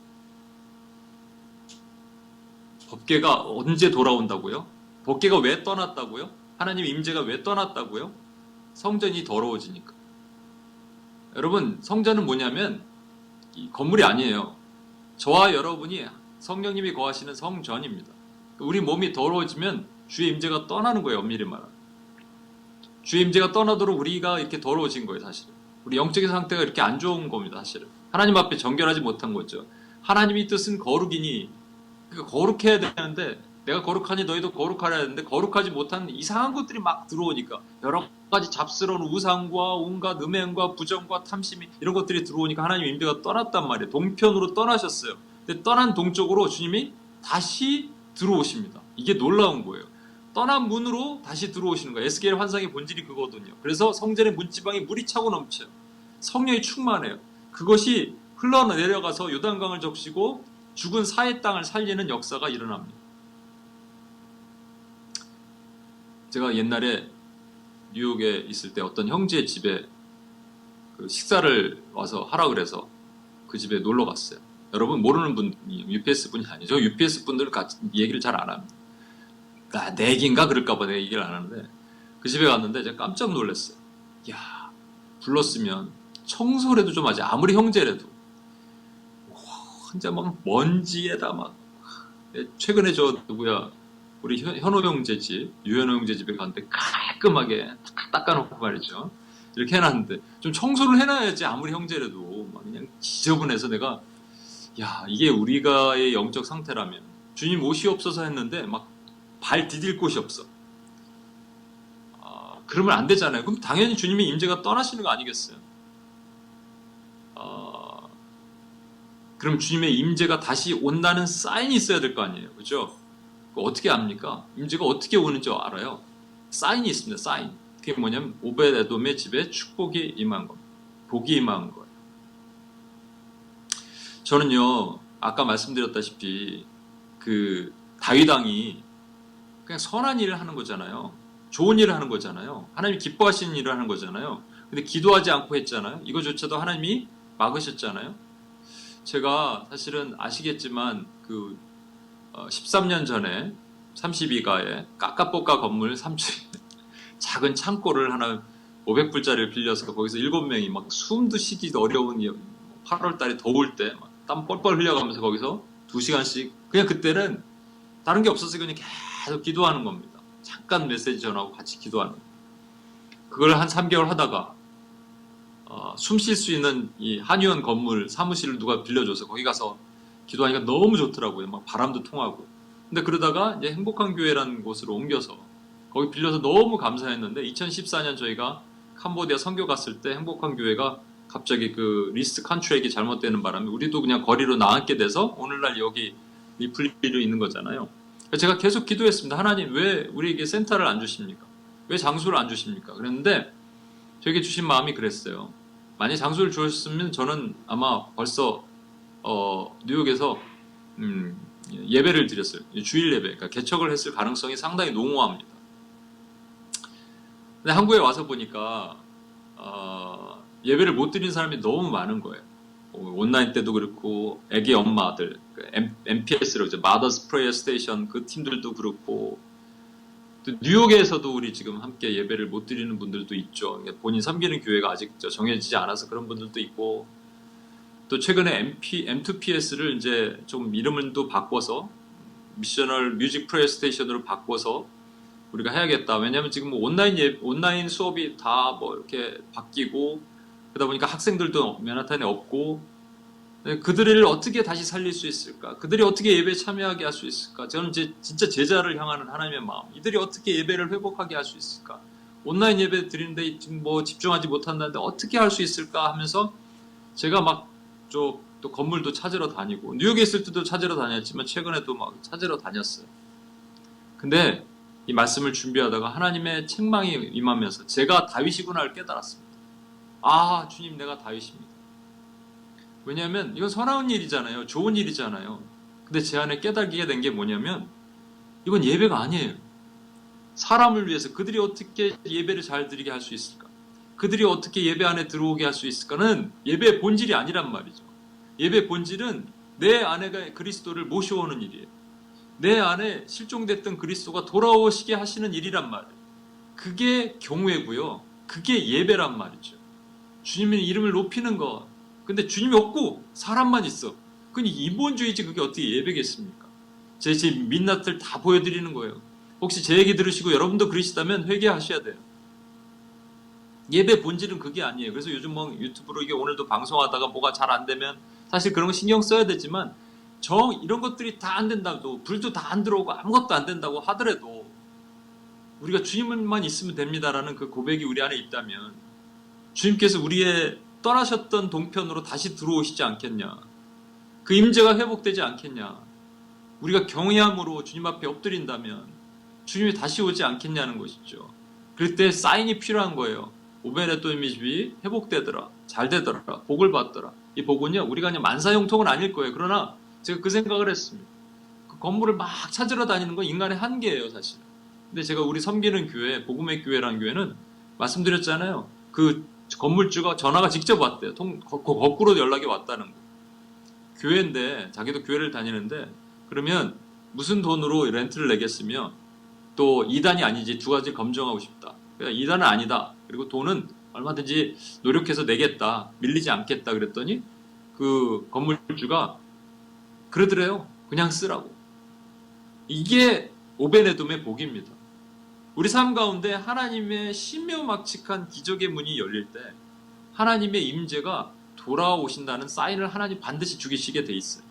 법궤가 언제 돌아온다고요? 법궤가 왜 떠났다고요? 하나님 임재가 왜 떠났다고요? 성전이 더러워지니까. 여러분 성전은 뭐냐면 이 건물이 아니에요. 저와 여러분이 성령님이 거하시는 성전입니다. 우리 몸이 더러워지면 주의 임재가 떠나는 거예요. 엄밀히 말하면. 주의 임재가 떠나도록 우리가 이렇게 더러워진 거예요. 사실은. 우리 영적인 상태가 이렇게 안 좋은 겁니다. 사실은. 하나님 앞에 정결하지 못한 거죠. 하나님의 뜻은 거룩이니 그러니까 거룩해야 되는데 내가 거룩하니 너희도 거룩하라 했는데 거룩하지 못한 이상한 것들이 막 들어오니까 여러 가지 잡스러운 우상과 온갖 음행과 부정과 탐심이 이런 것들이 들어오니까 하나님 임재가 떠났단 말이에요. 동편으로 떠나셨어요. 근데 떠난 동쪽으로 주님이 다시 들어오십니다. 이게 놀라운 거예요. 떠난 문으로 다시 들어오시는 거예요. 에스겔 환상의 본질이 그거거든요. 그래서 성전의 문지방에 물이 차고 넘쳐요. 성령이 충만해요. 그것이 흘러내려가서 요단강을 적시고 죽은 사해 땅을 살리는 역사가 일어납니다. 제가 옛날에 뉴욕에 있을 때 어떤 형제의 집에 그 식사를 와서 하라 그래서 그 집에 놀러 갔어요. 여러분 모르는 분이 UPS 분이 아니죠. 저 UPS 분들 같이 얘기를 잘 안 합니다. 내 얘기인가 그럴까봐 내가 얘기를 안 하는데 그 집에 갔는데 제가 깜짝 놀랐어요. 야 불렀으면 청소를 해도 좀 하지. 아무리 형제라도 혼자 막 먼지에다 막 최근에 저 누구야 우리 현호 형제 집 유현호 형제 집에 갔는데 깔끔하게 닦아놓고 말이죠. 이렇게 해놨는데 좀 청소를 해놔야지. 아무리 형제라도 막 그냥 지저분해서 내가 야 이게 우리가의 영적 상태라면 주님 옷이 없어서 했는데 막 발 디딜 곳이 없어. 그러면 안 되잖아요. 그럼 당연히 주님의 임재가 떠나시는 거 아니겠어요? 그럼 주님의 임재가 다시 온다는 사인이 있어야 될 거 아니에요. 그죠? 어떻게 압니까? 임재가 어떻게 오는지 알아요. 사인이 있습니다. 사인. 그게 뭐냐면 오벳에돔의 집에 축복이 임한 겁니다. 복이 임한 거예요. 저는요, 아까 말씀드렸다시피 그 다윗 왕이 그냥 선한 일을 하는 거잖아요. 좋은 일을 하는 거잖아요. 하나님이 기뻐하시는 일을 하는 거잖아요. 근데 기도하지 않고 했잖아요. 이거조차도 하나님이 막으셨잖아요. 제가 사실은 아시겠지만 그 13년 전에 32가에 까까뽀까 건물 3층 작은 창고를 하나 500불짜리를 빌려서 거기서 7명이 막 숨도 쉬기도 어려운 8월 달에 더울 때 땀 뻘뻘 흘려가면서 거기서 2시간씩 그냥 그때는 다른 게 없어서 그냥 계속 기도하는 겁니다. 잠깐 메시지 전하고 같이 기도하는 거예요. 그걸 한 3개월 하다가 숨 쉴 수 있는 이 한의원 건물 사무실을 누가 빌려줘서 거기 가서 기도하니까 너무 좋더라고요. 막 바람도 통하고. 근데 그러다가 이제 행복한 교회라는 곳으로 옮겨서 거기 빌려서 너무 감사했는데 2014년 저희가 캄보디아 선교 갔을 때 행복한 교회가 갑자기 그 리스트 컨트랙이 잘못되는 바람에 우리도 그냥 거리로 나앉게 돼서 오늘날 여기 리플리로 있는 거잖아요. 제가 계속 기도했습니다. 하나님 왜 우리에게 센터를 안 주십니까? 왜 장소를 안 주십니까? 그랬는데 저에게 주신 마음이 그랬어요. 만약 장소를 주셨으면 저는 아마 벌써 뉴욕에서 예배를 드렸어요. 주일 예배, 그러니까 개척을 했을 가능성이 상당히 농후합니다. 근데 한국에 와서 보니까 예배를 못 드리는 사람이 너무 많은 거예요. 온라인 때도 그렇고 애기 엄마들, MPS로 이제 Mother's Prayer Station 그 팀들도 그렇고 또 뉴욕에서도 우리 지금 함께 예배를 못 드리는 분들도 있죠. 본인 섬기는 교회가 아직 정해지지 않아서 그런 분들도 있고 또 최근에 M2PS를 이제 좀 이름을 또 바꿔서 미셔널 뮤직 프레이어 스테이션으로 바꿔서 우리가 해야겠다. 왜냐하면 지금 뭐 온라인 수업이 다 뭐 이렇게 바뀌고 그러다 보니까 학생들도 맨하탄에 없고 그들을 어떻게 다시 살릴 수 있을까? 그들이 어떻게 예배에 참여하게 할 수 있을까? 저는 진짜 제자를 향하는 하나님의 마음. 이들이 어떻게 예배를 회복하게 할 수 있을까? 온라인 예배 드리는데 지금 뭐 집중하지 못한다는데 어떻게 할 수 있을까 하면서 제가 막 또 건물도 찾으러 다니고 뉴욕에 있을 때도 찾으러 다녔지만 최근에도 막 찾으러 다녔어요. 근데 이 말씀을 준비하다가 하나님의 책망이 임하면서 제가 다윗이구나를 깨달았습니다. 아, 주님 내가 다윗입니다. 왜냐하면 이건 선한 일이잖아요. 좋은 일이잖아요. 근데 제 안에 깨닫게 된 게 뭐냐면 이건 예배가 아니에요. 사람을 위해서 그들이 어떻게 예배를 잘 드리게 할 수 있을까? 그들이 어떻게 예배 안에 들어오게 할 수 있을까는 예배의 본질이 아니란 말이죠. 예배의 본질은 내 안에 그리스도를 모셔오는 일이에요. 내 안에 실종됐던 그리스도가 돌아오시게 하시는 일이란 말이에요. 그게 경외고요. 그게 예배란 말이죠. 주님의 이름을 높이는 것. 근데 주님이 없고 사람만 있어. 그건 인본주의지 그게 어떻게 예배겠습니까? 제 민낯을 다 보여드리는 거예요. 혹시 제 얘기 들으시고 여러분도 그러시다면 회개하셔야 돼요. 예배 본질은 그게 아니에요. 그래서 요즘 뭐 유튜브로 이게 오늘도 방송하다가 뭐가 잘 안 되면 사실 그런 거 신경 써야 되지만 이런 것들이 다 안 된다고 불도 다 안 들어오고 아무것도 안 된다고 하더라도 우리가 주님만 있으면 됩니다라는 그 고백이 우리 안에 있다면 주님께서 우리의 떠나셨던 동편으로 다시 들어오시지 않겠냐. 그 임재가 회복되지 않겠냐. 우리가 경외함으로 주님 앞에 엎드린다면 주님이 다시 오지 않겠냐는 것이죠. 그럴 때 사인이 필요한 거예요. 오베네돔의 집이 회복되더라. 잘 되더라. 복을 받더라. 이 복은요. 우리가 그냥 만사형통은 아닐 거예요. 그러나 제가 그 생각을 했습니다. 그 건물을 막 찾으러 다니는 건 인간의 한계예요. 사실. 근데 제가 우리 섬기는 교회, 복음의 교회라는 교회는 말씀드렸잖아요. 그 건물주가 전화가 직접 왔대요. 거꾸로 연락이 왔다는 거. 교회인데 자기도 교회를 다니는데 그러면 무슨 돈으로 렌트를 내겠으며 또 2단이 아니지 2가지 검증하고 싶다. 그러니까 2단은 아니다. 그리고 돈은 얼마든지 노력해서 내겠다. 밀리지 않겠다. 그랬더니 그 건물주가 그러더래요. 그냥 쓰라고. 이게 오베네돔의 복입니다. 우리 삶 가운데 하나님의 신묘막측한 기적의 문이 열릴 때 하나님의 임재가 돌아오신다는 사인을 하나님 반드시 주기시게 돼 있어요.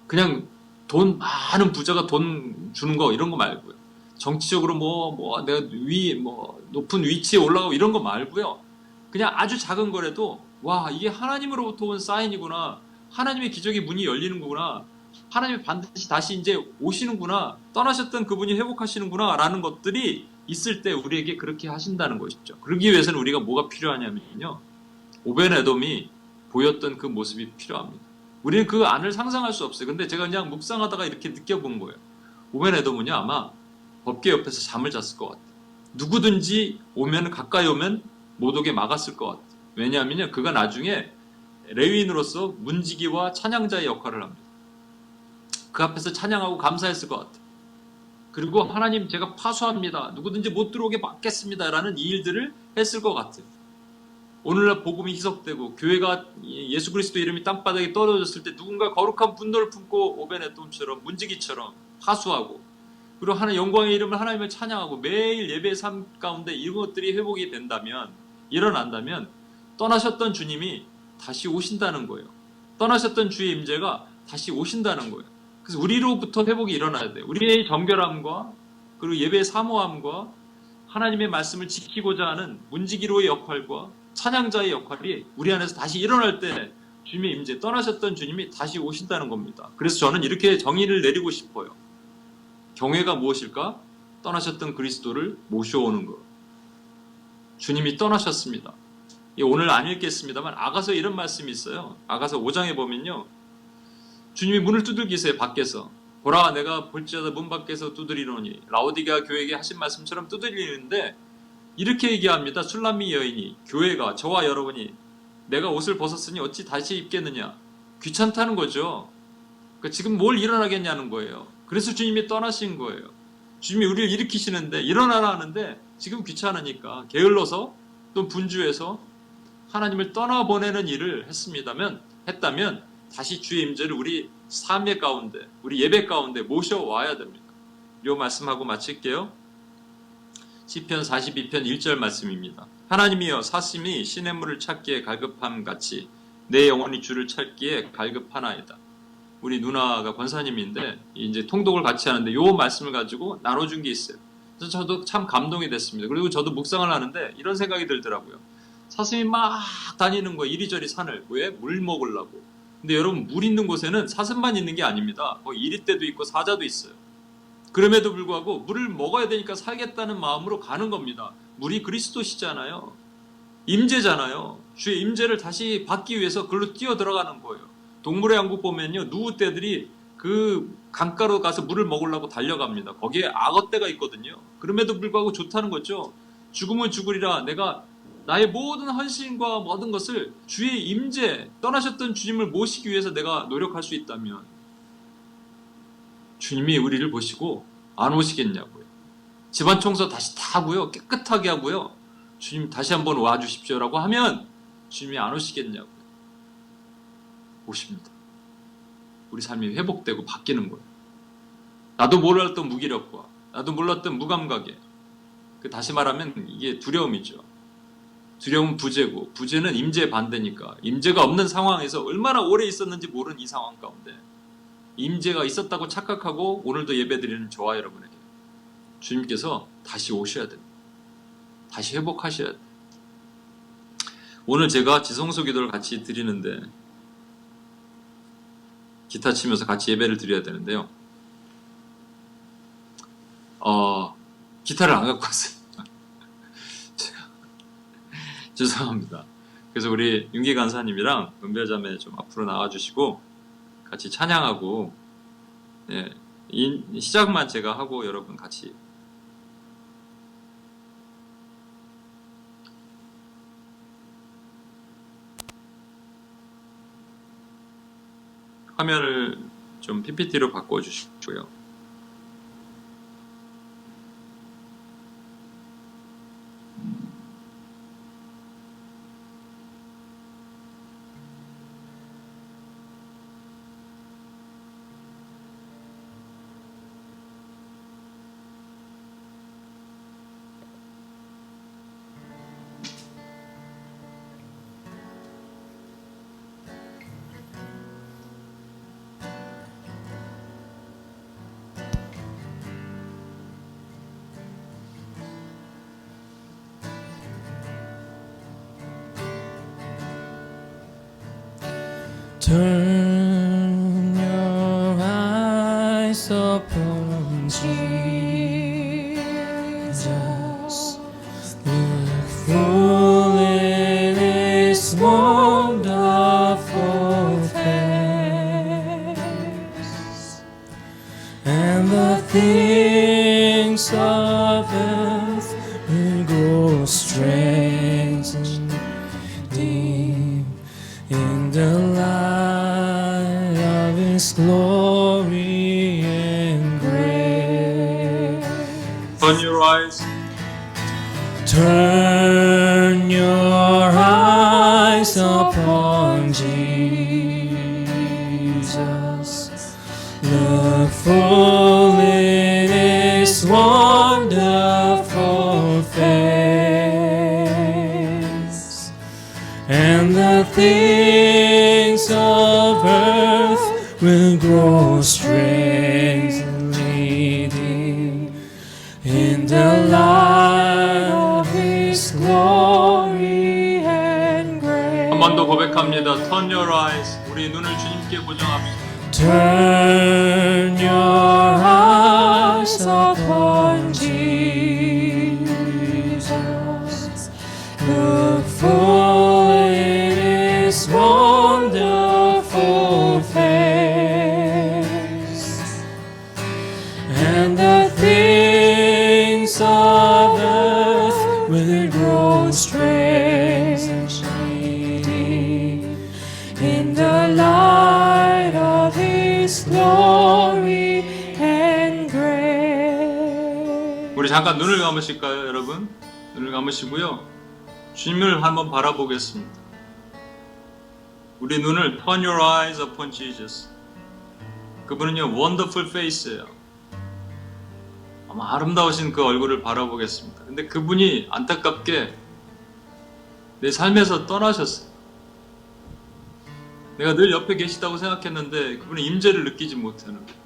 그냥 돈 많은 부자가 돈 주는 거 이런 거 말고요. 정치적으로 내가 높은 위치에 올라가고 이런 거 말고요. 그냥 아주 작은 거라도 와, 이게 하나님으로부터 온 사인이구나. 하나님의 기적의 문이 열리는 거구나. 하나님이 반드시 다시 이제 오시는구나. 떠나셨던 그분이 회복하시는구나. 라는 것들이 있을 때 우리에게 그렇게 하신다는 것이죠. 그러기 위해서는 우리가 뭐가 필요하냐면요. 오벤에돔이 보였던 그 모습이 필요합니다. 우리는 그 안을 상상할 수 없어요. 근데 제가 그냥 묵상하다가 이렇게 느껴본 거예요. 오벤에돔은요, 아마 법궤 옆에서 잠을 잤을 것 같아요. 누구든지 가까이 오면 못 오게 막았을 것 같아요. 왜냐하면요, 그가 나중에 레위인으로서 문지기와 찬양자의 역할을 합니다. 그 앞에서 찬양하고 감사했을 것 같아요. 그리고 하나님, 제가 파수합니다. 누구든지 못 들어오게 막겠습니다. 라는 이 일들을 했을 것 같아요. 오늘날 복음이 희석되고 교회가 예수 그리스도 이름이 땅바닥에 떨어졌을 때 누군가 거룩한 분노를 품고 오벤에돔처럼 문지기처럼 파수하고, 그리고 하나님 영광의 이름을 하나님을 찬양하고 매일 예배의 삶 가운데 이런 것들이 회복이 된다면, 일어난다면 떠나셨던 주님이 다시 오신다는 거예요. 떠나셨던 주의 임재가 다시 오신다는 거예요. 그래서 우리로부터 회복이 일어나야 돼요. 우리의 정결함과 그리고 예배의 사모함과 하나님의 말씀을 지키고자 하는 문지기로의 역할과 찬양자의 역할이 우리 안에서 다시 일어날 때 주님의 임재, 떠나셨던 주님이 다시 오신다는 겁니다. 그래서 저는 이렇게 정의를 내리고 싶어요. 경외가 무엇일까? 떠나셨던 그리스도를 모셔오는 것. 주님이 떠나셨습니다. 오늘 안 읽겠습니다만 아가서 이런 말씀이 있어요. 아가서 5장에 보면요. 주님이 문을 두들기세요. 밖에서. 보라, 내가 볼지어다 문 밖에서 두드리노니. 라오디게아 교회에게 하신 말씀처럼 두드리는데 이렇게 얘기합니다. 술람미 여인이, 교회가, 저와 여러분이 내가 옷을 벗었으니 어찌 다시 입겠느냐. 귀찮다는 거죠. 그러니까 지금 뭘 일어나겠냐는 거예요. 그래서 주님이 떠나신 거예요. 주님이 우리를 일으키시는데, 일어나라 하는데 지금 귀찮으니까 게을러서 또 분주해서 하나님을 떠나보내는 일을 했다면 다시 주의 임재를 우리 삶의 가운데, 우리 예배 가운데 모셔와야 됩니다. 이 말씀하고 마칠게요. 시편 42편 1절 말씀입니다. 하나님이여, 사심이 시냇물을 찾기에 갈급함 같이 내 영혼이 주를 찾기에 갈급하나이다. 우리 누나가 권사님인데 이제 통독을 같이 하는데 이 말씀을 가지고 나눠준 게 있어요. 그래서 저도 참 감동이 됐습니다. 그리고 저도 묵상을 하는데 이런 생각이 들더라고요. 사슴이 막 다니는 거예요. 이리저리 산을. 왜? 물 먹으려고. 근데 여러분, 물 있는 곳에는 사슴만 있는 게 아닙니다. 이리떼도 있고 사자도 있어요. 그럼에도 불구하고 물을 먹어야 되니까 살겠다는 마음으로 가는 겁니다. 물이 그리스도시잖아요. 임재잖아요. 주의 임재를 다시 받기 위해서 그걸로 뛰어 들어가는 거예요. 동물의 왕국 보면요, 누우떼들이 그 강가로 가서 물을 먹으려고 달려갑니다. 거기에 악어떼가 있거든요. 그럼에도 불구하고 좋다는 거죠. 죽으면 죽으리라. 내가 나의 모든 헌신과 모든 것을 주의 임재, 떠나셨던 주님을 모시기 위해서 내가 노력할 수 있다면 주님이 우리를 보시고 안 오시겠냐고요. 집안 청소 다시 다 하고요. 깨끗하게 하고요. 주님 다시 한번 와주십시오라고 하면 주님이 안 오시겠냐고요. 오십니다. 우리 삶이 회복되고 바뀌는 거예요. 나도 몰랐던 무기력과 나도 몰랐던 무감각에, 다시 말하면 이게 두려움이죠. 두려움은 부재고, 부재는 임재의 반대니까 임재가 없는 상황에서 얼마나 오래 있었는지 모르는 이 상황 가운데 임재가 있었다고 착각하고 오늘도 예배드리는 저와 여러분에게 주님께서 다시 오셔야 됩니다. 다시 회복하셔야 돼요. 오늘 제가 지성소 기도를 같이 드리는데 기타 치면서 같이 예배를 드려야 되는데요. 기타를 안 갖고 왔어요. 제가 죄송합니다. 그래서 우리 윤기 간사님이랑 은별자매 좀 앞으로 나와주시고 같이 찬양하고, 시작만 제가 하고 여러분 같이 화면을 좀 PPT로 바꿔주시고요. Turn your eyes upon Jesus. Look full in His wonderful face, and the things of earth will grow strange and deep in the light of His glory and grace. Turn your eyes. Turn your eyes upon Jesus. Look full in His wonderful face, and the things of earth will grow strangely deep in the light of His glory and grace. 한 번 더 고백합니다. Turn your eyes. 우리 눈을 주님께 고정합시다. Turn your eyes upon Jesus. Look full in His wonderful face, and the things of earth will grow strangely deep in the light of His glory and grace. 우리 잠깐 눈을 감으실까요, 여러분? 눈을 감으시고요. 주님을 한번 바라보겠습니다. 우리 눈을 Turn your eyes upon Jesus. 그분은요, wonderful face예요. 아마 아름다우신 그 얼굴을 바라보겠습니다. 근데 그분이 안타깝게 내 삶에서 떠나셨어요. 내가 늘 옆에 계시다고 생각했는데 그분의 임재를 느끼지 못하는 거예요.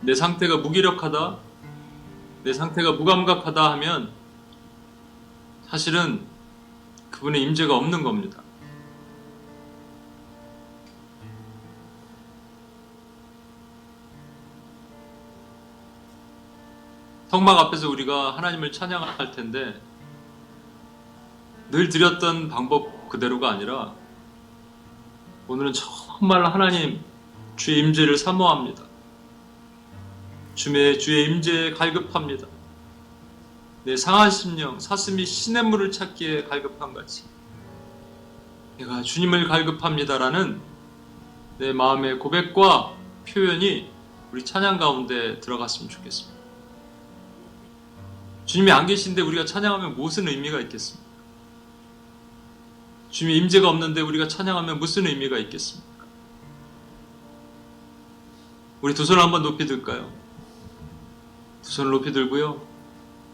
내 상태가 무기력하다, 내 상태가 무감각하다 하면 사실은 그분의 임재가 없는 겁니다. 성막 앞에서 우리가 하나님을 찬양할 텐데 늘 드렸던 방법 그대로가 아니라 오늘은 정말 하나님 주의 임재를 사모합니다. 주의 임재에 갈급합니다. 내 상한 심령, 사슴이 시냇물을 찾기에 갈급한 같이 내가 주님을 갈급합니다라는 내 마음의 고백과 표현이 우리 찬양 가운데 들어갔으면 좋겠습니다. 주님이 안 계신데 우리가 찬양하면 무슨 의미가 있겠습니까? 주님의 임재가 없는데 우리가 찬양하면 무슨 의미가 있겠습니까? 우리 두 손을 한번 높이 들까요? 두 손을 높이 들고요.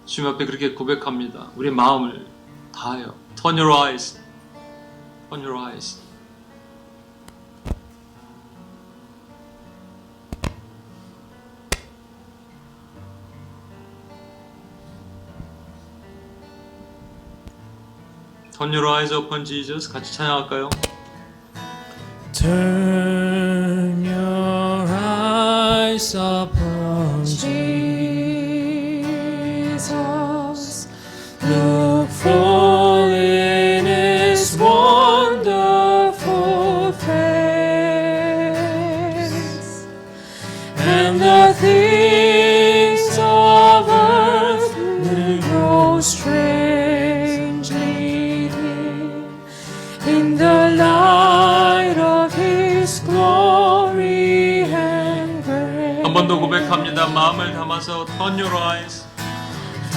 주님 앞에 그렇게 고백합니다. 우리 마음을 다하여 Turn your eyes. Turn your eyes. Turn your eyes upon Jesus. 같이 찬양할까요? Turn your eyes upon Jesus. Look full in His wonderful face, and the things of earth will grow strangely dim in the light of His glory and grace. 한 번 더 고백합니다. 마음을 담아서 Turn your eyes.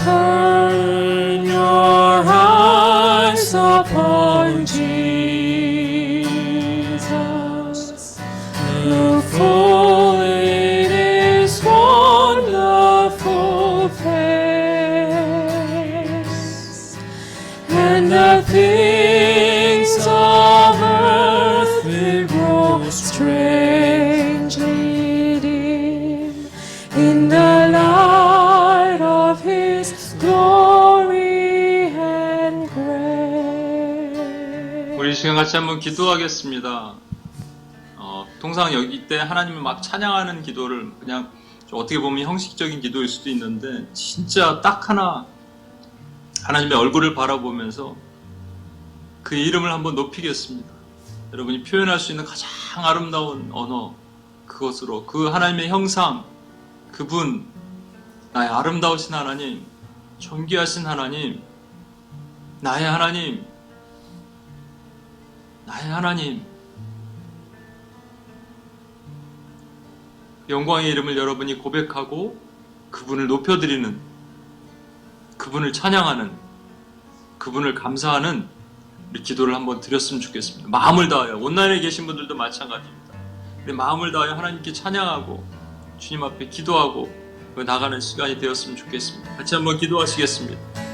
Turn your eyes upon Jesus. Look full in His wonderful face, and the things of earth will grow strangely dim in the light of His glory and grace. 우리 시간 같이 한번 기도하겠습니다. 통상 여기 때 하나님을 막 찬양하는 기도를 그냥 좀 어떻게 보면 형식적인 기도일 수도 있는데 진짜 딱 하나 하나님의 얼굴을 바라보면서 그 이름을 한번 높이겠습니다. 여러분이 표현할 수 있는 가장 아름다운 언어, 그것으로 그 하나님의 형상, 그분, 나의 아름다우신 하나님, 존귀하신 하나님, 나의 하나님, 나의 하나님, 영광의 이름을 여러분이 고백하고 그분을 높여드리는, 그분을 찬양하는, 그분을 감사하는 우리 기도를 한번 드렸으면 좋겠습니다. 마음을 다하여, 온라인에 계신 분들도 마찬가지입니다. 우리 마음을 다하여 하나님께 찬양하고 주님 앞에 기도하고 나가는 시간이 되었으면 좋겠습니다. 같이 한번 기도하시겠습니다.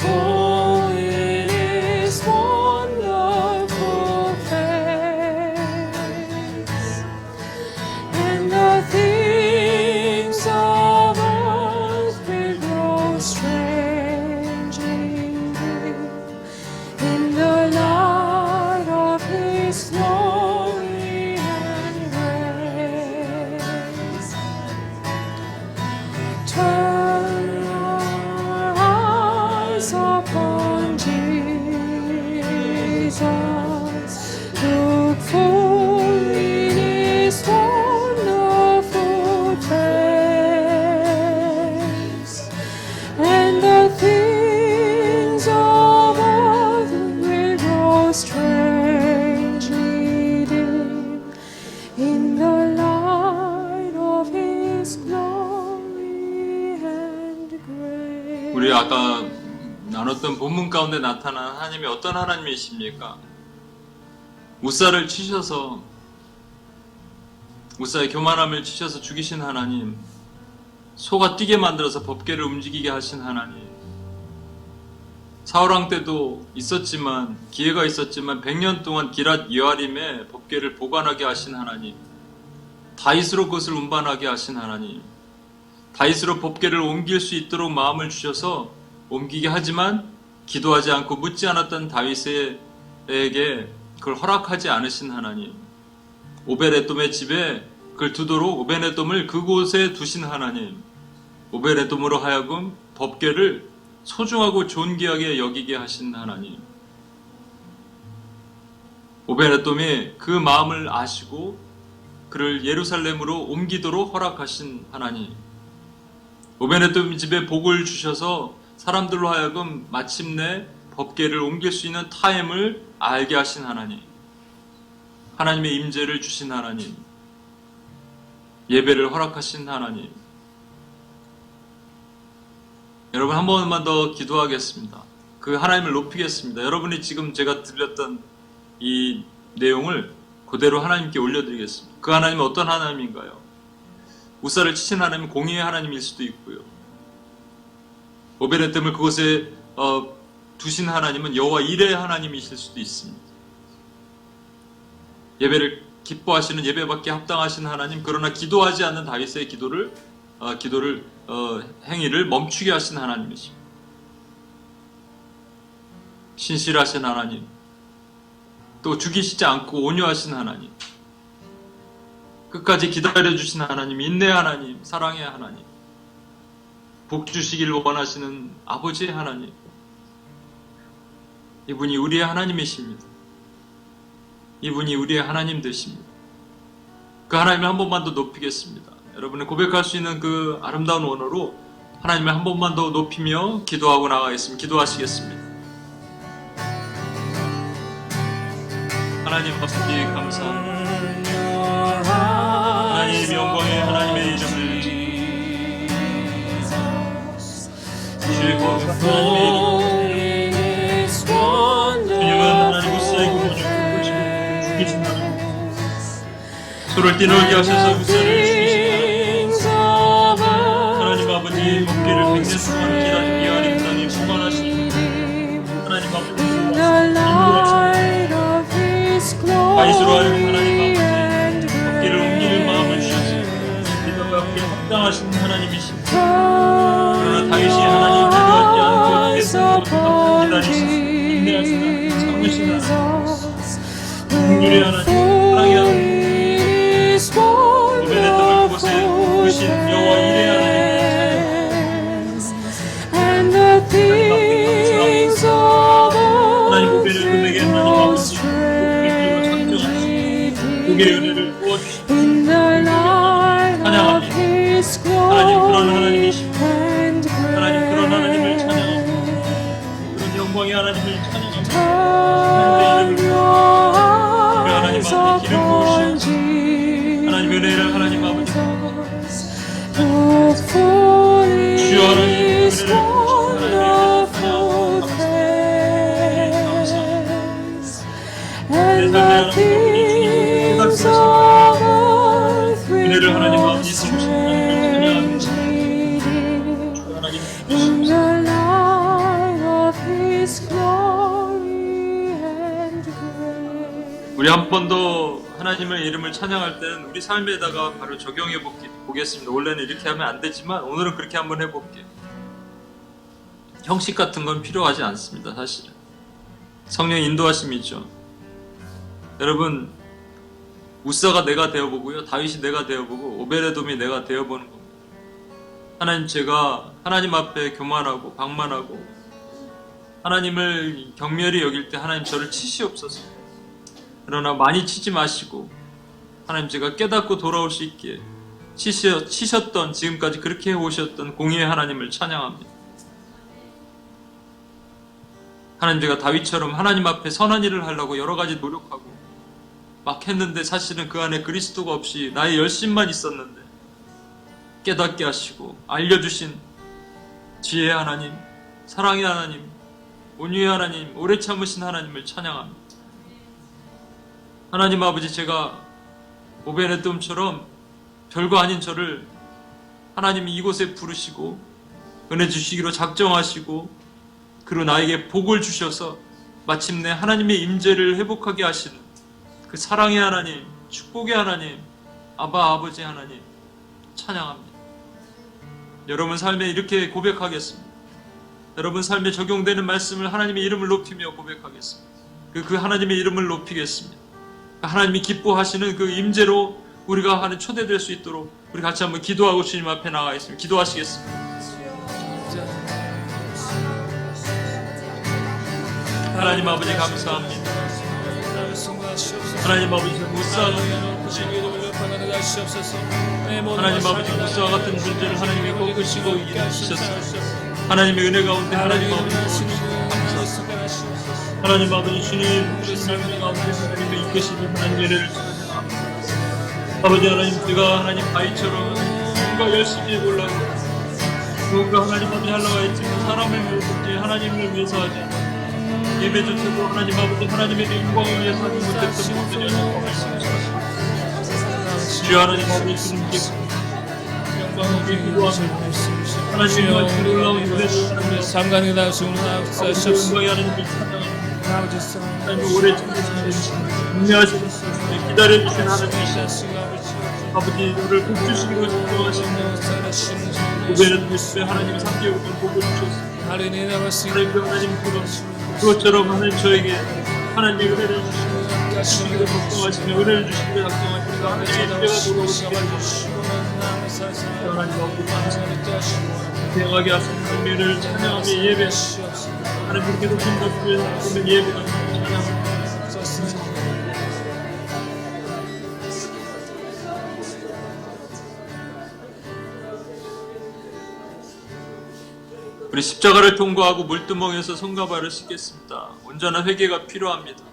For it is wonderful face, and the things of earth will grow strangely in the light of His glory and grace. Turn our eyes upon Jesus, look full in His wonderful face, and the things of earth will grow strangely dim in the light of His glory and grace. 우리 아까 나눴던 본문 가운데 나타난 하나님이 어떤 하나님이십니까? 우사를 치셔서, 우사의 교만함을 치셔서 죽이신 하나님, 소가 뛰게 만들어서 법궤를 움직이게 하신 하나님, 사울왕 때도 있었지만, 기회가 있었지만 100년 동안 기랏 여아림에 법궤를 보관하게 하신 하나님, 다윗으로 그것을 운반하게 하신 하나님, 다윗으로 법궤를 옮길 수 있도록 마음을 주셔서 옮기게 하지만 기도하지 않고 묻지 않았던 다윗에게 그걸 허락하지 않으신 하나님, 오베레돔의 집에 그걸 두도록 오베레돔을 그곳에 두신 하나님, 오베레돔으로 하여금 법궤를 소중하고 존귀하게 여기게 하신 하나님, 오베레돔이 그 마음을 아시고 그를 예루살렘으로 옮기도록 허락하신 하나님, 오베네돔 집에 복을 주셔서 사람들로 하여금 마침내 법궤를 옮길 수 있는 타임을 알게 하신 하나님, 하나님의 임재를 주신 하나님, 예배를 허락하신 하나님. 여러분 한 번만 더 기도하겠습니다. 그 하나님을 높이겠습니다. 여러분이 지금 제가 들렸던 이 내용을 그대로 하나님께 올려드리겠습니다. 그 하나님은 어떤 하나님인가요? 우사를 치신 하나님은 공의의 하나님일 수도 있고요. 오베레돔을 그곳에 두신 하나님은 여호와 이레의 하나님이실 수도 있습니다. 예배를 기뻐하시는, 예배받기에 합당하신 하나님, 그러나 기도하지 않는 다윗의 행위를 멈추게 하신 하나님이십니다. 신실하신 하나님, 또 죽이시지 않고 온유하신 하나님, 끝까지 기다려주신 하나님, 인내의 하나님, 사랑의 하나님, 복 주시길 원하시는 아버지의 하나님, 이분이 우리의 하나님이십니다. 이분이 우리의 하나님 되십니다. 그 하나님을 한 번만 더 높이겠습니다. 여러분은 고백할 수 있는 그 아름다운 언어로 하나님을 한 번만 더 높이며 기도하고 나가겠습니다. 기도하시겠습니다. 하나님 아버지 감사합니다. 하나님 영광의 하나님의 이름을 즐거운 하나님의 이름, 주님은 하나님 우사의 구원을 죽이신 하나님, 소를 뛰놀게 하셔서 우산을 주시신 하나님 아버지 목기를 100년 동안 기다리게 하리다니 풍만하신 하나님 아버지 다윗으로 하여금 하나님 아버지 목기를 옮기는 마음을 주셨습니다. 믿음과 함께 합당하신 하나님이십니다. 그러나 다윗이 하나님을 두려워하지 않고 계속 기다리시고 인내하시는 참으신 하나님, 긍휼의 하나님, 사랑의 하나님, 오베데돔을 곳에 두신 여호와 이레 하나님, 오베데돔에게 하나님 아버지 복을 작정하시고 복의 은혜를 부어주시고 찬양합니다. 하나님 그런 하나님이십니다. 하나님 그런 하나님을 찬양합니다. 그런 영광의 하나님을 찬양합니다. 그 하나님 아버지 기름 부으시고 하나님 은혜를 하나님 아버지 주여 하나님 은혜를 부으시고 은혜를 하나님 아버지 성신 하나님을 찬양합니다. 하나님 우리 한 번 더 하나님의 이름을 찬양할 때는 우리 삶에다가 바로 적용해 보겠습니다. 원래는 이렇게 하면 안 되지만 오늘은 그렇게 한번 해볼게요. 형식 같은 건 필요하지 않습니다. 사실은 성령의 인도하심이죠. 여러분 우사가 내가 되어보고요, 다윗이 내가 되어보고 오베데돔이 내가 되어보는 겁니다. 하나님, 제가 하나님 앞에 교만하고 방만하고 하나님을 경멸히 여길 때 하나님 저를 치시옵소서. 그러나 많이 치지 마시고 하나님 제가 깨닫고 돌아올 수 있기에 치셨던, 지금까지 그렇게 해오셨던 공의의 하나님을 찬양합니다. 하나님, 제가 다윗처럼 하나님 앞에 선한 일을 하려고 여러 가지 노력하고 막 했는데 사실은 그 안에 그리스도가 없이 나의 열심만 있었는데 깨닫게 하시고 알려주신 지혜의 하나님, 사랑의 하나님, 온유의 하나님, 오래 참으신 하나님을 찬양합니다. 하나님 아버지, 제가 오베데돔처럼 별거 아닌 저를 하나님이 이곳에 부르시고 은혜 주시기로 작정하시고 그리고 나에게 복을 주셔서 마침내 하나님의 임재를 회복하게 하시는 그 사랑의 하나님, 축복의 하나님, 아버지 하나님 찬양합니다. 여러분 삶에 이렇게 고백하겠습니다. 여러분 삶에 적용되는 말씀을 하나님의 이름을 높이며 고백하겠습니다. 그 하나님의 이름을 높이겠습니다. 하나님이 기뻐하시는 그 임재로 우리가 하는 초대될 수 있도록 우리 같이 한번 기도하고 주님 앞에 나가겠습니다. 기도하시겠습니다. 하나님 아버지 감사합니다. 하나님 아버지 무사한 하나님 아버지 무사와 같은 문제를 하나님이 꺾으시고 일으키셨습니다. 하나님의 은혜 가운데 하나님 아버지 감사합니다. 하나님 아버지 주님 말씀 가운데 하나님의 이끄시는 하나님의 은혜를 찬양합니다. 아버지 하나님, 제가 하나님 다윗처럼 뭔가 열심히 해보려고 뭔가 하나님 아버지 하려고 했지만 사람을 위해서 하나님을 위해서 하지 않아 예배조차도 하나님 아버지 하나님의 영광을 위해서 하지 못했던 분들이었다고 말씀하셨습니다. 주여 하나님 아버지 주님께 영광하게 기도합니다. 하나님의 같은 놀라운 은혜를 하나님의 상관이 나오시옵소서. 영광의 하나님을 찬양합니다. 하나님 오래 참으시는 인내하시는 기다려주신 하나님이시옵소서. 아버지 우리를 복 주시기로 작정하시고 오베데돔 집에 하나님 3개월간 복을 주셨습니다. 하나님 그것처럼 하나님 저에게 하나님의 은혜를 주시기로 작정하시며 은혜를 주시기로 작정하시니까 하나님의 은혜가 돌아오시게 해주시옵소서. 하나님 아버지 감사합니다. 대하게 하신 하나님의 은혜를 찬양하며 예배하시옵소서. 하나님 그렇게 높은 것을 보면 예배가 찬양합니다. 우리 십자가를 통과하고 물두멍에서 손과 발을 씻겠습니다. 온전한 회개가 필요합니다.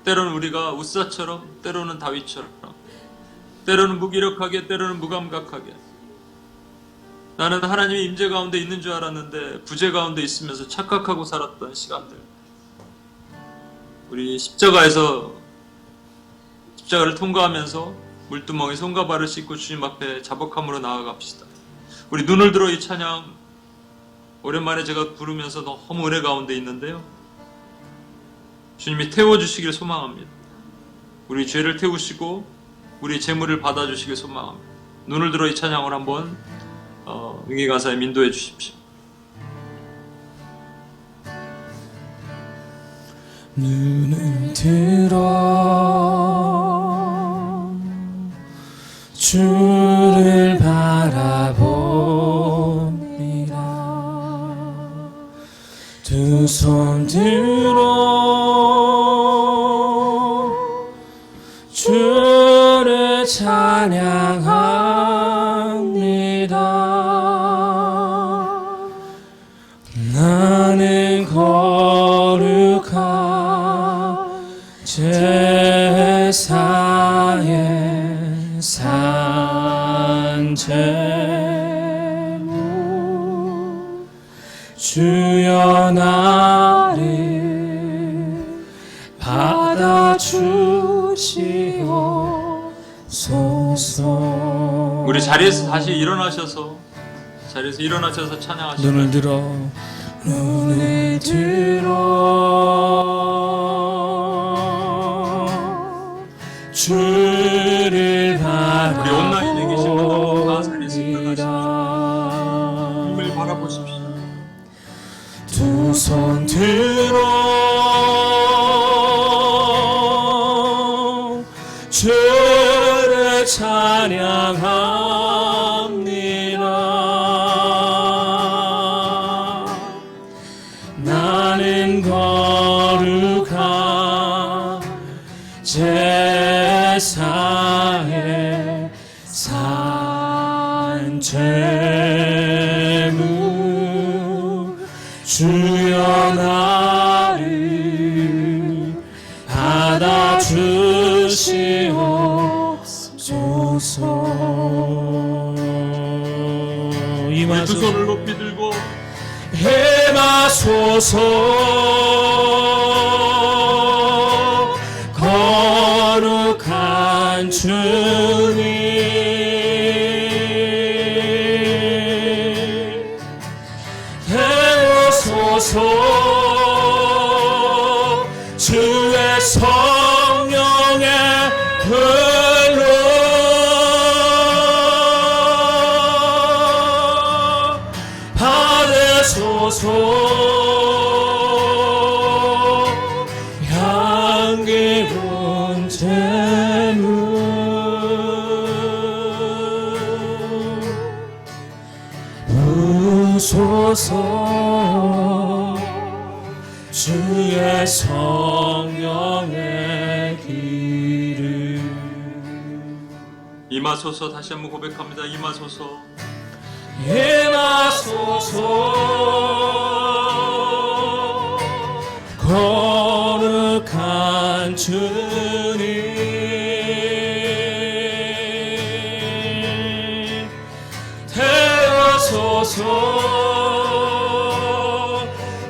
때로는 우리가 우사처럼, 때로는 다윗처럼, 때로는 무기력하게, 때로는 무감각하게 나는 하나님의 임재 가운데 있는 줄 알았는데 부재 가운데 있으면서 착각하고 살았던 시간들, 우리 십자가를 통과하면서 물두멍에 손과 발을 씻고 주님 앞에 자복함으로 나아갑시다. 우리 눈을 들어 이 찬양 오랜만에 제가 부르면서 너무 은혜 가운데 있는데요, 주님이 태워주시길 소망합니다. 우리 죄를 태우시고 우리 재물을 받아주시길 소망합니다. 눈을 들어 이 찬양을 한번 응기 가사에 인도해 주십시오. 눈을 들어 주를 바라봅니다. 두 손 들어 주를 찬양합니다. 나는 거룩한 제사의 산제물 주여 나를 받아주시옵소서. 우리 자리에서 다시 일어나셔서 찬양하시고 눈을 들어 주를 우리 온라인에 계신 분들 다 자리에서 일어나십시오. 바라봅니다. 주님을 바라보십시오. 두 손 들어 주를 찬양합니다. 나는 거룩한 제사의 산제물 주여 나를 받아주시옵소서. 우리 두 손을 높이 들고 임하소서. 거룩한 주님 태우소서. 주의 성령의 불로 받으소서. 향기로운 제물 부소서. 주의 성령의 길을 임하소서. 다시 한번 고백합니다. 임하소서. 임하소서. 거룩한 주님 태우소서.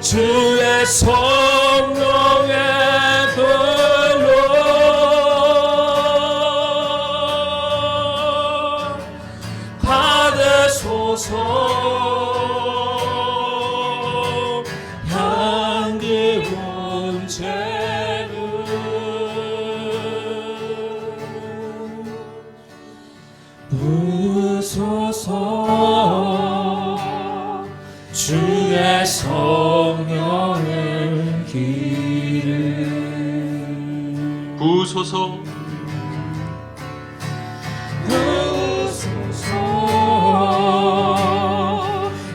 주의 성령의 불로 받으소서. 향기로운 제물 부소서. 주의 성령의 길을 부소서. 부소서.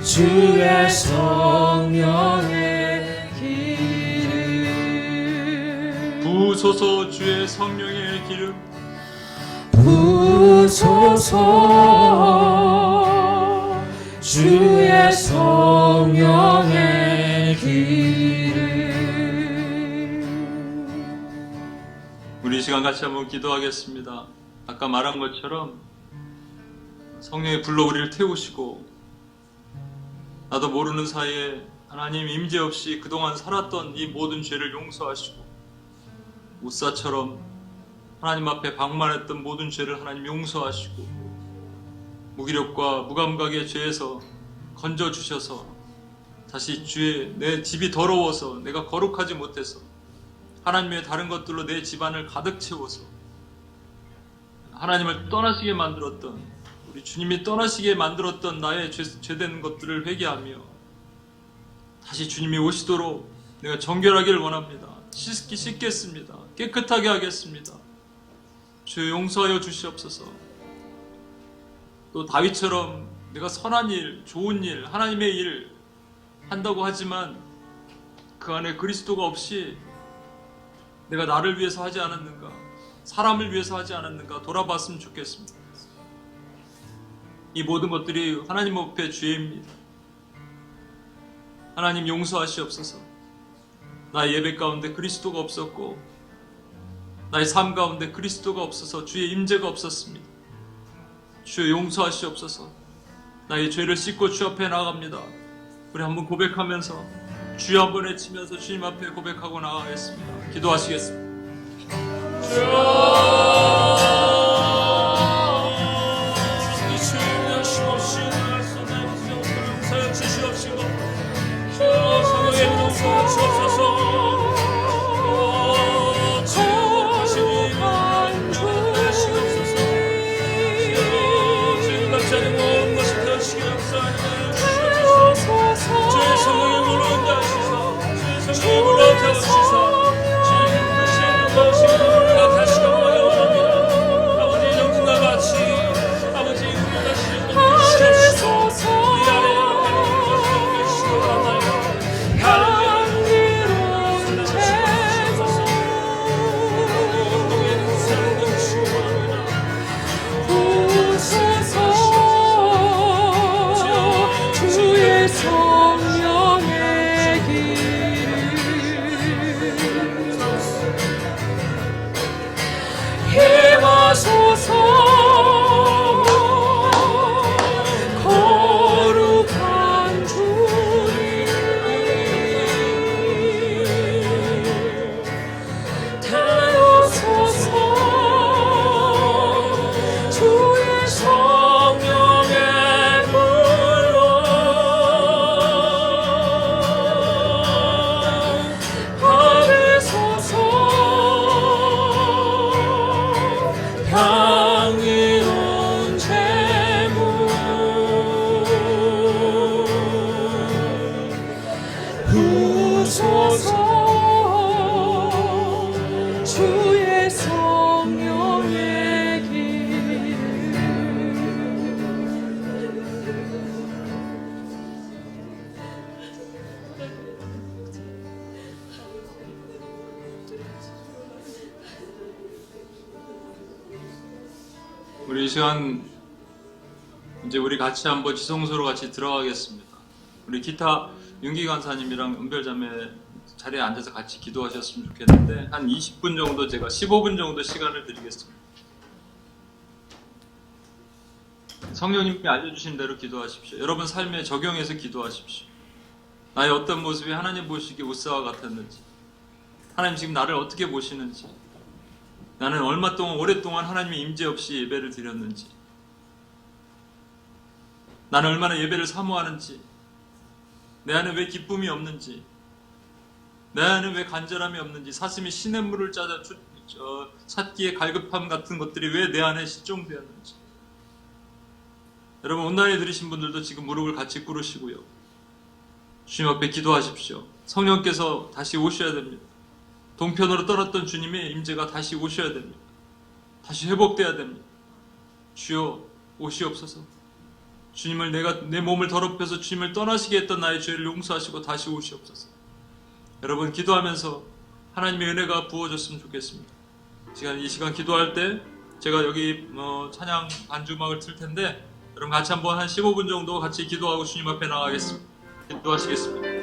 주의 성령의 길을 부소서. 주의 성령의 기름 부소서. 주의 성령의 길을 우리 이 시간 같이 한번 기도하겠습니다. 아까 말한 것처럼 성령의 불로 우리를 태우시고 나도 모르는 사이에 하나님 임재 없이 그동안 살았던 이 모든 죄를 용서하시고 우사처럼 하나님 앞에 방만했던 모든 죄를 하나님 용서하시고 무기력과 무감각의 죄에서 건져주셔서 다시 주의 내 집이 더러워서 내가 거룩하지 못해서 하나님의 다른 것들로 내 집안을 가득 채워서 하나님을 떠나시게 만들었던 우리 주님이 떠나시게 만들었던 나의 죄된 것들을 회개하며 다시 주님이 오시도록 내가 정결하기를 원합니다. 씻겠습니다. 깨끗하게 하겠습니다. 주여 용서하여 주시옵소서. 또 다윗처럼 내가 선한 일, 좋은 일, 하나님의 일 한다고 하지만 그 안에 그리스도가 없이 내가 나를 위해서 하지 않았는가, 사람을 위해서 하지 않았는가 돌아봤으면 좋겠습니다. 이 모든 것들이 하나님 앞에 죄입니다. 하나님 용서하시옵소서. 나의 예배 가운데 그리스도가 없었고 나의 삶 가운데 그리스도가 없어서 주의 임재가 없었습니다. 주여 용서하시옵소서. 나의 죄를 씻고 주 앞에 나아갑니다. 우리 한번 고백하면서 주여 한번 외치면서 주님 앞에 고백하고 나아가겠습니다. 기도하시겠습니다. 우리 이 시간 이제 우리 같이 한번 지성소로 같이 들어가겠습니다. 우리 기타 윤기 간사님이랑 은별자매 자리에 앉아서 같이 기도하셨으면 좋겠는데 한 20분 정도 제가 15분 정도 시간을 드리겠습니다. 성령님이 알려주신 대로 기도하십시오. 여러분 삶에 적용해서 기도하십시오. 나의 어떤 모습이 하나님 보시기에 우스와 같았는지, 하나님 지금 나를 어떻게 보시는지, 나는 얼마 동안 오랫동안 하나님의 임재 없이 예배를 드렸는지, 나는 얼마나 예배를 사모하는지, 내 안에 왜 기쁨이 없는지, 내 안에 왜 간절함이 없는지, 사슴이 시냇물을 찾기에 갈급함 같은 것들이 왜 내 안에 실종되었는지. 여러분 온라인에 들으신 분들도 지금 무릎을 같이 꿇으시고요, 주님 앞에 기도하십시오. 성령께서 다시 오셔야 됩니다. 동편으로 떠났던 주님의 임재가 다시 오셔야 됩니다. 다시 회복돼야 됩니다. 주여 오시옵소서. 주님을 내 몸을 더럽혀서 주님을 떠나시게 했던 나의 죄를 용서하시고 다시 오시옵소서. 여러분 기도하면서 하나님의 은혜가 부어졌으면 좋겠습니다. 이 시간 기도할 때 제가 여기 찬양 반주 음악을 틀 텐데 여러분 같이 한번 한 15분 정도 같이 기도하고 주님 앞에 나가겠습니다. 기도하시겠습니다.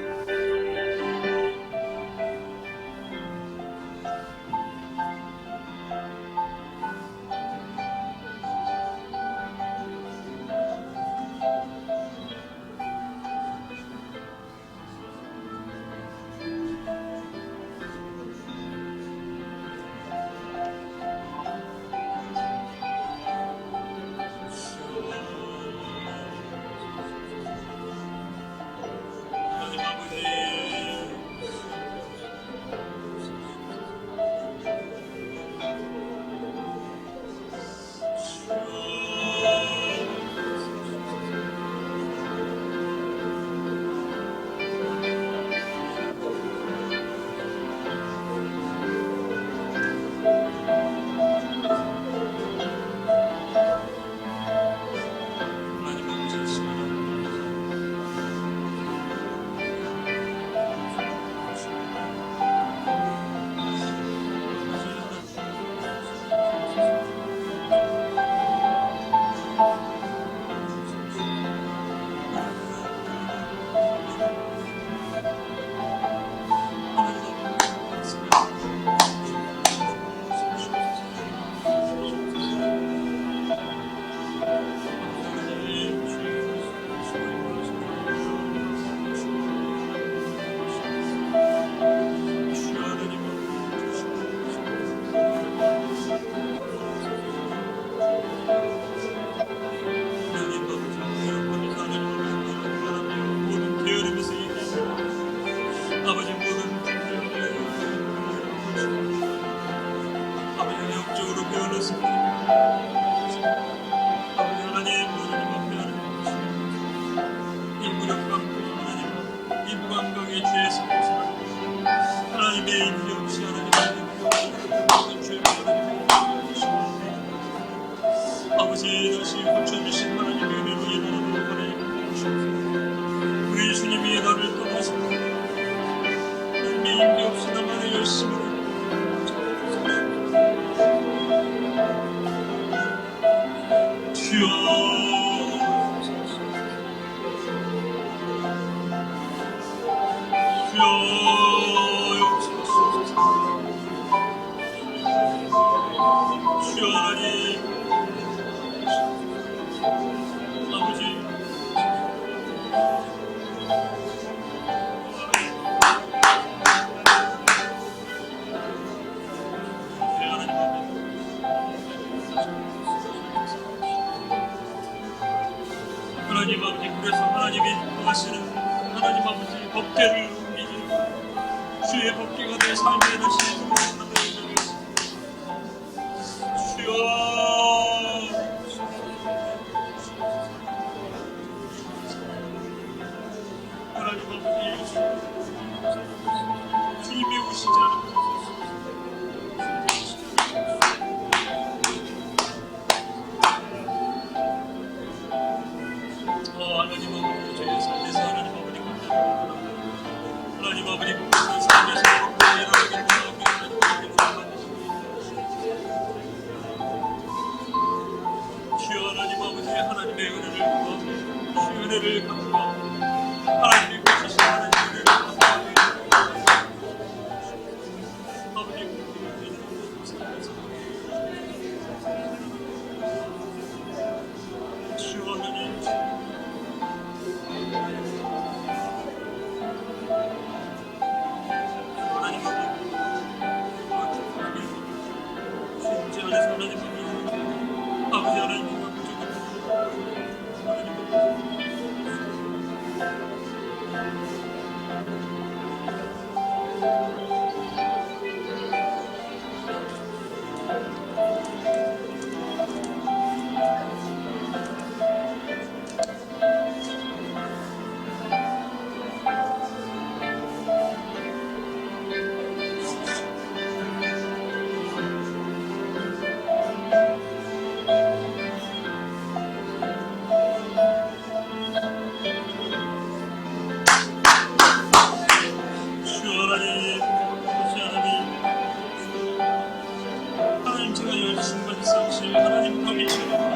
영광의 죄에서 벗어나고 하나님의 인기 없이 하나님의 인기 없이 죄를 하나님의 아버지 다시 고쳐주신 하나님의 은혜로 인하여 하나님 주옵소서. 우리 주님이 나를 떠나서 하나님의 인기 없이 나만의 열심으로 주여 주여 하나님 아버지 하나님 아버지 그래서 하나님이 하시는 하나님 아버지 법궤를 옮기지 주의 법궤가 내 삶에 다시 들어온다는 주여 하나님 아버지 주님이 오시지 않으면 하나님 아버지 저희 삶에서 하나님 아버지 감사합니다. 하나님 아버지 모든 삶에서 일어나게 주여 하나님 아버지 하나님의 은혜를 구하고 주의 은혜를 감사하고 하나님이 보시신 하나님의 은혜를 감사하고 아버지 모든 삶에서 주여 하나님 하나님 진짜 안에서 하나님 아버지 하나님 하나님 제가 열심히 싸우실 하나님 거기처럼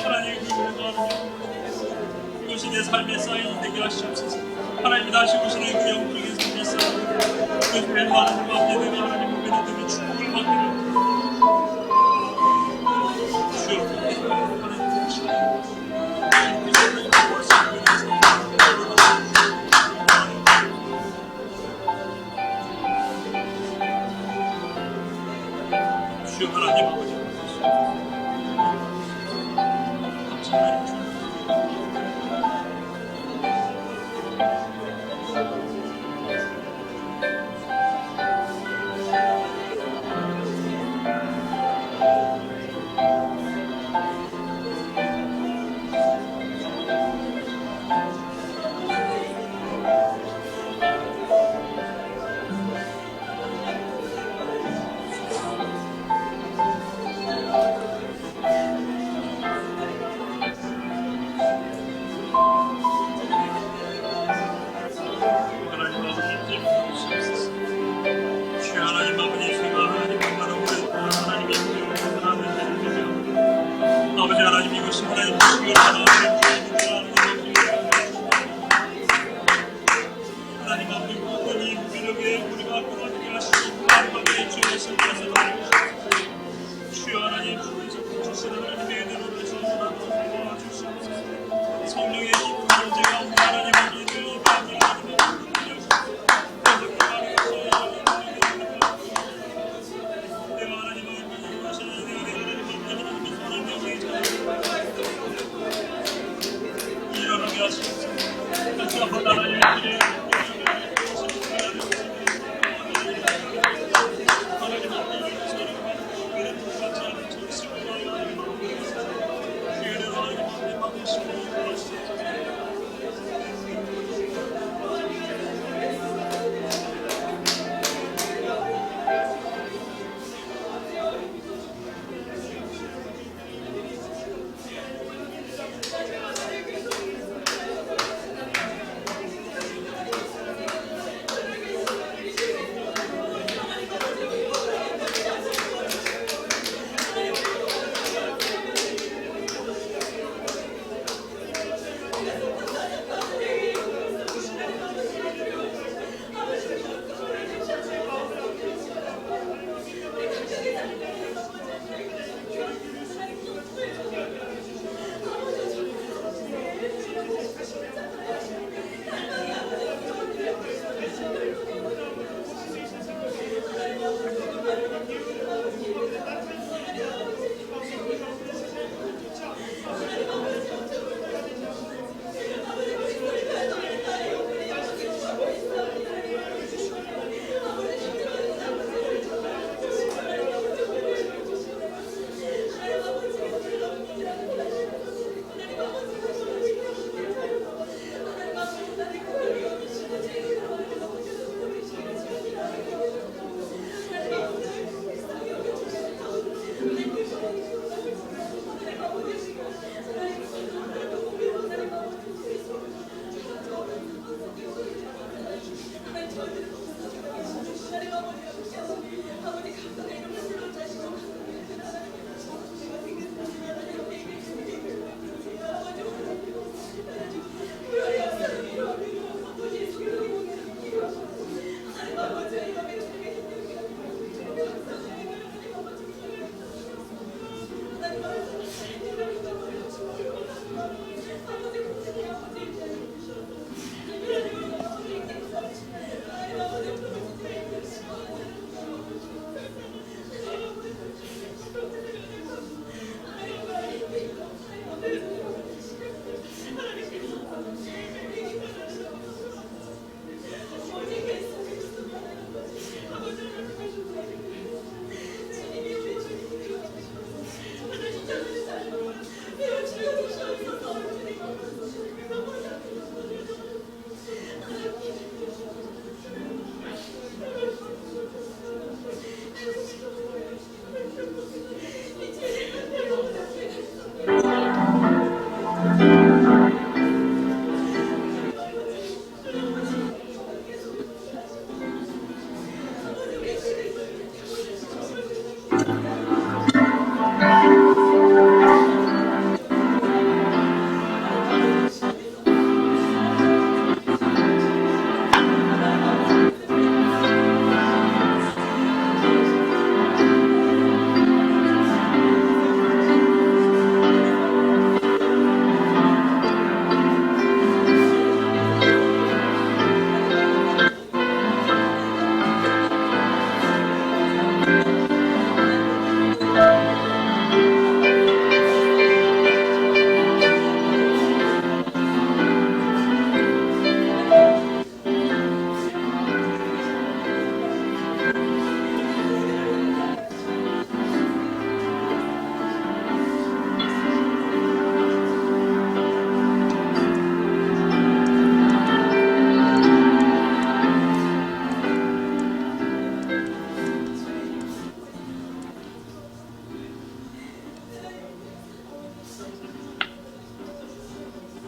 하나님을 이것이 내 삶의 사인이 되게 하시옵소서. 하나님이 다시 오시는 그 영적인 삶의 사인 그 죄의 하나님 앞에 내가 하나님 앞에 내가 축복을 받기를 주여 하나님 보시고 주여 하나님 아버지 감사하나님 주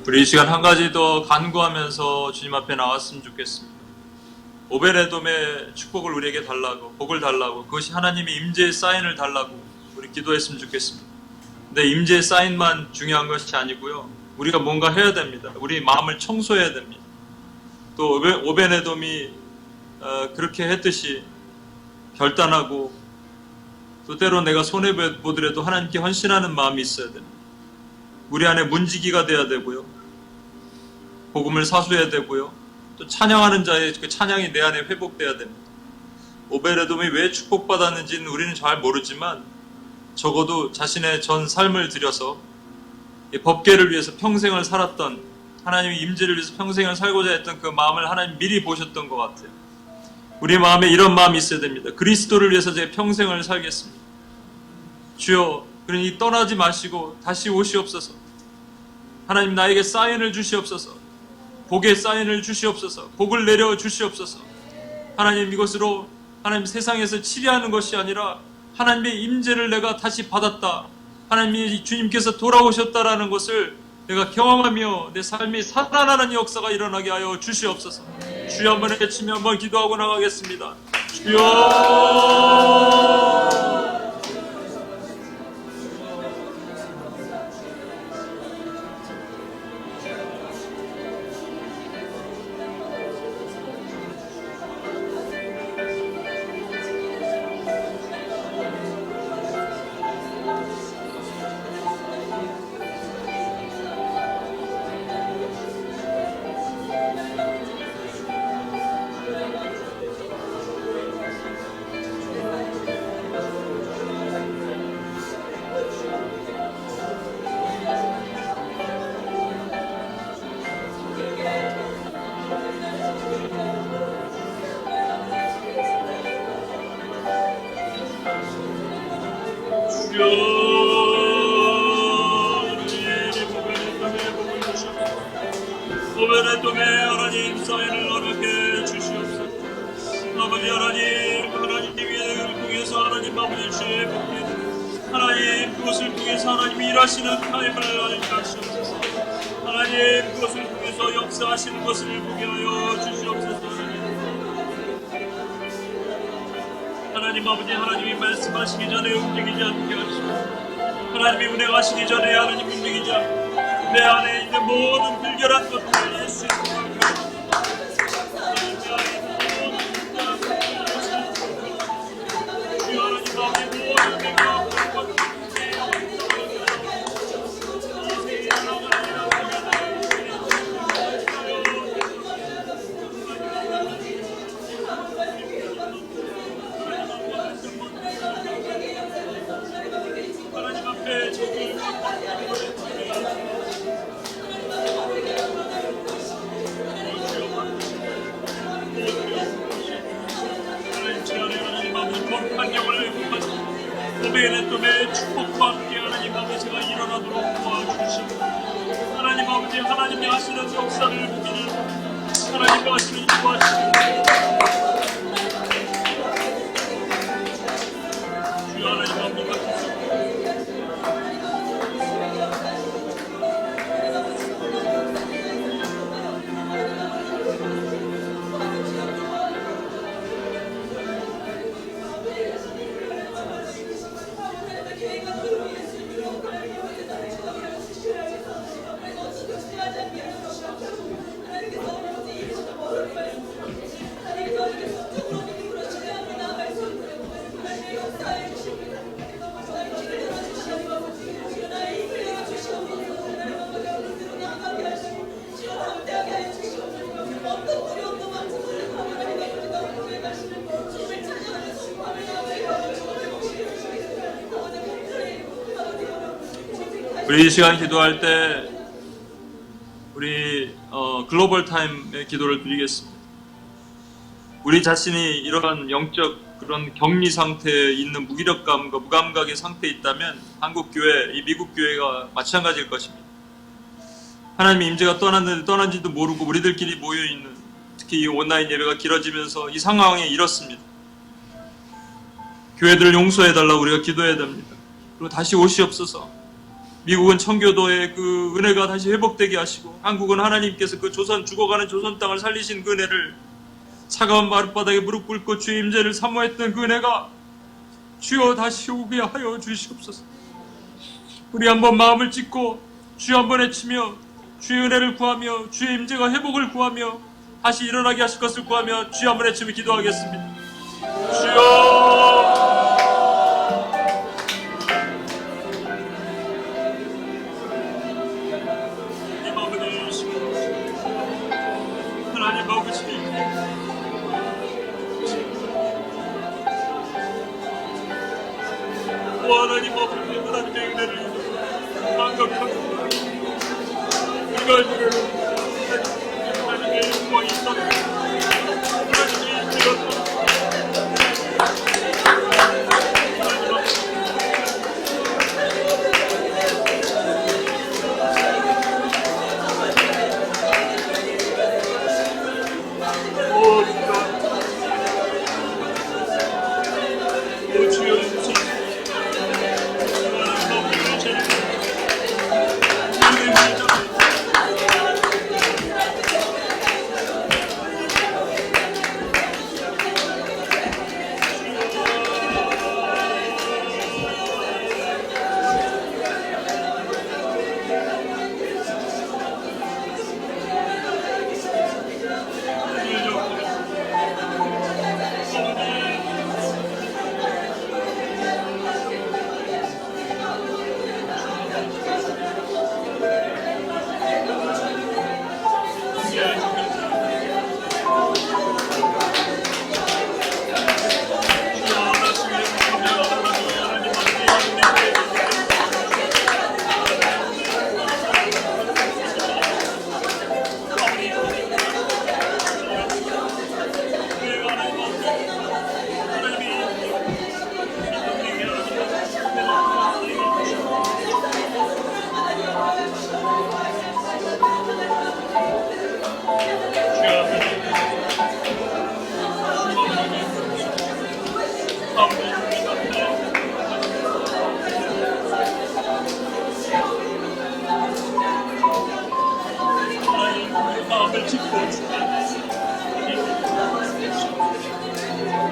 우리 이 시간 한 가지 더 간구하면서 주님 앞에 나왔으면 좋겠습니다. 오베레돔의 축복을 우리에게 달라고, 복을 달라고, 그것이 하나님의 임재의 사인을 달라고 우리 기도했으면 좋겠습니다. 근데 임재의 사인만 중요한 것이 아니고요, 우리가 뭔가 해야 됩니다. 우리 마음을 청소해야 됩니다. 또 오베레돔이 그렇게 했듯이 결단하고, 또 때로 내가 손해보더라도 하나님께 헌신하는 마음이 있어야 됩니다. 우리 안에 문지기가 돼야 되고요, 복음을 사수해야 되고요. 또 찬양하는 자의 그 찬양이 내 안에 회복돼야 됩니다. 오베레돔이 왜 축복받았는지는 우리는 잘 모르지만 적어도 자신의 전 삶을 들여서 이 법궤를 위해서 평생을 살았던, 하나님의 임재를 위해서 평생을 살고자 했던 그 마음을 하나님 미리 보셨던 것 같아요. 우리 마음에 이런 마음이 있어야 됩니다. 그리스도를 위해서 제 평생을 살겠습니다. 주여, 그러니 떠나지 마시고 다시 오시옵소서. 하나님, 나에게 사인을 주시옵소서. 복의 사인을 주시옵소서. 복을 내려 주시옵소서. 하나님, 이것으로 하나님 세상에서 치리하는 것이 아니라 하나님의 임재를 내가 다시 받았다, 하나님이 주님께서 돌아오셨다라는 것을 내가 경험하며 내 삶이 살아나는 역사가 일어나게 하여 주시옵소서. 주여 한번 외치며 한번 기도하고 나가겠습니다. 주여, 오베레돔의 하나님 사인을 허락해 주시옵소서. 아버지 하나님, 하나님의 통해서 하나님 아버지 주의 복귀, 하나님 그것을 통해서 하나님 일하시는 타임을 알게 하시옵소서. 하나님 그것을 통해서 역사하시는 것을 보게 하여 주시옵소서. 하나님 아버지, 하나님이 말씀하시기 전에 움직이지 않게 하시고, 하나님이 운행하시기 전에 하나님 움직이지 않고, 내 안에 있는 모든 불결한 것들을 예수의 이름으로 하나님 앞에 저를 오베레돔의 축복과 함께 하나님 아버지가 일어나도록 도와주시고, 하나님 아버지 하나님이 하시는 역사를 보기를 하나님과 하시는 도와주시고, 주여 하나님 아버지 같으시고 우리 이 시간 기도할 때 우리 글로벌 타임의 기도를 드리겠습니다. 우리 자신이 이러한 영적 그런 격리 상태에 있는 무기력감과 무감각의 상태에 있다면 한국 교회, 이 미국 교회가 마찬가지일 것입니다. 하나님의 임재가 떠났는데 떠난지도 모르고 우리들끼리 모여있는, 특히 이 온라인 예배가 길어지면서 이 상황에 이렇습니다. 교회들을 용서해달라고 우리가 기도해야 됩니다. 그리고 다시 오시옵소서. 미국은 청교도의 그 은혜가 다시 회복되게 하시고, 한국은 하나님께서 그 조선, 죽어가는 조선 땅을 살리신 그 은혜를, 차가운 마룻바닥에 무릎 꿇고 주의 임재를 사모했던 그 은혜가 주여 다시 오게 하여 주시옵소서. 우리 한번 마음을 찢고 주여 한번 외치며 주의 은혜를 구하며 주의 임재가 회복을 구하며 다시 일어나게 하실 것을 구하며 주여 한번 외치며 기도하겠습니다. 주여, 하나님 아버지, 하나님 아버지, 하나님의 은혜를 감격하고 이걸 하나님의 영광이 있다. 하나님의 인기가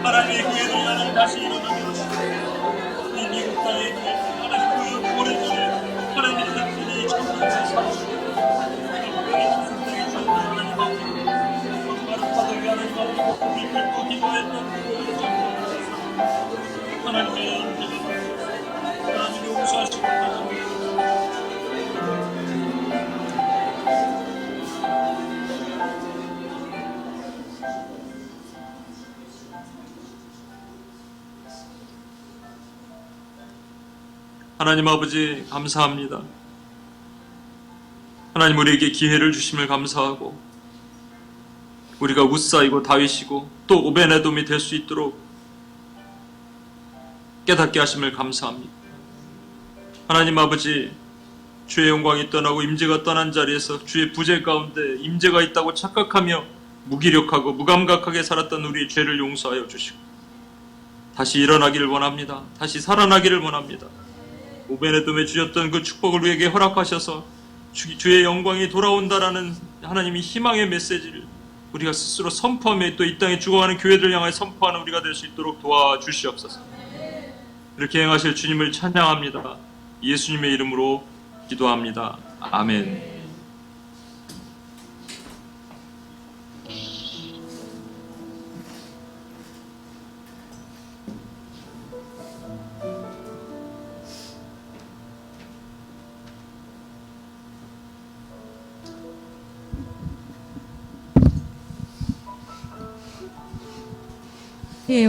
하나님의 교회를 하나님 다시 일어나게 하시고 이 미국 땅에 하나님 그 오래전에 하나님의 백성이 천국에서 살아주시고 하나님 아버지 바르파되게 하나님 아버지 믿고 기도했던 그 정도 하나님의 인기를 하나님이 용서하시고 하나님 아버지 감사합니다. 하나님 우리에게 기회를 주심을 감사하고 우리가 웃사이고 다윗이고 또 오베네돔이 될 수 있도록 깨닫게 하심을 감사합니다. 하나님 아버지 주의 영광이 떠나고 임재가 떠난 자리에서 주의 부재 가운데 임재가 있다고 착각하며 무기력하고 무감각하게 살았던 우리의 죄를 용서하여 주시고 다시 일어나기를 원합니다. 다시 살아나기를 원합니다. 오베네돔에 주셨던 그 축복을 우리에게 허락하셔서 주의 영광이 돌아온다라는 하나님의 희망의 메시지를 우리가 스스로 선포하며 또 이 땅에 죽어가는 교회들 향하여 선포하는 우리가 될 수 있도록 도와주시옵소서. 이렇게 행하실 주님을 찬양합니다. 예수님의 이름으로 기도합니다. 아멘.